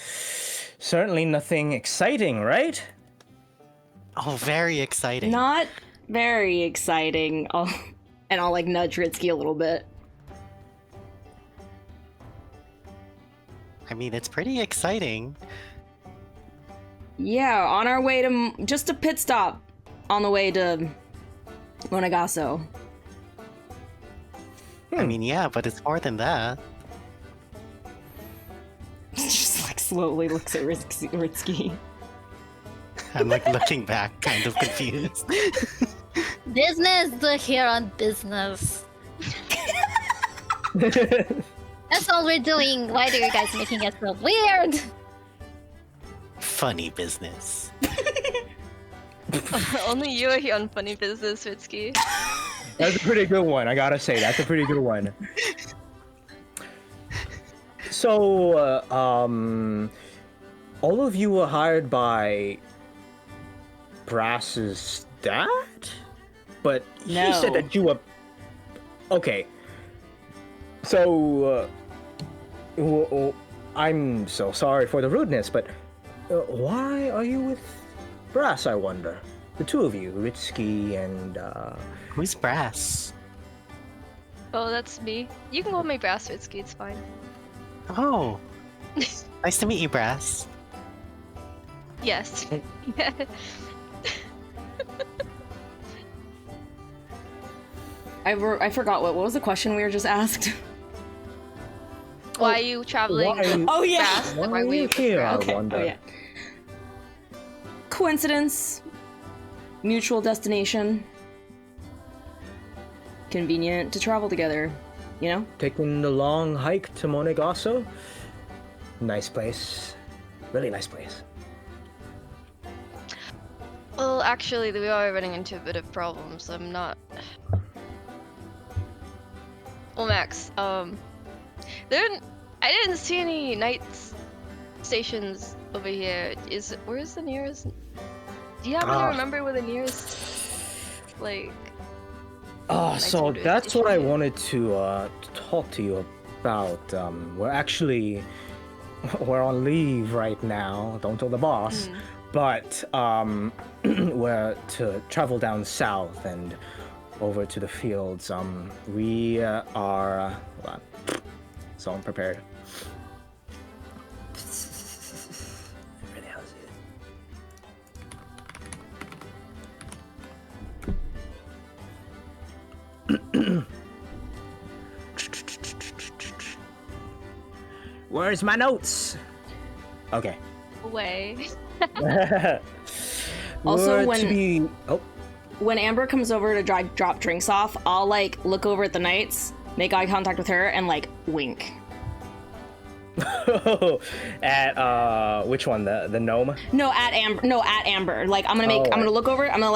Certainly nothing exciting, right? Oh, very exciting. Not very exciting. And I'll like nudge Ritsky a little bit. I mean, it's pretty exciting. Yeah, on our way to just a pit stop on the way to Monegasso. I mean, yeah, but it's more than that. Just like slowly looks at Ritsky. I'm like looking back, kind of confused. Business, we're here on business. That's all we're doing. Why are you guys making it so weird? Funny business. Only you are here on funny business, Ritsky. That's a pretty good one, I gotta say. That's a pretty good one. So, all of you were hired by Brass's dad? But he said that you were... Okay. So, I'm so sorry for the rudeness, but why are you with Brass, I wonder? The two of you, Ritsky and, Who's Brass? Oh, that's me. You can call me Brass, Ritsky, it's fine. Oh. Nice to meet you, Brass. Yes. I forgot what was the question we were just asked? Why are you traveling Why- with Oh, yeah. Brass? why Why are were you you with here, I Brass? wonder? Oh yeah. Coincidence. Mutual destination. Convenient to travel together, you know? Taking the long hike to Monegasso? Nice place. Really nice place. Well, actually, we are running into a bit of problems. I'm not... Well, Max, I didn't see any night stations over here. Where's the nearest... Do you happen to remember where the nearest, like... So radio that's station what I is? wanted to talk to you about. We're on leave right now. Don't tell the boss. But we're to travel down south and over to the fields. We are. Hold on. So I'm prepared. Where the hell is it? Where's my notes? Okay. Away. Also, We're to be... Oh. When Amber comes over to drop drinks off, I'll like look over at the knights, make eye contact with her, and like wink. At which one? The gnome? No, at Amber. No, at Amber. Like I'm gonna look over. I'm gonna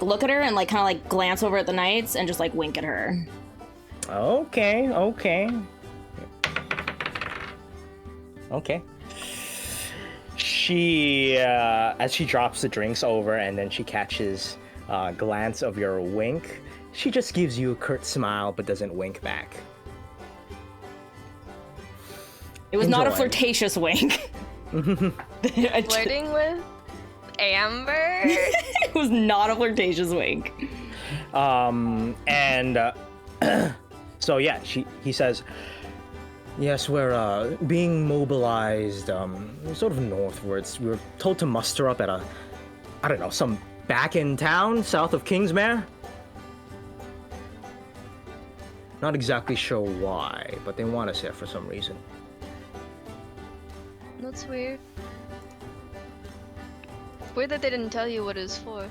look at her and like kind of like glance over at the knights and just like wink at her. Okay. She, as she drops the drinks over and then she catches a glance of your wink, she just gives you a curt smile but doesn't wink back. It was not a Enjoy. flirtatious wink. Flirting with Amber? It was not a flirtatious wink. And so yeah, he says, yes, we're being mobilized sort of northwards. We were told to muster up at I don't know, some back in town south of Kingsmere. Not exactly sure why, but they want us here for some reason. That's weird. Weird that they didn't tell you what it was for.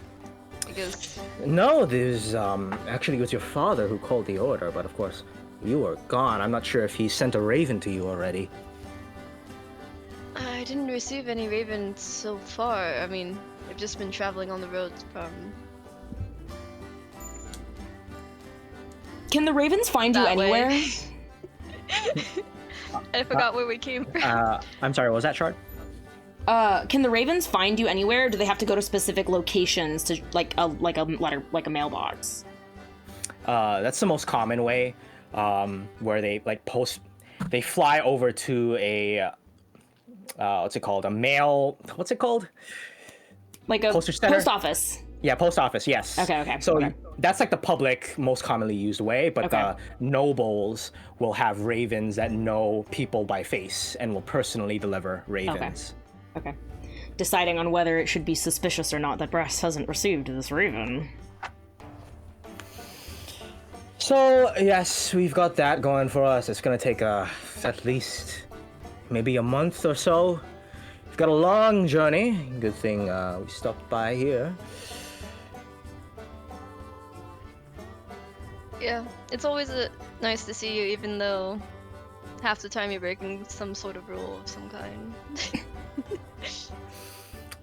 Because No, there's actually it was your father who called the order, but of course you were gone. I'm not sure if he sent a raven to you already. I didn't receive any ravens so far. I mean, I've just been traveling on the roads from Can the ravens find you that way. anywhere? I forgot where we came from. I'm sorry, what was that, Shard? Can the ravens find you anywhere? Or do they have to go to specific locations to like a letter, like a mailbox? That's the most common way, where they they fly over to a what's it called? A mail. What's it called? Like a Postage center? post office. Yeah, post office. Yes. Okay. So Okay. that's like the public, most commonly used way, but Okay. the nobles will have ravens that know people by face and will personally deliver ravens. Okay. Deciding on whether it should be suspicious or not that Brass hasn't received this raven. So yes, we've got that going for us. It's gonna take at least maybe a month or so. We've got a long journey. Good thing we stopped by here. Yeah, it's always nice to see you, even though half the time you're breaking some sort of rule of some kind.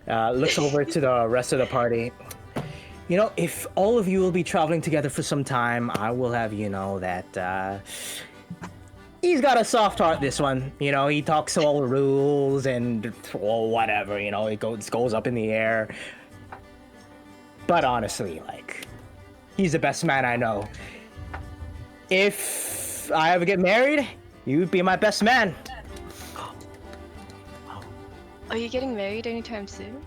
Looks over to the rest of the party. You know, if all of you will be traveling together for some time, I will have you know that he's got a soft heart, this one. You know, he talks all the rules and whatever, you know, it goes up in the air. But honestly, like, he's the best man I know. If I ever get married, you'd be my best man. Are you getting married anytime soon?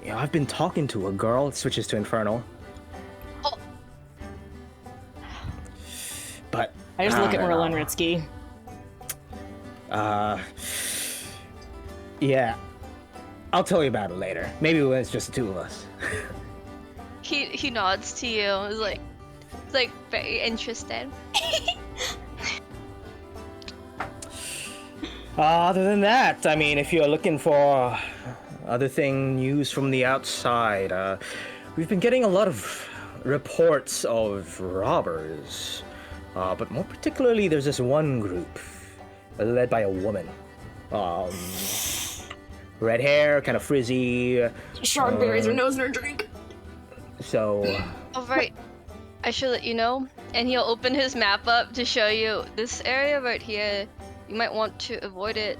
You know, I've been talking to a girl. It switches to Infernal. Oh. But I just look at don't Marilla and know. Ritsky. Yeah. I'll tell you about it later. Maybe when it's just the two of us. He nods to you. It's like very interested. Other than that, I mean, if you're looking for other news from the outside, we've been getting a lot of reports of robbers. But more particularly, there's this one group led by a woman. Red hair, kind of frizzy. Shard buries her nose in her drink. So, All right, I should let you know. And he'll open his map up to show you this area right here. You might want to avoid it.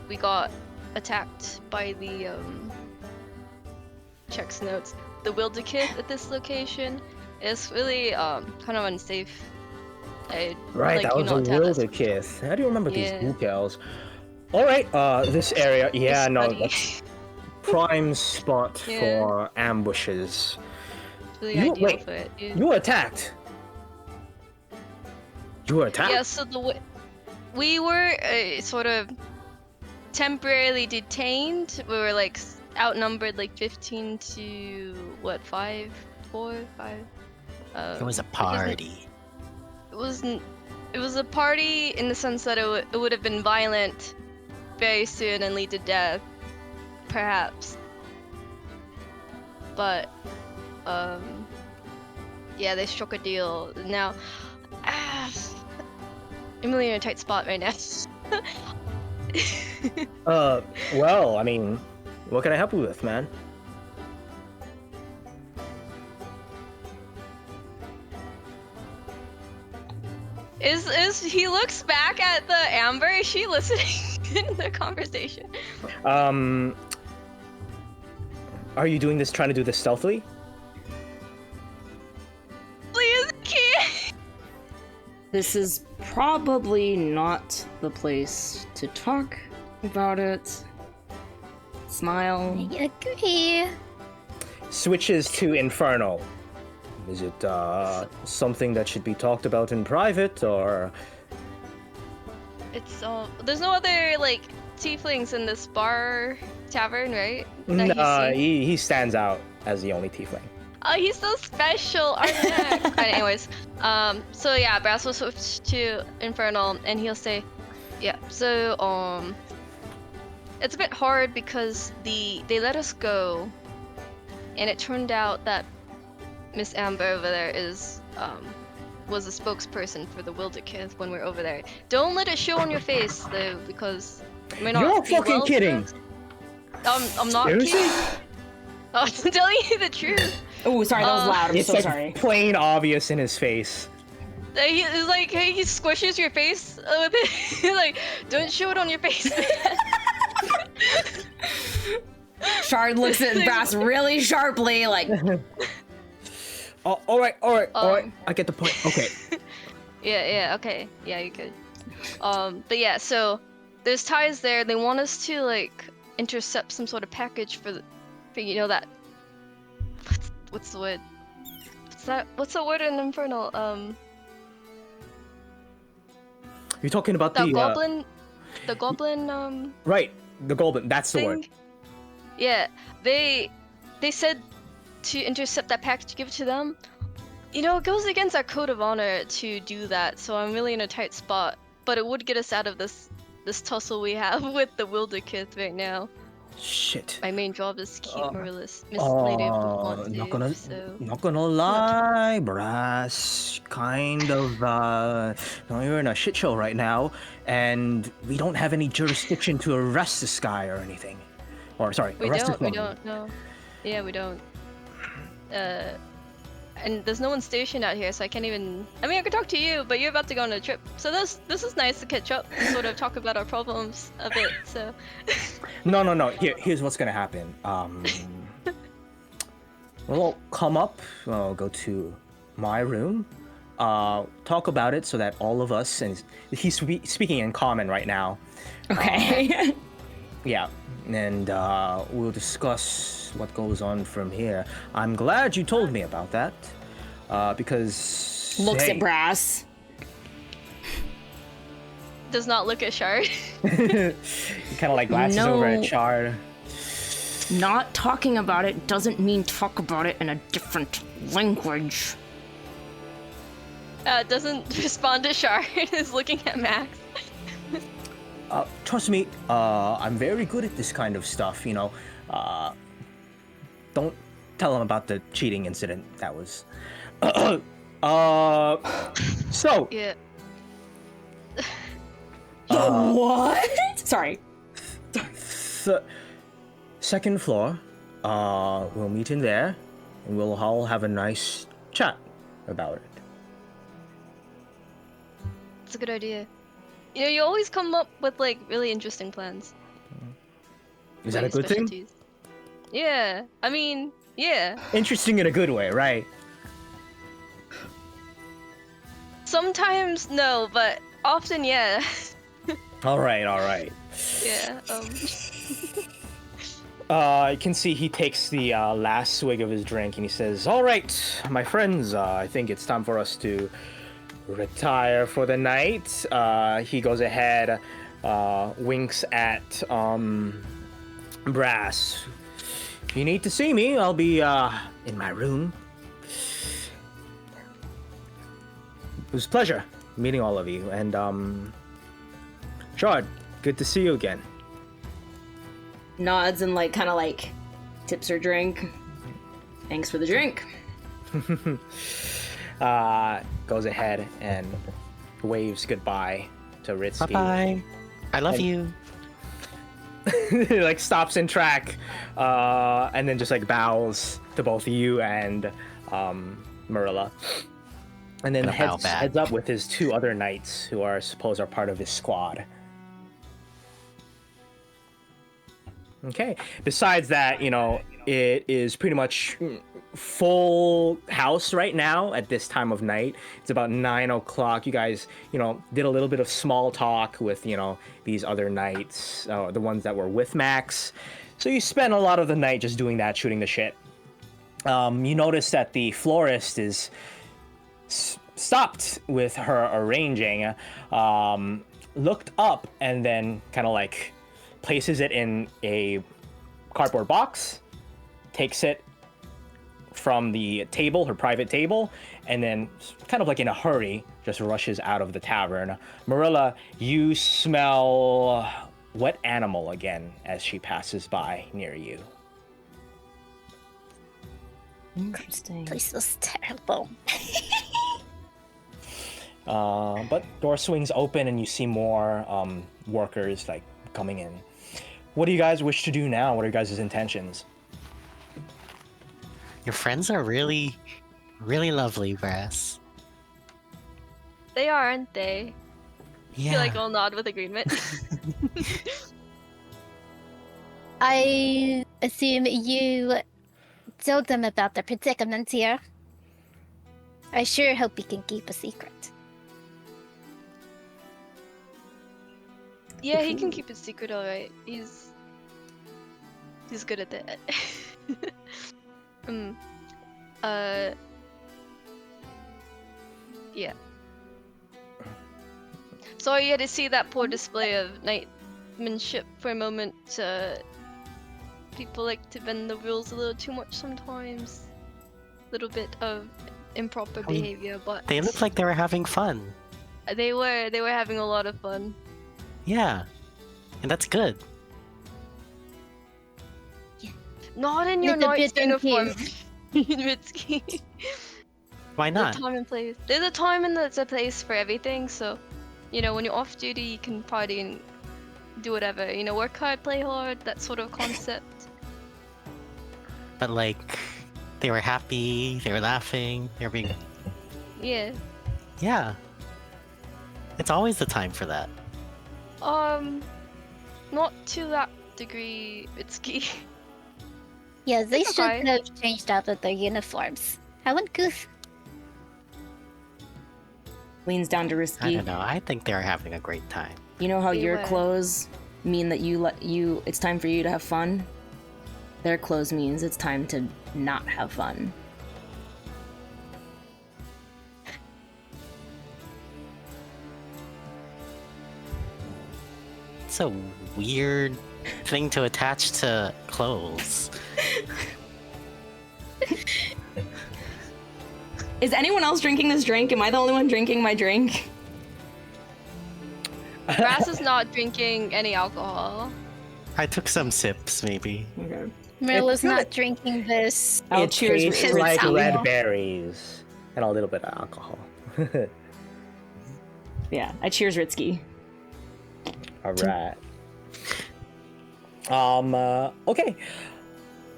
We got attacked by the checks notes. The Wildekith at this location is really kind of unsafe. I'd right, like that you was a not to have that Wildekith. How do you remember Yeah. these details? All right, this area, yeah, no, Study. that's prime spot Yeah. for ambushes. It's really You- ideal wait, for it. Yeah. You were attacked. You were attacked? Yeah, so we were sort of temporarily detained. We were like outnumbered like 15 to what, 5? It was a party. It was a party in the sense that it would have been violent very soon and lead to death, perhaps. But yeah, they struck a deal. Now I'm really in a tight spot right now. Well, I mean, what can I help you with, man? Is he looks back at the Amber? Is she listening in the conversation? Are you trying to do this stealthily? Please, kid. This is probably not the place to talk about it. Smile. I agree. Switches to Infernal. Is it something that should be talked about in private, or? It's there's no other like tieflings in this bar tavern, right? That No, he's seen? he stands out as the only tiefling. Oh, he's so special, Arnak. Anyways, so yeah, Brass will switch to Infernal, and he'll say, yeah. So it's a bit hard because they let us go, and it turned out that Miss Amber over there was a spokesperson for the Wilderkith when we're over there. Don't let it show on your face though, because it may not You're be fucking well kidding. dressed. I'm not Seriously? kidding. I'm telling you the truth. Oh, sorry, that was loud. I'm It's so like sorry. plain obvious in his face. It's like, hey, he squishes your face with it. He's like, don't show it on your face, man. Shard looks at Brass really sharply, like, Oh, all right. I get the point. Okay. Yeah, okay. Yeah, you could. But yeah, so there's ties there. They want us to like intercept some sort of package for you know that. What's the word? What's the word in Infernal? You're talking about The the goblin. The goblin. Right, the goblin. That's the word. Thing. Yeah, they said to intercept that package, give it to them. You know, it goes against our code of honor to do that, so I'm really in a tight spot. But it would get us out of this tussle we have with the Wilderkith right now. Shit. My main job is to keep Marilla's Miss Lady of the Want Not gonna lie, Brass. Kind of, you're in a shit show right now, and we don't have any jurisdiction to arrest this guy or anything. Or, sorry, arrest this We woman. don't, no. Yeah, we don't. And there's no one stationed out here, so I can't even... I mean, I could talk to you, but you're about to go on a trip. So this is nice to catch up and sort of talk about our problems a bit, so... No. Here's what's gonna happen. We'll come up, we'll go to my room, talk about it so that all of us, and he's speaking in common right now. okay. Yeah, and we'll discuss what goes on from here. I'm glad you told me about that, because... Looks hey, at Brass. Does not look at Shard. He kind of like glances over at No. Char. Not talking about it doesn't mean talk about it in a different language. Doesn't respond to Shard, is looking at Max. Trust me, I'm very good at this kind of stuff, you know. Don't tell him about the cheating incident. That was... so... Yeah. What? Sorry. Second floor, we'll meet in there, and we'll all have a nice chat about it. It's a good idea. You know, you always come up with, like, really interesting plans. Is that a Like, good thing? specialties. Yeah. I mean, yeah. Interesting in a good way, right? Sometimes no, but often yeah. All right. Yeah. You can see he takes the last swig of his drink and he says, "All right, my friends, I think it's time for us to retire for the night." He goes ahead, winks at Brass. If you need to see me, I'll be in my room. It was a pleasure meeting all of you, and Shard, good to see you again. Nods and like kind of like tips her drink. Thanks for the drink. Goes ahead and waves goodbye to Ritsky. Bye-bye. I love you. Like stops in track, and then just like bows to both you and Marilla. And then And a bow back. heads up with his two other knights who are part of his squad. Okay. Besides that, you know, it is pretty much full house right now at this time of night. It's about 9 o'clock. You guys, you know, did a little bit of small talk with, you know, these other knights, the ones that were with Max. So you spent a lot of the night just doing that, shooting the shit. You notice that the florist is stopped with her arranging, looked up, and then kind of like places it in a cardboard box, takes it from the table, her private table, and then kind of like in a hurry, just rushes out of the tavern. Marilla, you smell what animal again as she passes by near you? Interesting. This was terrible. But door swings open and you see more workers like coming in. What do you guys wish to do now? What are your guys' intentions? Your friends are really, really lovely, Brass. They are, aren't they? Yeah. I feel like I'll nod with agreement. I assume you told them about the predicament here. I sure hope we can keep a secret. Yeah, he can keep it secret, alright. He's good at that. Yeah. Sorry you had to see that poor display of knightmanship for a moment. People like to bend the rules a little too much sometimes. A little bit of improper I mean, behavior, but They look like they were having fun. they were having a lot of fun. Yeah. And that's good. Not in your Little knight's bit uniform, confused. Mitsuki. Why There's not? a time and place. There's a time and there's a place for everything. So, when you're off duty, you can party and do whatever. Work hard, play hard. That sort of concept. But like, they were happy, they were laughing, they were being... Yeah. Yeah. It's always the time for that. Not to that degree, Mitsuki. Yeah, they It's should okay. have changed out of their uniforms. How uncouth. Leans down to I Risky. don't know, I think they're having a great time. You know how They your were. clothes mean that it's time for you to have fun? Their clothes means it's time to not have fun. It's a weird thing to attach to clothes. Is anyone else drinking this drink? Am I the only one drinking my drink? Brass is not drinking any alcohol. I took some sips, maybe. Okay. Marilla's good. not drinking this. I'll It cheers tastes with like Risky. red berries and a little bit of alcohol. Yeah, I cheers Ritsky. All right. Okay.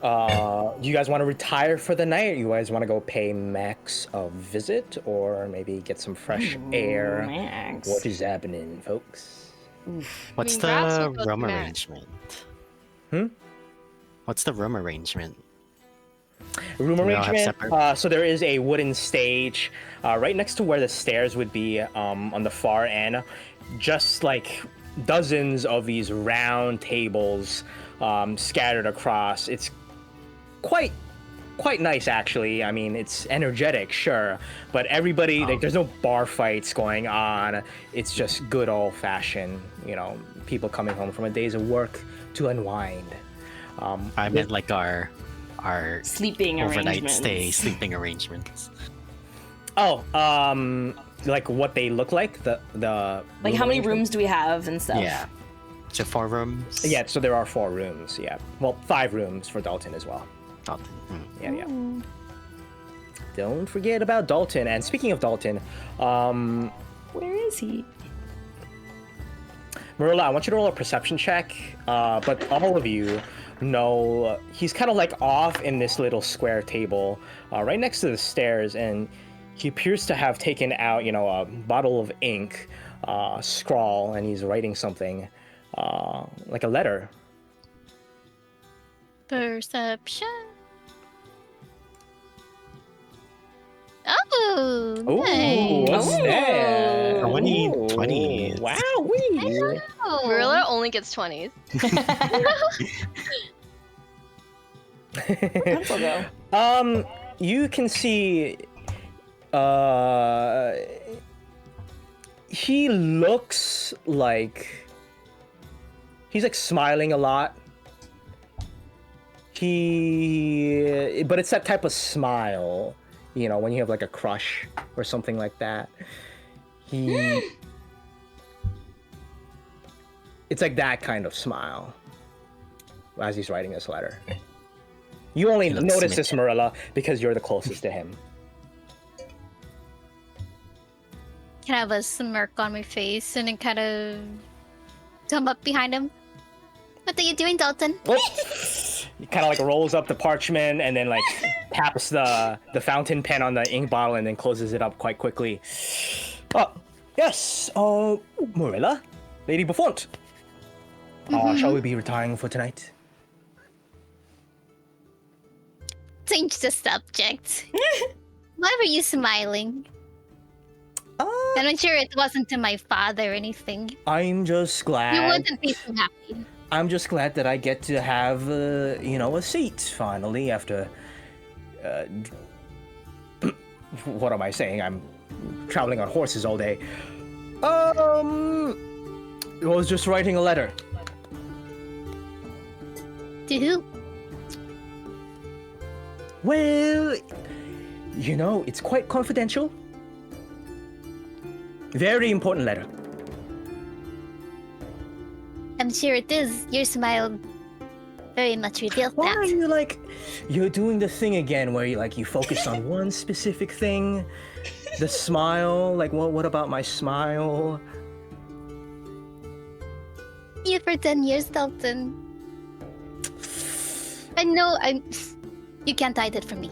Do you guys want to retire for the night? Or you guys want to go pay Max a visit, or maybe get some fresh air? Max. What is happening, folks? What's Brass the would go to room Matt. arrangement? Hmm? What's the room arrangement? Room Do we all have arrangement. separate- So there is a wooden stage right next to where the stairs would be on the far end. Just like dozens of these round tables scattered across. It's quite nice, actually. I mean, it's energetic, sure, but everybody like there's no bar fights going on. It's just good old fashioned, people coming home from a days of work to unwind. I meant like our Sleeping overnight arrangements. stay sleeping arrangements. Oh, like what they look like, the Like, how many arrangement? rooms do we have and stuff? Yeah. So 4 rooms? Yeah, so there are 4 rooms. Yeah, well, 5 rooms for Dalton as well. Dalton. Yeah. Don't forget about Dalton. And speaking of Dalton, Where is he? Marilla, I want you to roll a perception check. But all of you know he's kind of like off in this little square table, right next to the stairs, and he appears to have taken out, a bottle of ink, scrawl, and he's writing something, like a letter. Perception. Oh, Ooh, nice. what's that? 20. Ooh, 20. Wowee. Oh. Marilla only gets 20s. Pencil go. You can see, he looks like he's like smiling a lot. But it's that type of smile, you know, when you have like a crush or something like that. It's like that kind of smile as he's writing this letter. You only looks notice this, smitten. Marilla, because you're the closest to him. Can I have a smirk on my face and then kind of come up behind him? What are you doing, Dalton? He kind of like rolls up the parchment and then like taps the fountain pen on the ink bottle and then closes it up quite quickly. Yes, Marilla, Lady Buffont. Shall we be retiring for tonight? Change the subject. Why were you smiling? I'm not sure it wasn't to my father or anything. I'm just glad. You wouldn't be so happy. I'm just glad that I get to have, a seat finally after. What am I saying? I'm traveling on horses all day. I was just writing a letter. To who? Well, it's quite confidential. Very important letter. I'm sure it is. Your smile very much revealed Why are that. you you're doing the thing again where you focus on one specific thing? The smile, what about my smile? You for 10 years, Dalton. I know you can't hide it from me.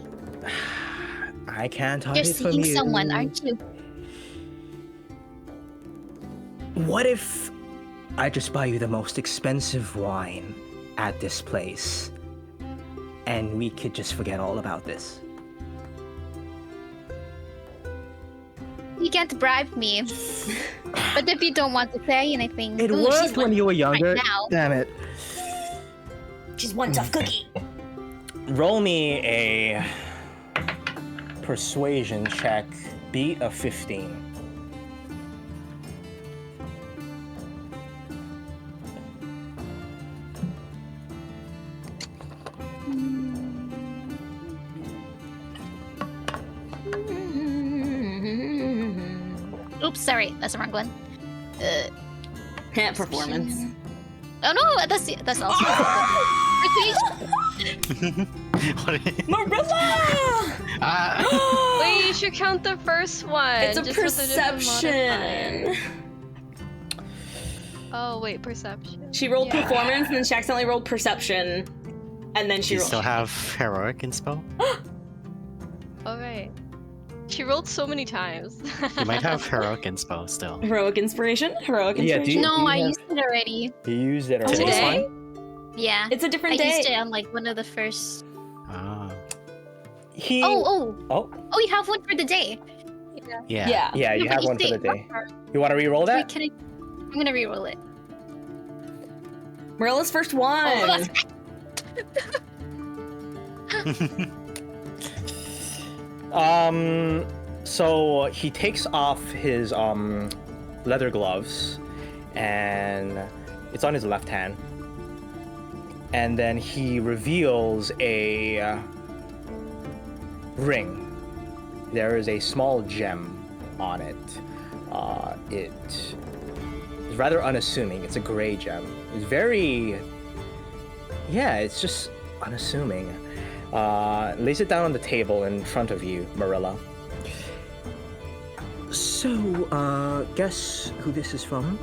I can't hide You're it from seeing you. someone, aren't you? What if I just buy you the most expensive wine at this place and we could just forget all about this? You can't bribe me. But if you don't want to say anything, It ooh, she's worked when you were younger. right now. Damn it. She's one tough cookie. Roll me a persuasion check, beat a 15. Oops, sorry, that's the wrong one. Performance. Oh no, that's also persuasion. Marilla! Wait, you should count the first one. It's a just with a different perception. modifier. Oh wait, perception. She rolled Yeah. performance and then she accidentally rolled perception. And then Do she you rolled. still have heroic inspo? All right. She rolled so many times. You might have heroic inspo still. Heroic inspiration? Heroic Yeah, inspiration? do you- No, I have- used it already. You used it already. Today's Today? one? Yeah. It's a different I day. used it on like one of the first. Ah, Oh, you have one for the day. yeah. Yeah. Yeah, you but have one for the stayed day. up. You want to re-roll that? Can I'm gonna reroll it. Marilla's first one. Oh, that's- So he takes off his leather gloves, and it's on his left hand. And then he reveals a ring. There is a small gem on it. It is rather unassuming. It's a gray gem. It's very, it's just unassuming. Lays it down on the table in front of you, Marilla. So, guess who this is from?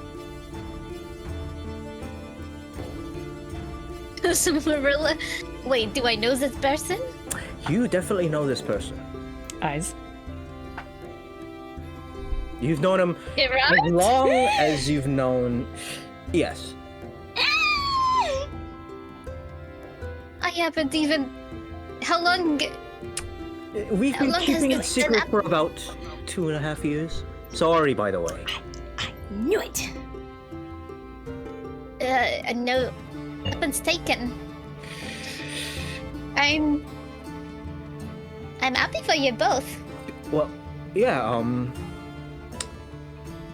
Marilla. Wait, do I know this person? You definitely know this person. Eyes. You've known him Right? as long as you've known. Yes. I haven't even. How long? We've How been long has keeping it this secret been for about 2.5 years. Sorry, by the way. Knew it. No weapons taken. I'm I'm happy for you both. Well, yeah,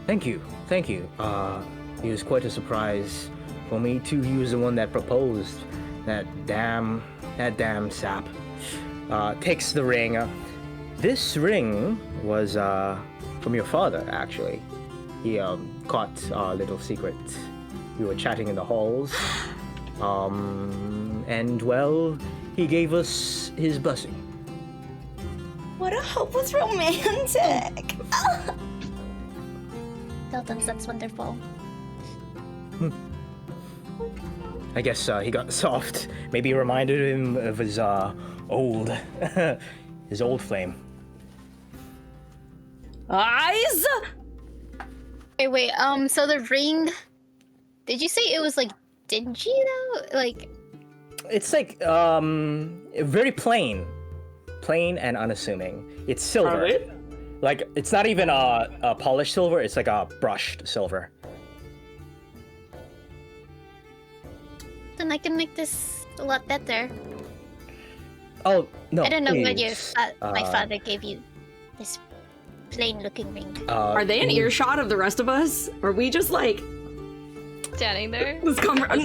thank you. It was quite a surprise for me too. He was the one that proposed. That damn sap. Takes the ring. This ring was from your father, actually. He caught our little secret. We were chatting in the halls. And well, he gave us his blessing. What a hopeless romantic. Dalton, that's wonderful. I guess he got soft. Maybe it reminded him of his old, his old flame. Eyes? Wait, so the ring, did you say it was like dingy though? Like, It's like very plain and unassuming. It's silver. Alright. Like it's not even a polished silver. It's like a brushed silver. then I can make this a lot better. Oh no! I don't know what please. my father gave you this plain-looking ring. Are they in earshot of the rest of us? Are we just like Standing there. this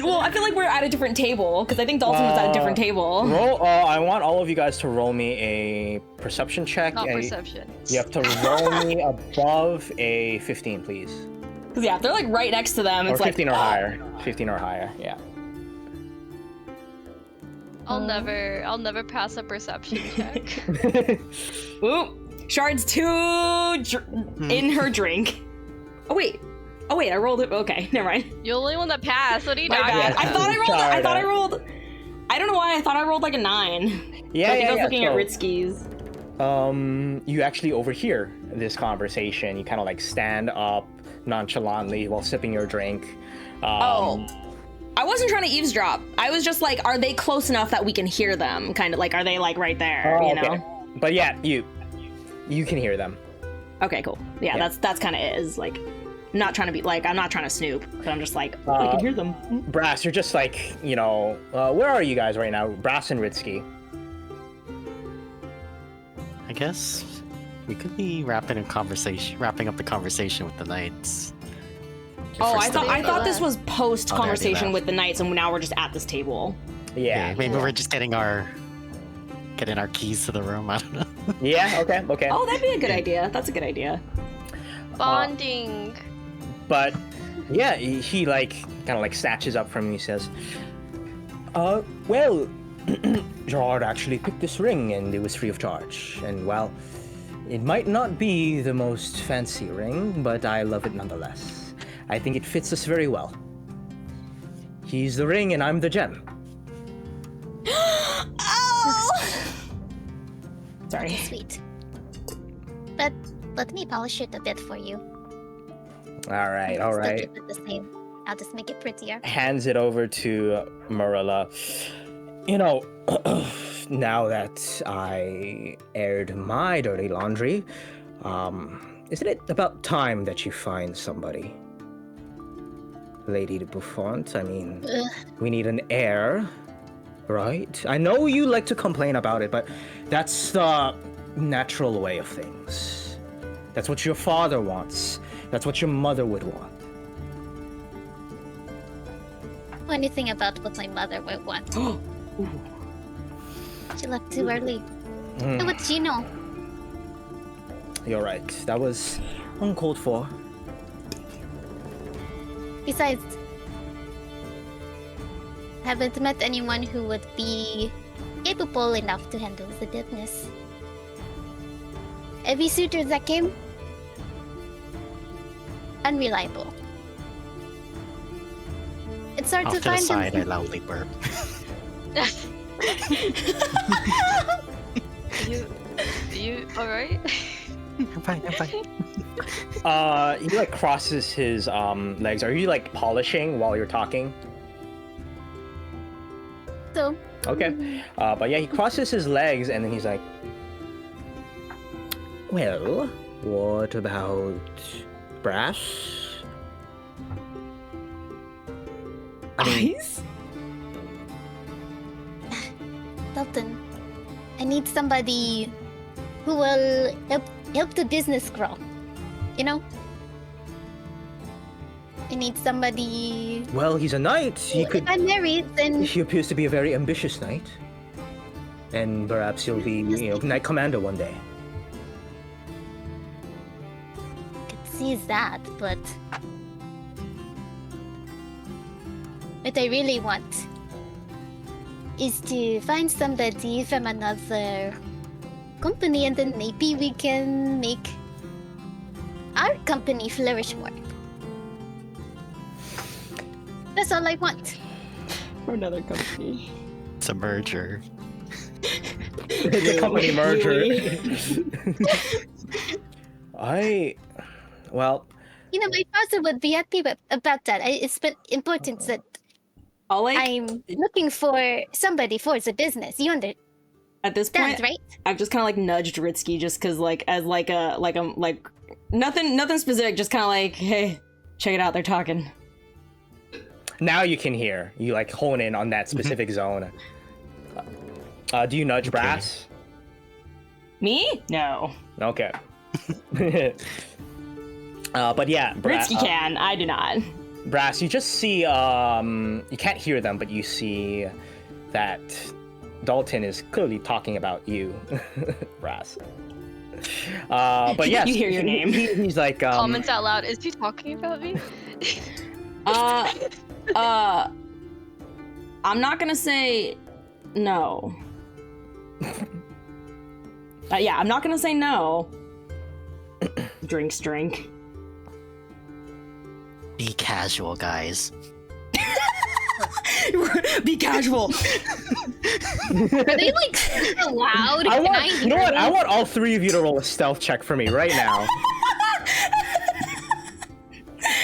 Well, I feel like we're at a different table because I think Dalton was at a different table. Roll. I want all of you guys to roll me a perception check. Not and perception. You have to roll me above a 15, please. 'Cause, yeah, if they're like right next to them, Or it's 15 like or higher. 15 or higher. Yeah. I'll never pass a perception check. Ooh, Shard's in her drink. Oh wait, I rolled it. Okay, never mind. You're the only one that passed. What are you My talking bad. about? I thought I rolled. Sorry, I thought I rolled. I don't know why I thought I rolled like a 9. Yeah, I think I was yeah, looking so- at Ritzky's. You actually overhear this conversation. You kind of like stand up nonchalantly while sipping your drink. I wasn't trying to eavesdrop. I was just like, are they close enough that we can hear them? Kind of like, are they like right there? Oh, You know? okay. But yeah, you can hear them. Okay, cool. Yeah, Yeah. that's kind of it. Is like, not trying to be like, I'm not trying to snoop, but I'm just like, I can hear them. Brass, you're just like, where are you guys right now? Brass and Ritsky. I guess we could be wrapping up the conversation with the knights. If Oh, we're I still- thought this was post Oh, there they conversation left. with the knights, and now we're just at this table. Yeah. Maybe we're just getting our keys to the room. I don't know. Yeah. Okay. Oh, that'd be a good idea. That's a good idea. Bonding. But yeah, he like kind of like snatches up from you. He says, well, Gerard actually picked this ring and it was free of charge. And well, it might not be the most fancy ring, but I love it nonetheless. I think it fits us very well. He's the ring and I'm the gem. Oh! Sorry. Sweet. But let me polish it a bit for you. All right. Still keep it the same. I'll just make it prettier. Hands it over to Marilla. Now that I aired my dirty laundry, isn't it about time that you find somebody? Lady de Buffont, I mean, Ugh. we need an heir, right? I know you like to complain about it, but that's the natural way of things. That's what your father wants. That's what your mother would want. Anything about what my mother would want. She left too early. So what do you know? You're right. That was uncalled for. Besides, I haven't met anyone who would be capable enough to handle the business. Every suitor that came, unreliable. It's hard Off to to the find side, I them. loudly burp. You alright? I'm fine. He like crosses his legs. Are you like polishing while you're talking? So, Okay. But yeah, he crosses his legs and then he's like, well, what about Brass? Eyes? Dalton, I need somebody who will help the business grow. You know? I need somebody. Well, he's a knight. If I'm married, then He appears to be a very ambitious knight. And perhaps he'll be, knight commander one day. could see that, but what I really want is to find somebody from another company, and then maybe we can make our company flourish more. That's all I want. For another company. It's a merger. It's a company merger. Well, You know, my father would be happy about that. It's been important that I'm looking for somebody for the business. You understand, at this point, right? I've just kind of like nudged Ritsky just because as nothing specific, just kind of like, hey, check it out, they're talking. now you can hear. You like hone in on that specific zone. Do you nudge Brass? Me? No. Okay. But yeah, Ritsky can. I do not. Brass, you just see, you can't hear them, but you see that Dalton is clearly talking about you, Brass. But yes. You hear your name. He's like, Comments out loud. Is he talking about me? I'm not gonna say no. Yeah, I'm not gonna say no. Drink. Be casual, guys. Be casual. Are they like super loud? you know what? I want all three of you to roll a stealth check for me right now.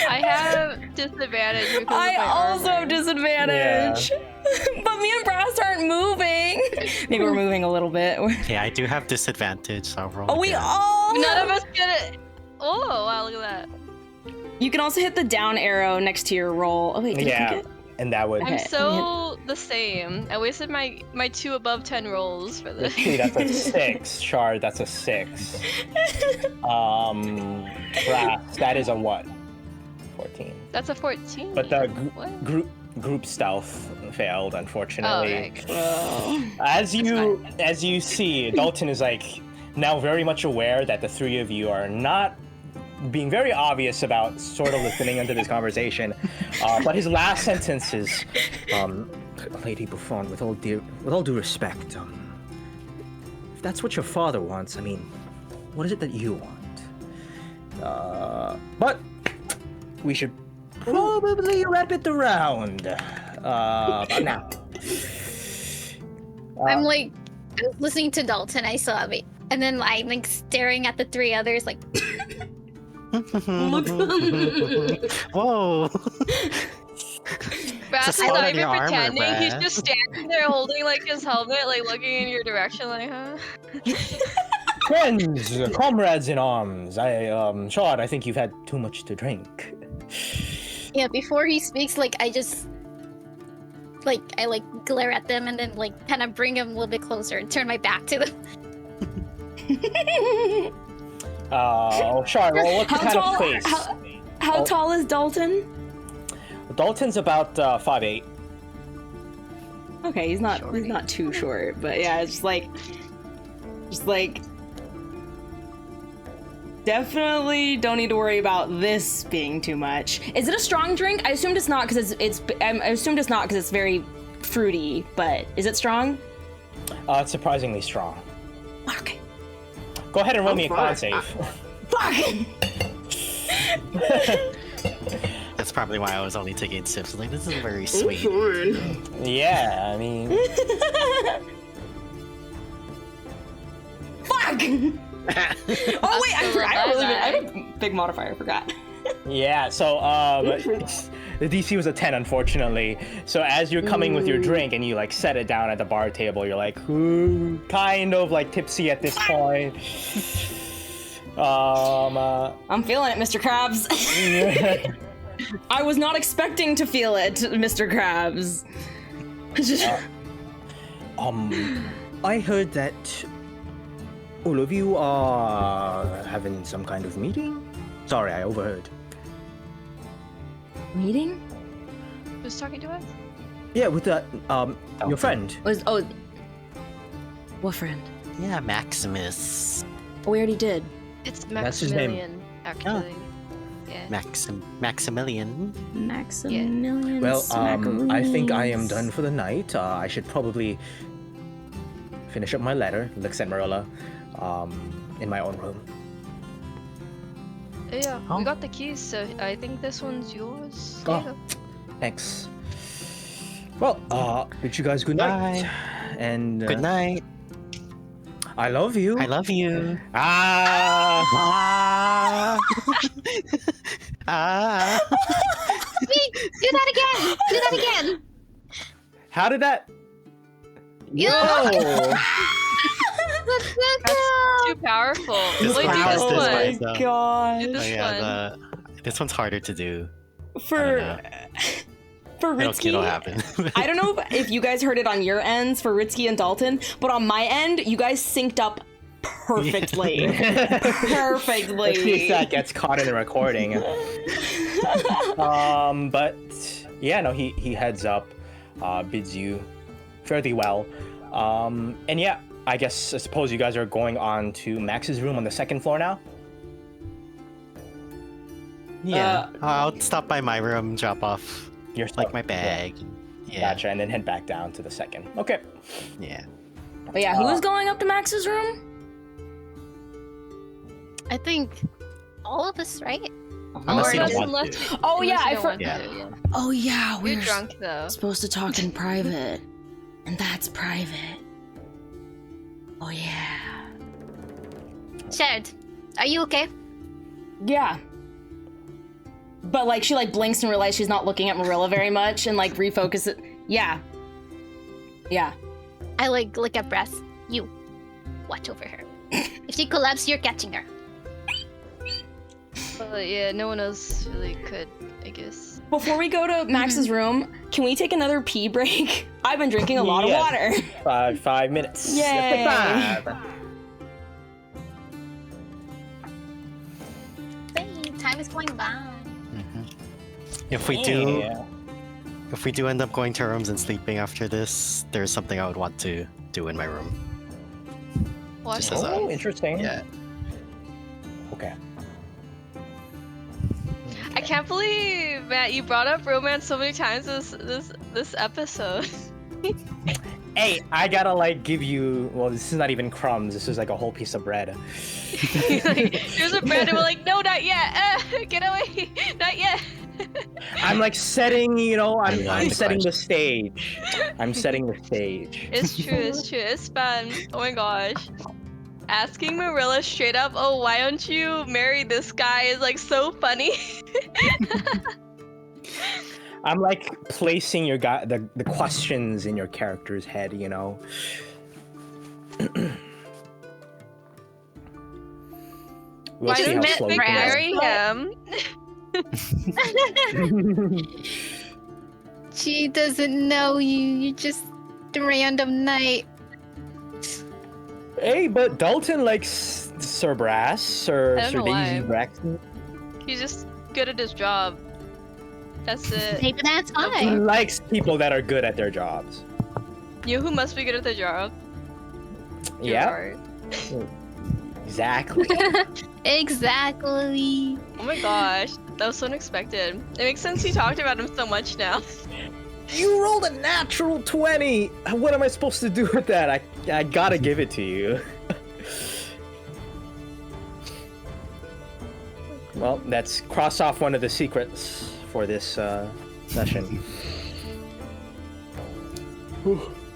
I have disadvantage because I of my also armor. have disadvantage. But me and Brass aren't moving. Maybe we're moving a little bit. Yeah, I do have disadvantage, so I'll roll Oh, we again. all None have- of us get it. Oh, wow, look at that. You can also hit the down arrow next to your roll. Oh wait, did Yeah. you get? And that would... Okay. I'm so the same. I wasted my 2 above 10 rolls for this. See, that's a 6. Shard, that's a 6. Brass, that is a what? 14. That's a 14. But the What? group stealth failed, unfortunately. Oh, right. As you see, Dalton is like now very much aware that the three of you are not being very obvious about sort of listening into this conversation. But his last sentence is, Lady Buffon, with all due respect, if that's what your father wants, I mean, what is it that you want? But we should probably wrap it around. Now. I'm like listening to Dalton. I saw it, and then I'm like staring at the three others, like. Whoa! Brass is spot not on even your armor, pretending. He's Brad. just standing there holding like his helmet, like looking in your direction, like, huh? Friends, comrades in arms, Shard, I think you've had too much to drink. Yeah, before he speaks, like I just I glare at them and then like kind of bring him a little bit closer and turn my back to them. Shard, well, what How kind tall? of face? How tall is Dalton? Dalton's about 5'8". Okay, he's not too short, but yeah, it's just like definitely don't need to worry about this being too much. Is it a strong drink? I assumed it's not because it's very fruity, but is it strong? It's surprisingly strong. Okay. Go ahead and roll me a con save. Fuck! That's probably why I was only taking sips. Like, this is very sweet. Yeah, I mean... Fuck! Oh wait, I forgot. I have a big modifier. I forgot. Yeah, so, the DC was a 10, unfortunately. So as you're coming with your drink and you, like, set it down at the bar table, you're like, ooh, kind of, like, tipsy at this point. I'm feeling it, Mr. Krabs. I was not expecting to feel it, Mr. Krabs. I heard that all of you are having some kind of meeting? Sorry, I overheard. Meeting? Who's talking to us? Yeah, with that, your friend. What friend? Yeah, Maximus. We already did. It's That's his name. Maximilian, actually. Yeah. Maximilian. Maximilian. Well, I think I am Smackaroonies. done for the night. I should probably finish up my letter, looks at Marilla, in my own room. Yeah, Oh. we got the keys, so I think this one's yours. There Oh. you go. Thanks. Well, bid you guys good night. Bye. And Good night. I love you. I love you. Ah! Ah. Wait, do that again! Do that again! How did that? Yeah. Whoa! Let's That's too powerful. This Wait, do one this is oh this one. my one. god. Do Oh, this yeah, one. this one's harder to do. For I don't see it'll Ritsky, happen. I don't know if you guys heard it on your ends for Ritsky and Dalton, but on my end, you guys synced up perfectly. Let's see if Perfectly. that gets caught in the recording. But yeah, no, he heads up, bids you fairly well. And yeah, I suppose you guys are going on to Max's room on the second floor now. Yeah, I'll stop by my room, drop off You're like my bag. Yeah, Gotcha, and then head back down to the second. Okay. yeah. But yeah, who's going up to Max's room? I think all of us, right? Unless you Unless- don't want unless- to. Oh yeah, unless you I don't want Yeah. to, yeah. Oh yeah, You're drunk though. supposed to talk in private, and that's private. Oh yeah. Shared, are you okay? Yeah. But like she like blinks and realizes she's not looking at Marilla very much and like refocuses. Yeah. Yeah. I like look at Brass. You watch over her. If she collapses, you're catching her. But yeah, no one else really could, I guess. Before we go to Max's room, can we take another pee break? I've been drinking a lot of Yes. water. 5 minutes. Yay. Let's take 5. Hey, time is going by. If we do end up going to our rooms and sleeping after this, there's something I would want to do in my room. Watch Just this. as a- Oh, interesting. Yeah. Okay. I can't believe, Matt, you brought up romance so many times this episode. Hey, I gotta like give you. Well, this is not even crumbs. This is like a whole piece of bread. He's like, here's a bread, and we're like, no, not yet. Get away, not yet. I'm like setting, I'm Rewind the setting the question. stage. I'm setting the stage. It's true, it's fun. Oh my gosh. Asking Marilla straight up, oh, why don't you marry this guy is like so funny. I'm like placing the questions in your character's head, We'll Why see does how Matt slow you Nick can marry him? She doesn't know you. You're just a random night. Hey, but Dalton likes Sir Brass, Sir I don't know Daisy why. Braxton. He's just good at his job. That's it. Maybe that's He why. likes people that are good at their jobs. You know who must be good at their job? Yeah, Gerard. exactly. Exactly. Oh my gosh, that was so unexpected. It makes sense you talked about him so much now. You rolled a natural 20. What am I supposed to do with that? I gotta give it to you. Well, let's cross off one of the secrets for this session.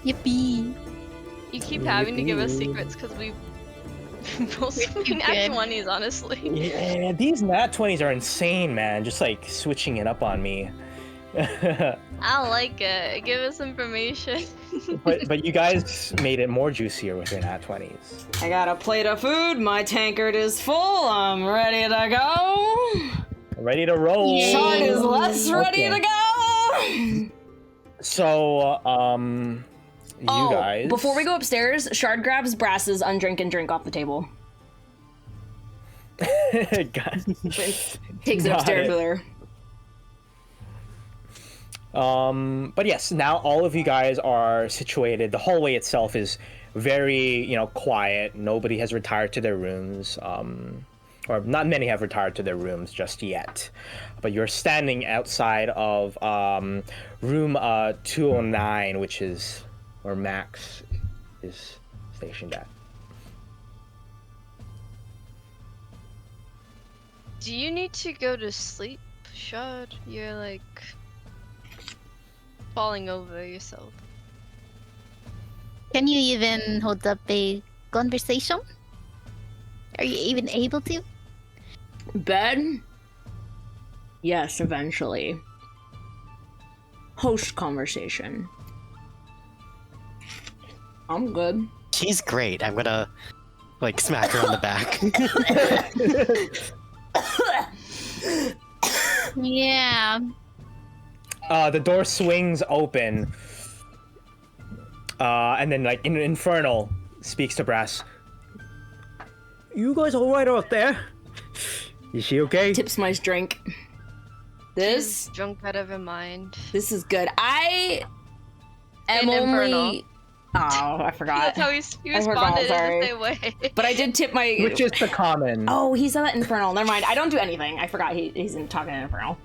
Yippee. You keep having to give us secrets because we roll so many You nat good. 20s, honestly. Yeah, these nat 20s are insane, man. Just like switching it up on me. I don't like it. Give us information. but you guys made it more juicier with your nat 20s. I got a plate of food. My tankard is full. I'm ready to go. Ready to roll. Sean is less ready Okay. to go. So, You guys. Before we go upstairs, Shard grabs Brass's undrink and drink off the table. God. Takes it Got upstairs it. with her. But yes, now all of you guys are situated. The hallway itself is very, quiet. Nobody has retired to their rooms. Or not many have retired to their rooms just yet. But you're standing outside of room 209, which is where Max is stationed at. Do you need to go to sleep, Shad? You're like falling over yourself. Can you even hold up a conversation? Are you even able to? Bed? Yes, eventually. Host conversation. I'm good. She's great. I'm gonna smack her on the back. Yeah. The door swings open. And then Infernal speaks to Brass. You guys all right out there? Is she okay? Tips my drink. She's drunk out of her mind. This is good. I am And only. Infernal. Oh, I forgot. That's how he I forgot, responded in sorry. the same way. But I did tip my. Which is the common. Oh, he said that Infernal. Never mind. I don't do anything. I forgot he's in talking to Infernal.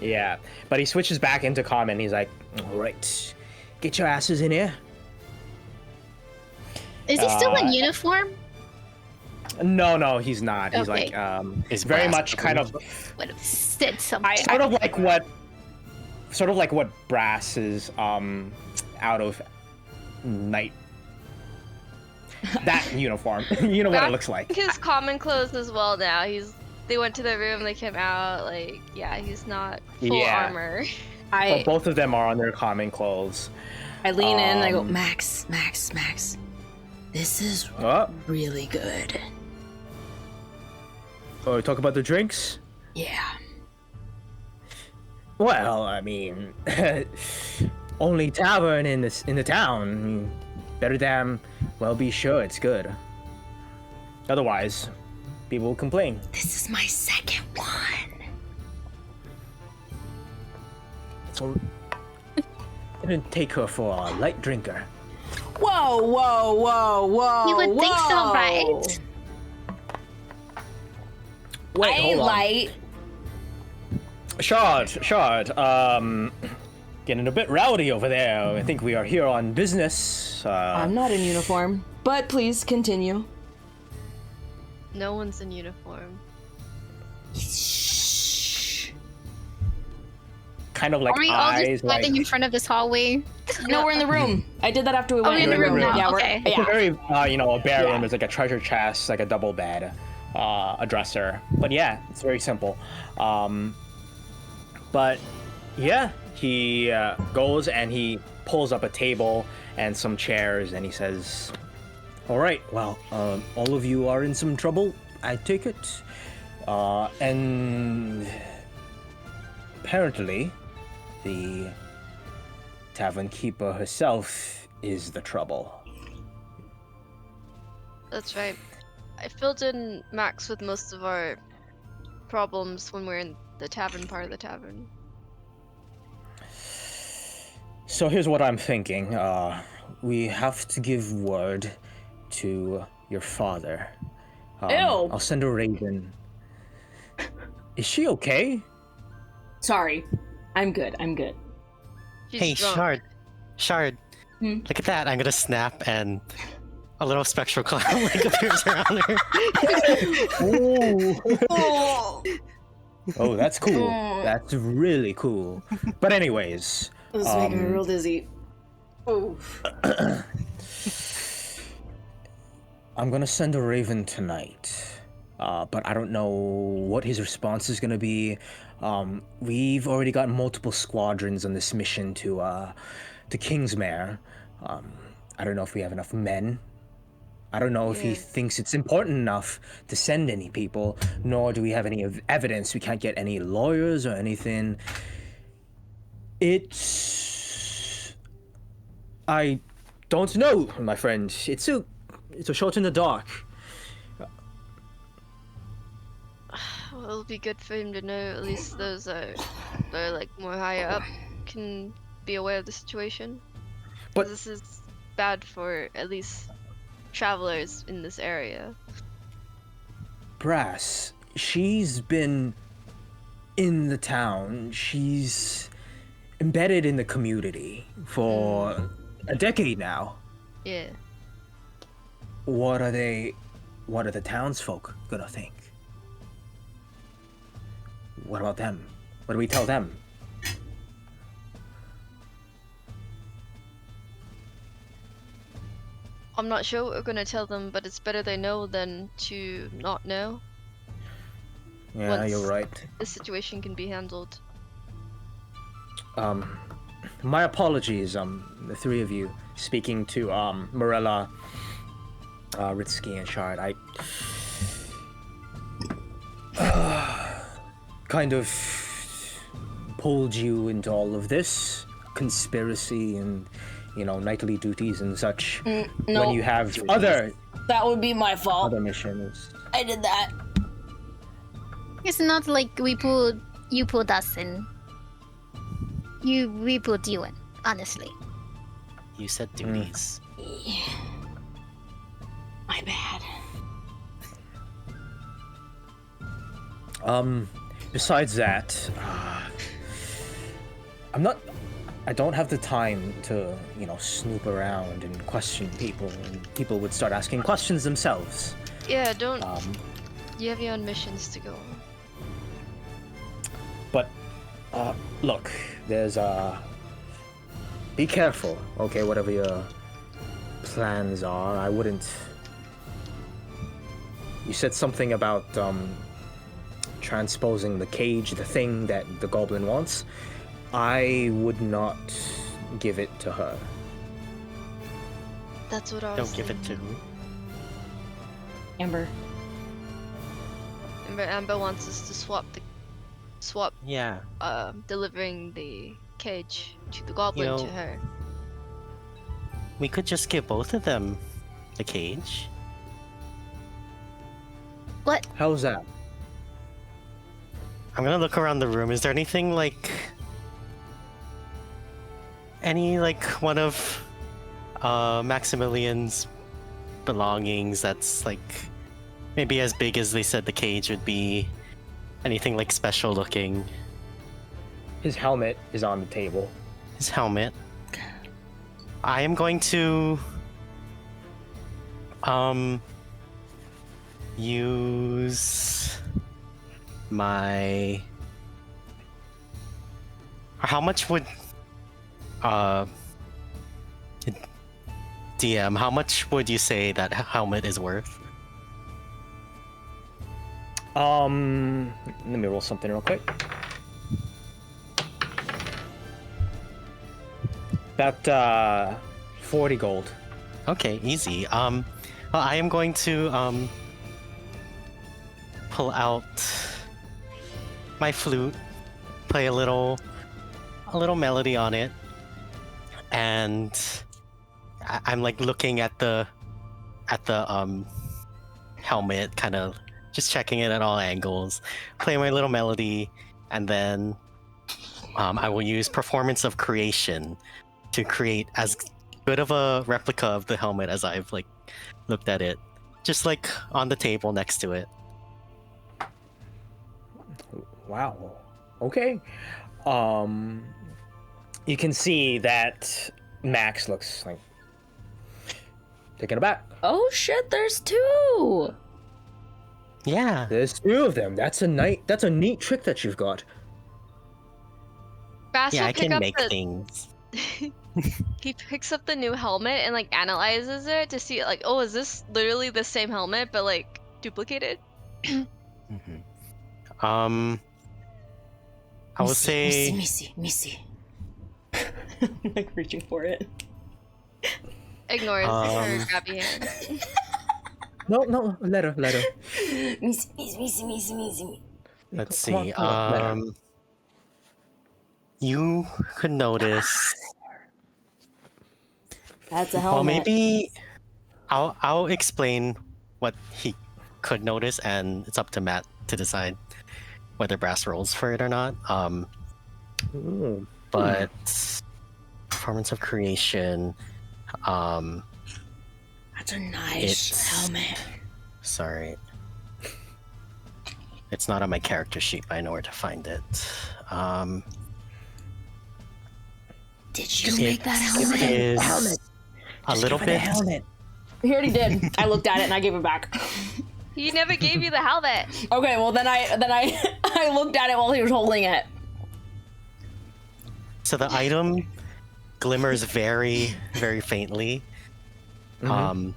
Yeah, but he switches back into common. He's like, all right, get your asses in here. Is he still in uniform? No, he's not. He's Okay. it's very Brass much kind of, Would have said something. sort of like what Brass is out of night. That uniform. You know what it looks like. His common clothes as well now. They went to their room, they came out, he's not full Yeah. armor. But both of them are on their common clothes. I lean in and I go, Max. This is Oh, really good. talk about the drinks? Yeah. Well, I mean, only tavern in the town. I mean, better damn well be sure it's good. Otherwise, people will complain. This is my second one. So, didn't take her for a light drinker. Whoa. You would think so, right? Wait, I hold ain't on. light. Shard, getting a bit rowdy over there. I think we are here on business. I'm not in uniform, but please continue. No one's in uniform. Shh. kind of like Are we all eyes, just standing in front of this hallway? No, we're in the room. I did that after we Oh, went we're in the room now. Yeah, Okay. It's a yeah. very, a bare Yeah. room. There's like a treasure chest, like a double bed, a dresser. But yeah, it's very simple. But yeah, he goes and he pulls up a table and some chairs and he says, all right, well, all of you are in some trouble, I take it. And apparently the tavern keeper herself is the trouble. That's right. I filled in Max with most of our problems when we're in the tavern part of the tavern. So here's what I'm thinking. We have to give word to your father. Ew. I'll send a raven. Is she okay? Sorry. I'm good. She's Hey, drunk. Shard. Hmm? Look at that. I'm gonna snap and a little spectral cloud appears around her. Oh, Oh, that's cool. Oh. That's really cool. But anyways, this is making me real dizzy. Oh. I'm gonna send a raven tonight. But I don't know what his response is gonna be. We've already got multiple squadrons on this mission to Kingsmere. I don't know if we have enough men. I don't know if he Yeah. thinks it's important enough to send any people, nor do we have any evidence. We can't get any lawyers or anything. I don't know, my friend. It's a shot in the dark. Well, it'll be good for him to know at least those that are like more higher up can be aware of the situation. But- 'Cause this is bad for at least travelers in this area. Brass, she's been in the town. She's embedded in the community for a decade now. Yeah. What are the townsfolk gonna think? What about them? What do we tell them? I'm not sure what we're gonna tell them, but it's better they know than to not know. Yeah, Once- you're right. This situation can be handled. My apologies, the three of you, speaking to Morella, Ritsky, and Shard. I kind of pulled you into all of this conspiracy and, knightly duties and such. No, When you have other that would be my fault. missions. I did that. It's not like you pulled us in. We pulled you in, honestly. You said duties. My bad. Besides that, I don't have the time to, snoop around and question people, and people would start asking questions themselves. Yeah, don't. You have your own missions to go on. But, look, there's, be careful, okay, whatever your plans are. I wouldn't... You said something about, transposing the cage, the thing that the goblin wants. I would not give it to her. That's what I was Don't give it to thinking. who? Amber. Amber wants us to swap Yeah. delivering the cage to the goblin know- to her. We could just give both of them the cage. What? How's that? I'm gonna look around the room. Is there anything like one of Maximilian's belongings that's like maybe as big as they said the cage would be? Anything like special looking? His helmet is on the table. His helmet. I am going to use my... How much would DM, how much would you say that helmet is worth? Let me roll something real quick. About 40 gold. Okay, easy. Well, I am going to pull out my flute, play a little melody on it, and I'm like looking at the helmet, kind of just checking it at all angles, play my little melody, and then I will use Performance of Creation to create as good of a replica of the helmet as I've like looked at it, just like on the table next to it. Wow. Okay. You can see that Max looks like taken aback. Oh shit, there's two! Yeah. There's two of them. That's a neat trick that you've got. Bass Yeah, will I pick can up make the, things. He picks up the new helmet and like analyzes it to see like, oh, is this literally the same helmet but like duplicated? Mhm. I would say Missy. I'm like reaching for it. Ignores her grabby hand. No, let her. Missy. let's Come on, see. come on, let her. You could notice That's a Well, helmet. maybe I'll explain what he could notice, and it's up to Matt to decide whether Brass rolls for it or not. Ooh. But performance of creation, That's a nice it's helmet. sorry, it's not on my character sheet, but I know where to find it. Did you make that helmet? It is Helmet. a little Give her the bit. helmet. He already did. I looked at it and I gave it back. He never gave you the helmet. Okay, well then I I looked at it while he was holding it. So the item glimmers very, very faintly. And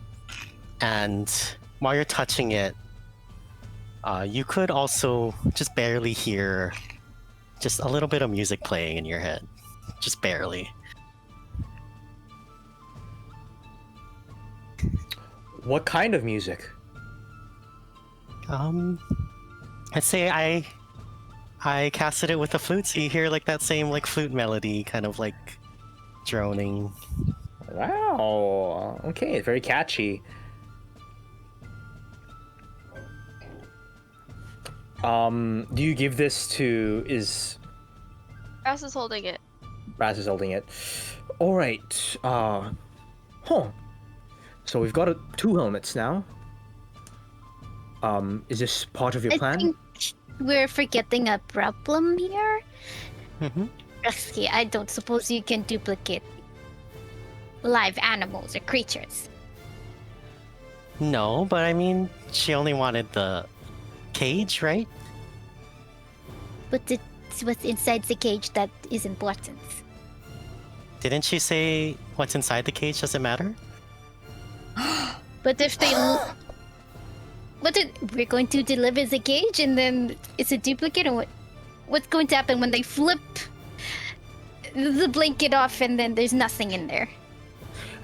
while you're touching it, you could also just barely hear just a little bit of music playing in your head. Just barely. What kind of music? I'd say I casted it with a flute, so you hear like that same like flute melody, kind of like droning. Wow. Okay, very catchy. Do you give this to Brass is holding it. Raz is holding it. All right. So we've got two helmets now. Is this part of your I plan? think we're forgetting a problem here. Rusty, I don't suppose you can duplicate live animals or creatures. No, but I mean, she only wanted the cage, right? But it's what's inside the cage that is important. Didn't she say what's inside the cage doesn't matter? But if they... we're going to deliver the cage and then it's a duplicate, and what's going to happen when they flip the blanket off and then there's nothing in there?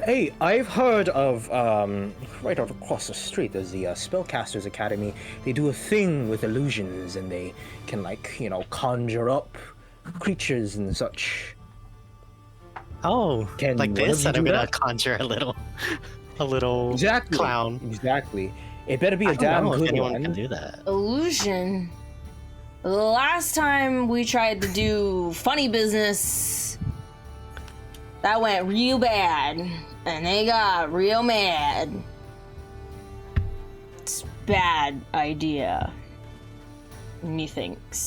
Hey, I've heard of right out across the street. There's the Spellcasters Academy. They do a thing with illusions, and they can conjure up creatures and such. Oh, Can like one of this, you and I'm do gonna that? conjure a little Exactly. clown. Exactly. It better be I a don't damn know if good anyone one. can do that. Illusion. The last time we tried to do funny business, that went real bad, and they got real mad. It's bad idea. Methinks.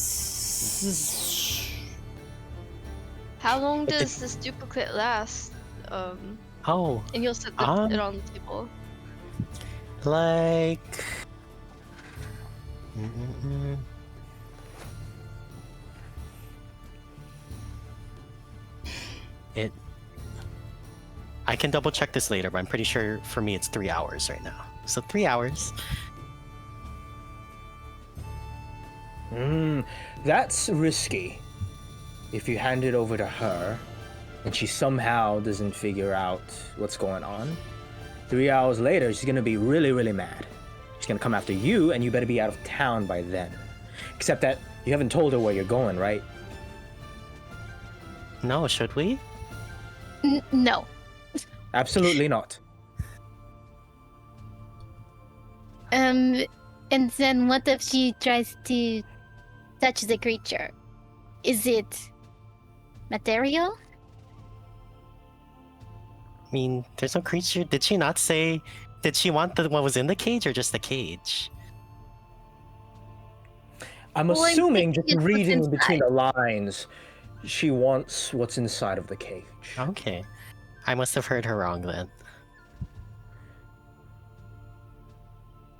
How long does this duplicate last? Oh, And you'll set it on the table. like. Mm-mm-mm. It. I can double check this later, but I'm pretty sure for me it's 3 hours right now. So 3 hours. That's risky. If you hand it over to her, and she somehow doesn't figure out what's going on, 3 hours later, she's gonna be really, really mad. She's gonna come after you, and you better be out of town by then. Except that you haven't told her where you're going, right? No, should we? No. Absolutely not. And then what if she tries to touch the creature? Is it material? I mean, there's no creature. Did she not say? Did she want what was in the cage or just the cage? I'm Well, I'm assuming, just thinking it's what's reading between inside. the lines, she wants what's inside of the cage. Okay, I must have heard her wrong then.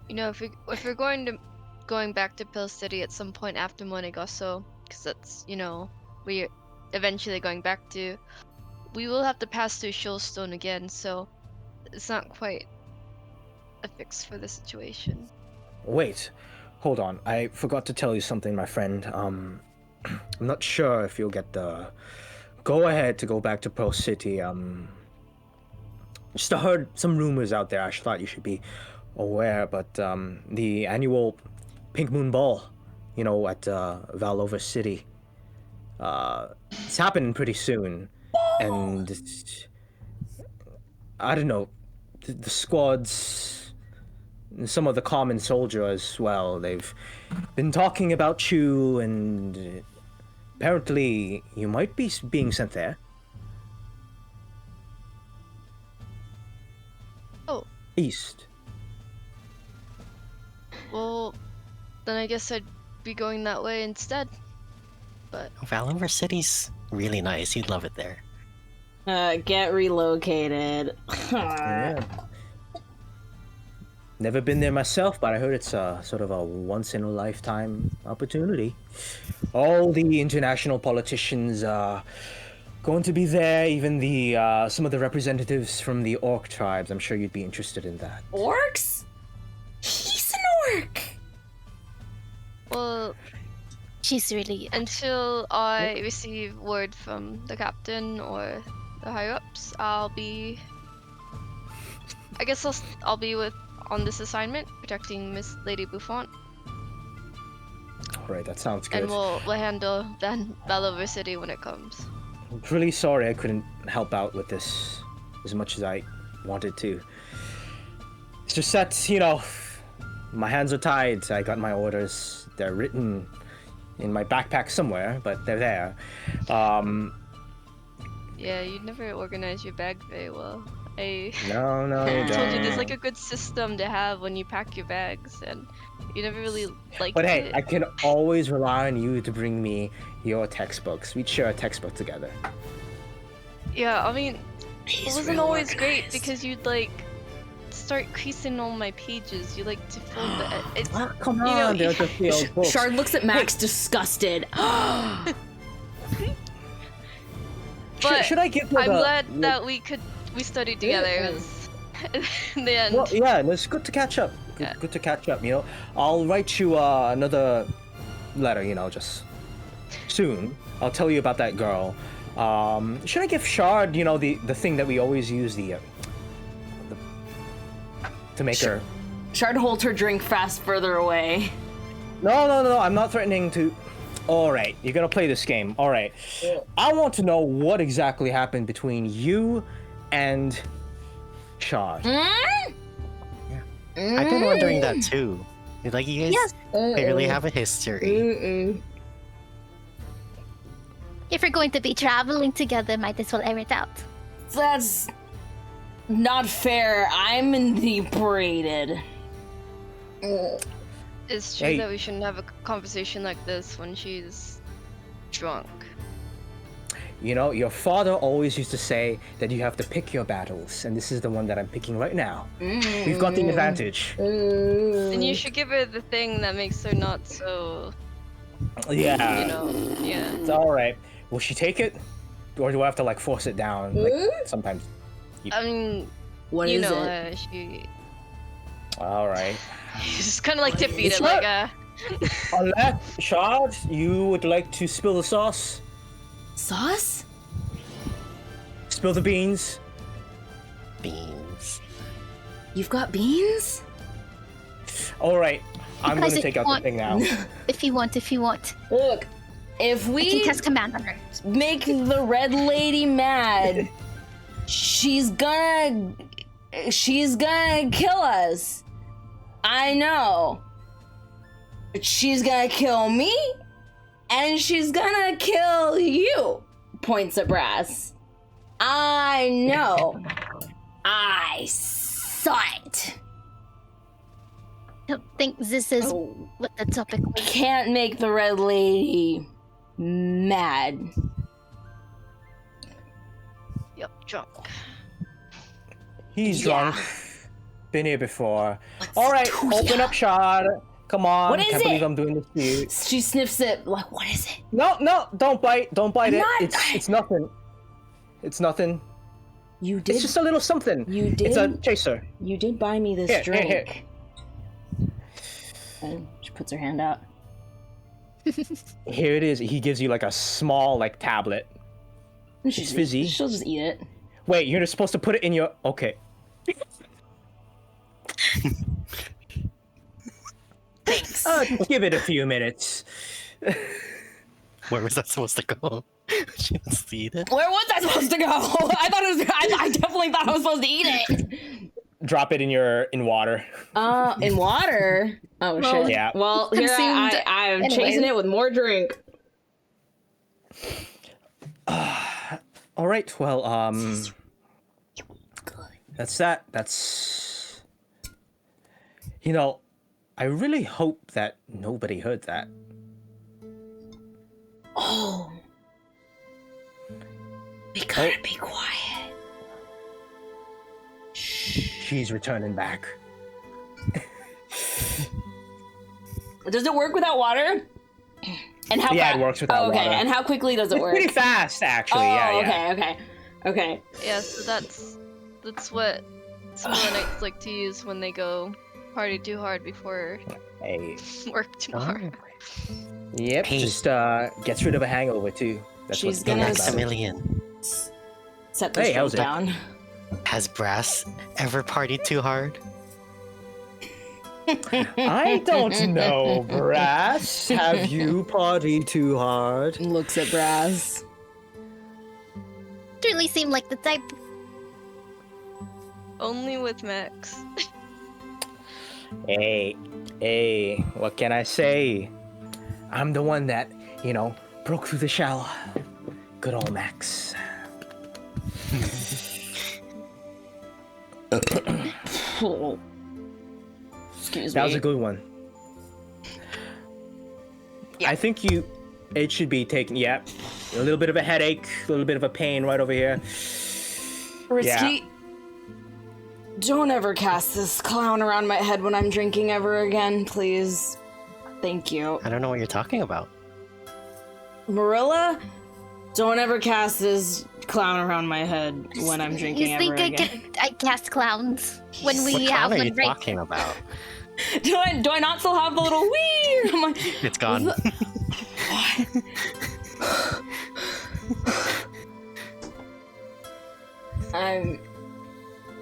You know, if we're going back to Pill City at some point after Monegoso, because that's we're eventually going back to, we will have to pass through Shoalstone again, so it's not quite a fix for the situation. Wait, hold on. I forgot to tell you something, my friend. I'm not sure if you'll get the go-ahead to go back to Pearl City. Just heard some rumors out there. I thought you should be aware, but the annual Pink Moon Ball, at Valova City, it's happening pretty soon, and I don't know, the squads, and some of the common soldiers as well. They've been talking about you, and apparently you might be being sent there. Oh, East. well, then I guess I'd be going that way instead. But Valenver City's really nice. You'd love it there. Get relocated. Yeah. Never been there myself, but I heard it's a sort of a once-in-a-lifetime opportunity. All the international politicians are going to be there, even the some of the representatives from the orc tribes. I'm sure you'd be interested in that. Orcs? He's an orc! well, She's really until I receive word from the captain or the higher ups, I guess I'll be on this assignment, protecting Miss Lady Buffon, All right, that sounds good. and we'll handle Ballad City when it comes. I'm really sorry I couldn't help out with this as much as I wanted to. It's just that, you know, my hands are tied. I got my orders. They're written in my backpack somewhere, but they're there. Yeah, you never organize your bag very well. I No, told you don't. there's like a good system to have when you pack your bags, and you never really liked But hey, it. I can always rely on you to bring me your textbooks. We'd share a textbook together. Yeah, I mean, He's it wasn't real always great organized. because you'd like start creasing all my pages. You like to fold the. It's, Ah, come you know, on, they're just the old books. Shard looks at Max disgusted. but should I give you I'm the- glad that we studied together. It was, in the end. Well, yeah, it's good to catch up. Yeah. Good to catch up, you know. I'll write you another letter, you know, just soon. I'll tell you about that girl. Should I give Shard, you know, the thing that we always use, the to make her... Shard holds her drink fast further away. No, I'm not threatening to... Alright, you're gonna play this game. Alright. I want to know what exactly happened between you and Shard. I've been wondering that too. Like, you guys Yes. clearly have a history. If we're going to be traveling together, might as well air it out. That's not fair. I'm inebriated. It's true Hey. that we shouldn't have a conversation like this when she's drunk. You know, your father always used to say that you have to pick your battles, and this is the one that I'm picking right now. We've got the advantage. Then you should give her the thing that makes her not so, Yeah. you know, yeah. It's alright. Will she take it? Or do I have to, like, force it down? Like, sometimes. I mean, What you is know, it? Alright. She's just kind of like tipping It's it, like Unless, Shard, you would like to spill the sauce? Sauce? Spill the beans? Beans. You've got beans? Alright. I'm Because gonna if take you out the want- thing now. If you want. Look, if I can we cast command on her. make the red lady mad, she's gonna kill us. I know. She's gonna kill me, and she's gonna kill you. Points at Brass. I know. I saw it. I don't think this is Oh. what the topic was. Can't make the red lady mad. yep, drunk. He's Yeah. drunk. Been here before. Let's Alright, do open ya. up, Shard. Come on. What is Can't believe it? I'm doing this to you. She sniffs it. Like, what is it? No, don't bite. Don't bite I'm it. not- It's nothing. It's nothing. You did. It's just a little something. You It's a did? chaser. You did buy me this Here, drink. here. And she puts her hand out. Here it is. He gives you like a small like tablet. It's fizzy. She'll just eat it. Wait, you're supposed to put it in your... Okay. Thanks. Just give it a few minutes. Where was that supposed to go? She didn't eat it. Where was I supposed to go? I thought it was. I definitely thought I was supposed to eat it. Drop it in water. In water. Oh Well, shit. Yeah. Well, here Consumed I'm anyways. chasing it with more drink. All right. Well, that's that. That's. You know, I really hope that nobody heard that. Oh. We gotta be quiet. She's returning back. Does it work without water? And how? Yeah, it works without okay. water. And how quickly does it work? Pretty fast, actually. Oh, yeah. okay. Yeah, so that's what some of the knights like to use when they go party too hard before Hey. work tomorrow. Yep. Hey. Just gets rid of a hangover too. That's She's what's gonna good about it. Maximilian, Set this Hey, drink how's it? down. has Brass ever partied too hard? I don't know, Brass. Have you partied too hard? Looks at Brass. Truly seem like the type. Only with Max. Hey, what can I say? I'm the one that, broke through the shell. Good old Max. Oh. Excuse That me. was a good one. Yeah. I think it should be taken, a little bit of a headache, a little bit of a pain right over here. Risky. Don't ever cast this clown around my head when I'm drinking ever again, please. Thank you. I don't know what you're talking about. Marilla, don't ever cast this clown around my head when I'm drinking You ever think again. I cast clowns when What we clown have are one you right? talking about? Do I not still have the little wee? I'm like, It's gone.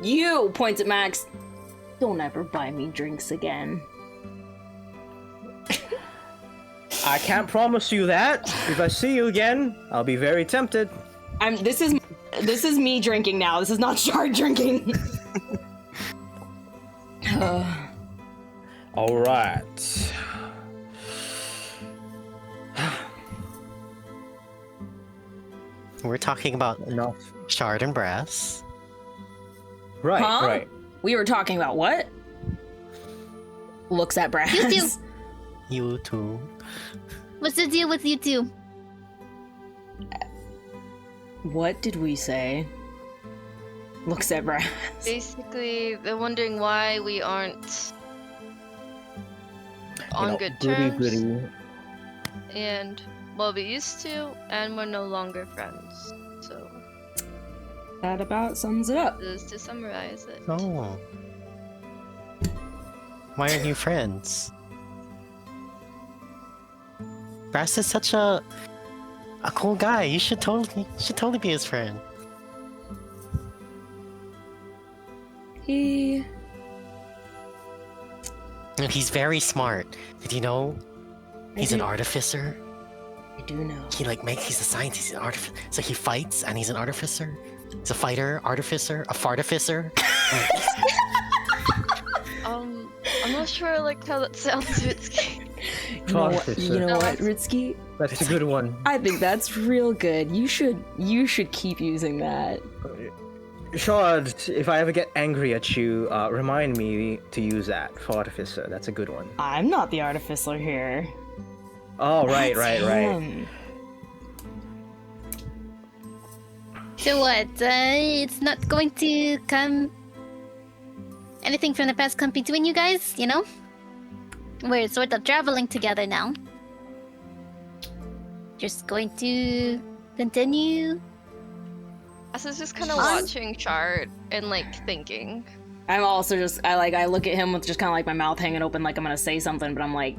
You points at Max. Don't ever buy me drinks again. I can't promise you that. If I see you again, I'll be very tempted. This is me drinking now. This is not Shard drinking. All right. We're talking about Enough. Shard and Brass. Right, Huh? right. We were talking about what? Looks at Brass. You two. You too. What's the deal with you two? What did we say? Looks at Brass. Basically, they're wondering why we aren't on good terms. Goody. And well, we used to, and we're no longer friends. So That about sums it up. this is to summarize it. Oh. Why aren't you friends? Brass is such a cool guy. You should totally be his friend. He... And he's very smart. Did you know he's an do- artificer? I do know. He's a scientist, he's an artificer. So he fights and he's an artificer. He's a fighter, artificer, a fartificer. I'm not sure I like how that sounds. It's You know what, Ritsky? That's a good one. I think that's real good. You should keep using that. Shard, if I ever get angry at you, remind me to use that for Artificer. That's a good one. I'm not the artificer here. Oh, right. That's him. So what? It's not going to come. Anything from the past come between you guys, you know? We're sort of traveling together now. Just going to continue. I was just kind of watching Shard and like thinking. I'm also just I look at him with just kind of like my mouth hanging open, like I'm gonna say something, but I'm like,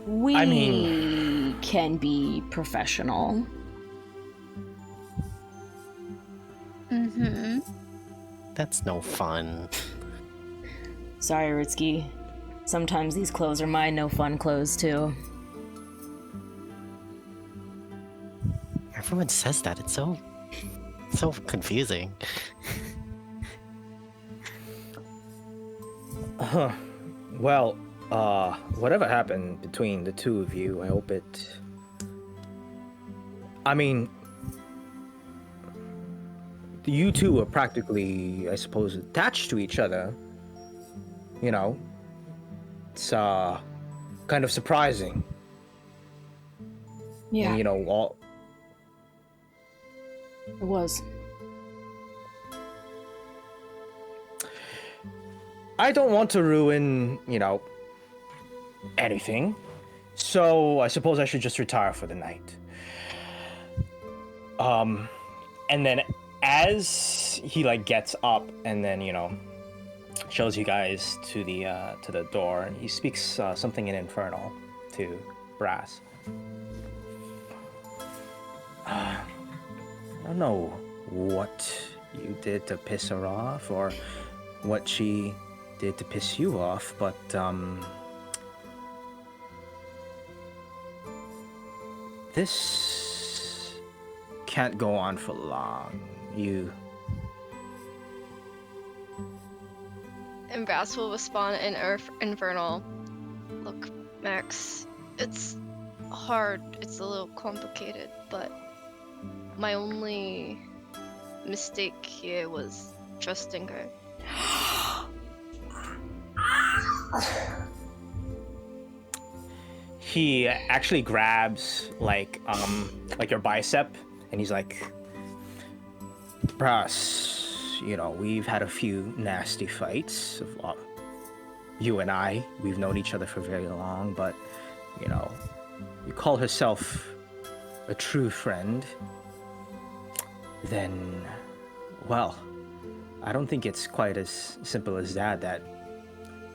we can be professional. Mm-hmm. That's no fun. Sorry, Ritsky. Sometimes these clothes are my no fun clothes too. Everyone says that. It's so confusing. Well, whatever happened between the two of you, I hope it... I mean, you two are practically, I suppose, attached to each other. You know, it's kind of surprising. Yeah, And, you know, all... it was. I don't want to ruin, you know, anything. So I suppose I should just retire for the night. And then as he like gets up and then, you know, shows you guys to the door, and he speaks something in Infernal to Brass. I don't know what you did to piss her off or what she did to piss you off, but this can't go on for long. And Brass will respond in Infernal. Look, Max, it's hard. It's a little complicated, but my only mistake here was trusting her. He actually grabs like your bicep, and he's like, Brass, you know, we've had a few nasty fights. You and I, we've known each other for very long, but, you know, you call herself a true friend, then, well, I don't think it's quite as simple as that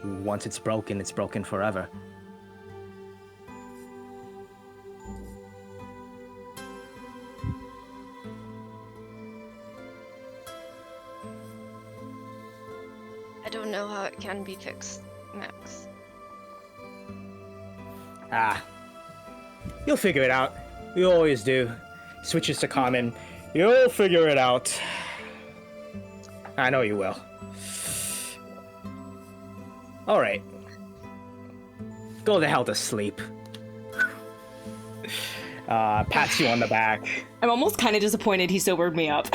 once it's broken forever. I don't know how it can be fixed, Max. You'll figure it out. You always do. Switches to common. You'll figure it out. I know you will. Alright. Go the hell to sleep. Pats you on the back. I'm almost kind of disappointed he sobered me up.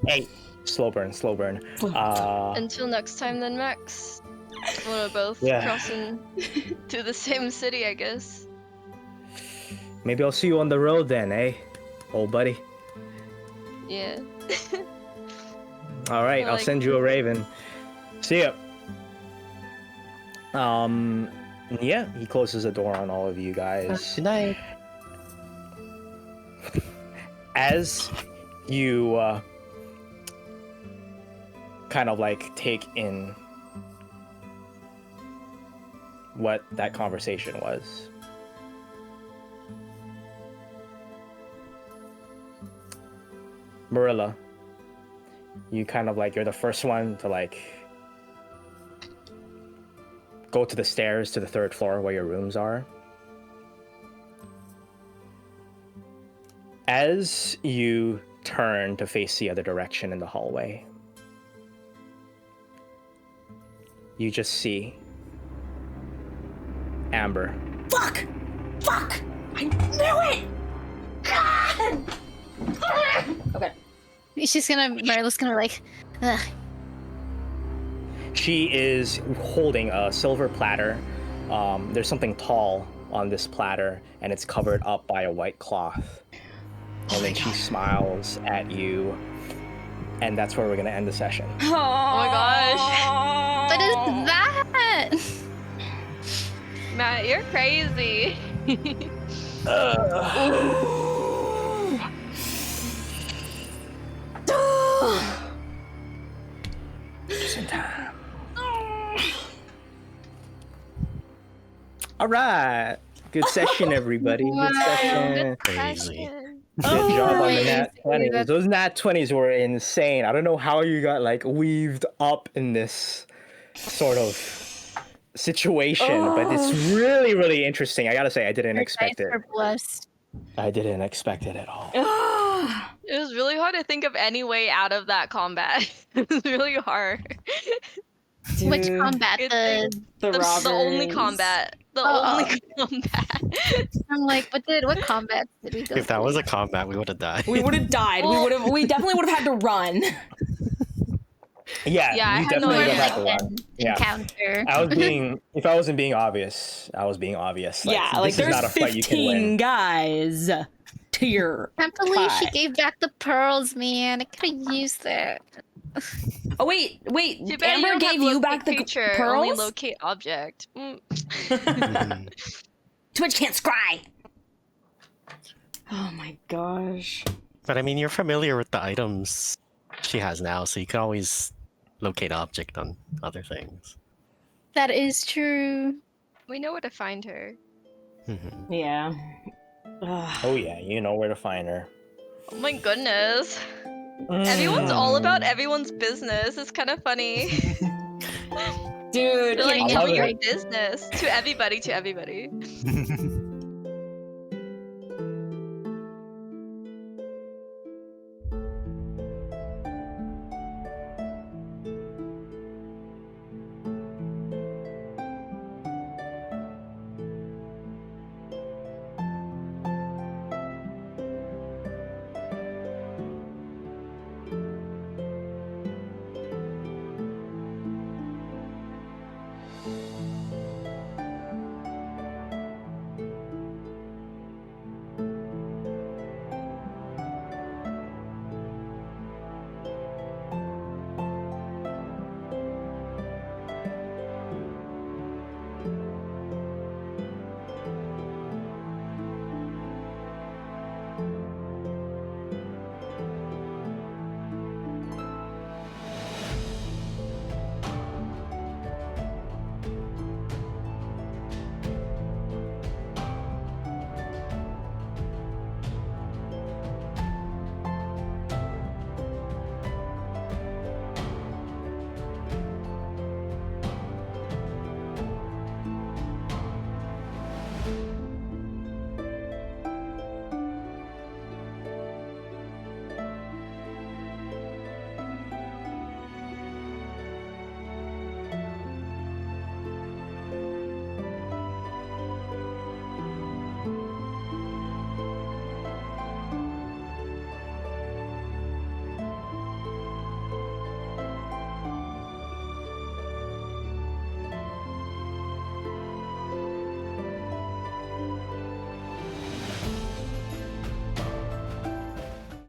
Hey, slow burn. Until next time then, Max. We're both crossing to the same city, I guess. Maybe I'll see you on the road then, eh? Old buddy. Yeah. Alright, I'll send you a raven. See ya. Yeah, he closes the door on all of you guys. Good night. As you kind of like take in what that conversation was, Marilla, you kind of like, you're the first one to like go to the stairs to the third floor where your rooms are. As you turn to face the other direction in the hallway, you just see Amber. Fuck! I knew it! God! Okay. Marilla's gonna like, ugh. She is holding a silver platter. There's something tall on this platter, and it's covered up by a white cloth. And then she smiles at you, and that's where we're gonna end the session. Oh my gosh. What is that? Matt, you're crazy. Just in time. All right. Good session, everybody. Good session. Crazy. Good job on the nat crazy. 20s. Those nat 20s were insane. I don't know how you got like weaved up in this sort of situation, but it's really, really interesting. I gotta say, I didn't expect it. Are blessed. I didn't expect it at all. It was really hard to think of any way out of that combat. It was really hard. Which Dude. combat? It- The The only robbers. combat. The Oh, only combat. I'm like, what combat did we go? If that through? was a combat, we would have died. We would have died. We definitely would have had to run. Yeah, Yeah, I you had no definitely would idea. have had to run. Yeah. Encounter. I was being, if I wasn't being obvious, I was being obvious. Like, Yeah, this like is there's not a fight you can 15 win. guys to your. Can't believe she Hi. gave back the pearls, man. I could have used that. Oh wait, Too bad Amber don't gave have you locate back the creature, pearls. Only locate object. Mhm. Twitch can't scry. Oh my gosh. But I mean, you're familiar with the items she has now, so you can always locate object on other things. That is true. We know where to find her. Mhm. Yeah. Ugh. Oh yeah, you know where to find her. Oh my goodness. Everyone's all about everyone's business. It's kind of funny. Dude, They're like, I tell love me your it. business. To everybody, to everybody.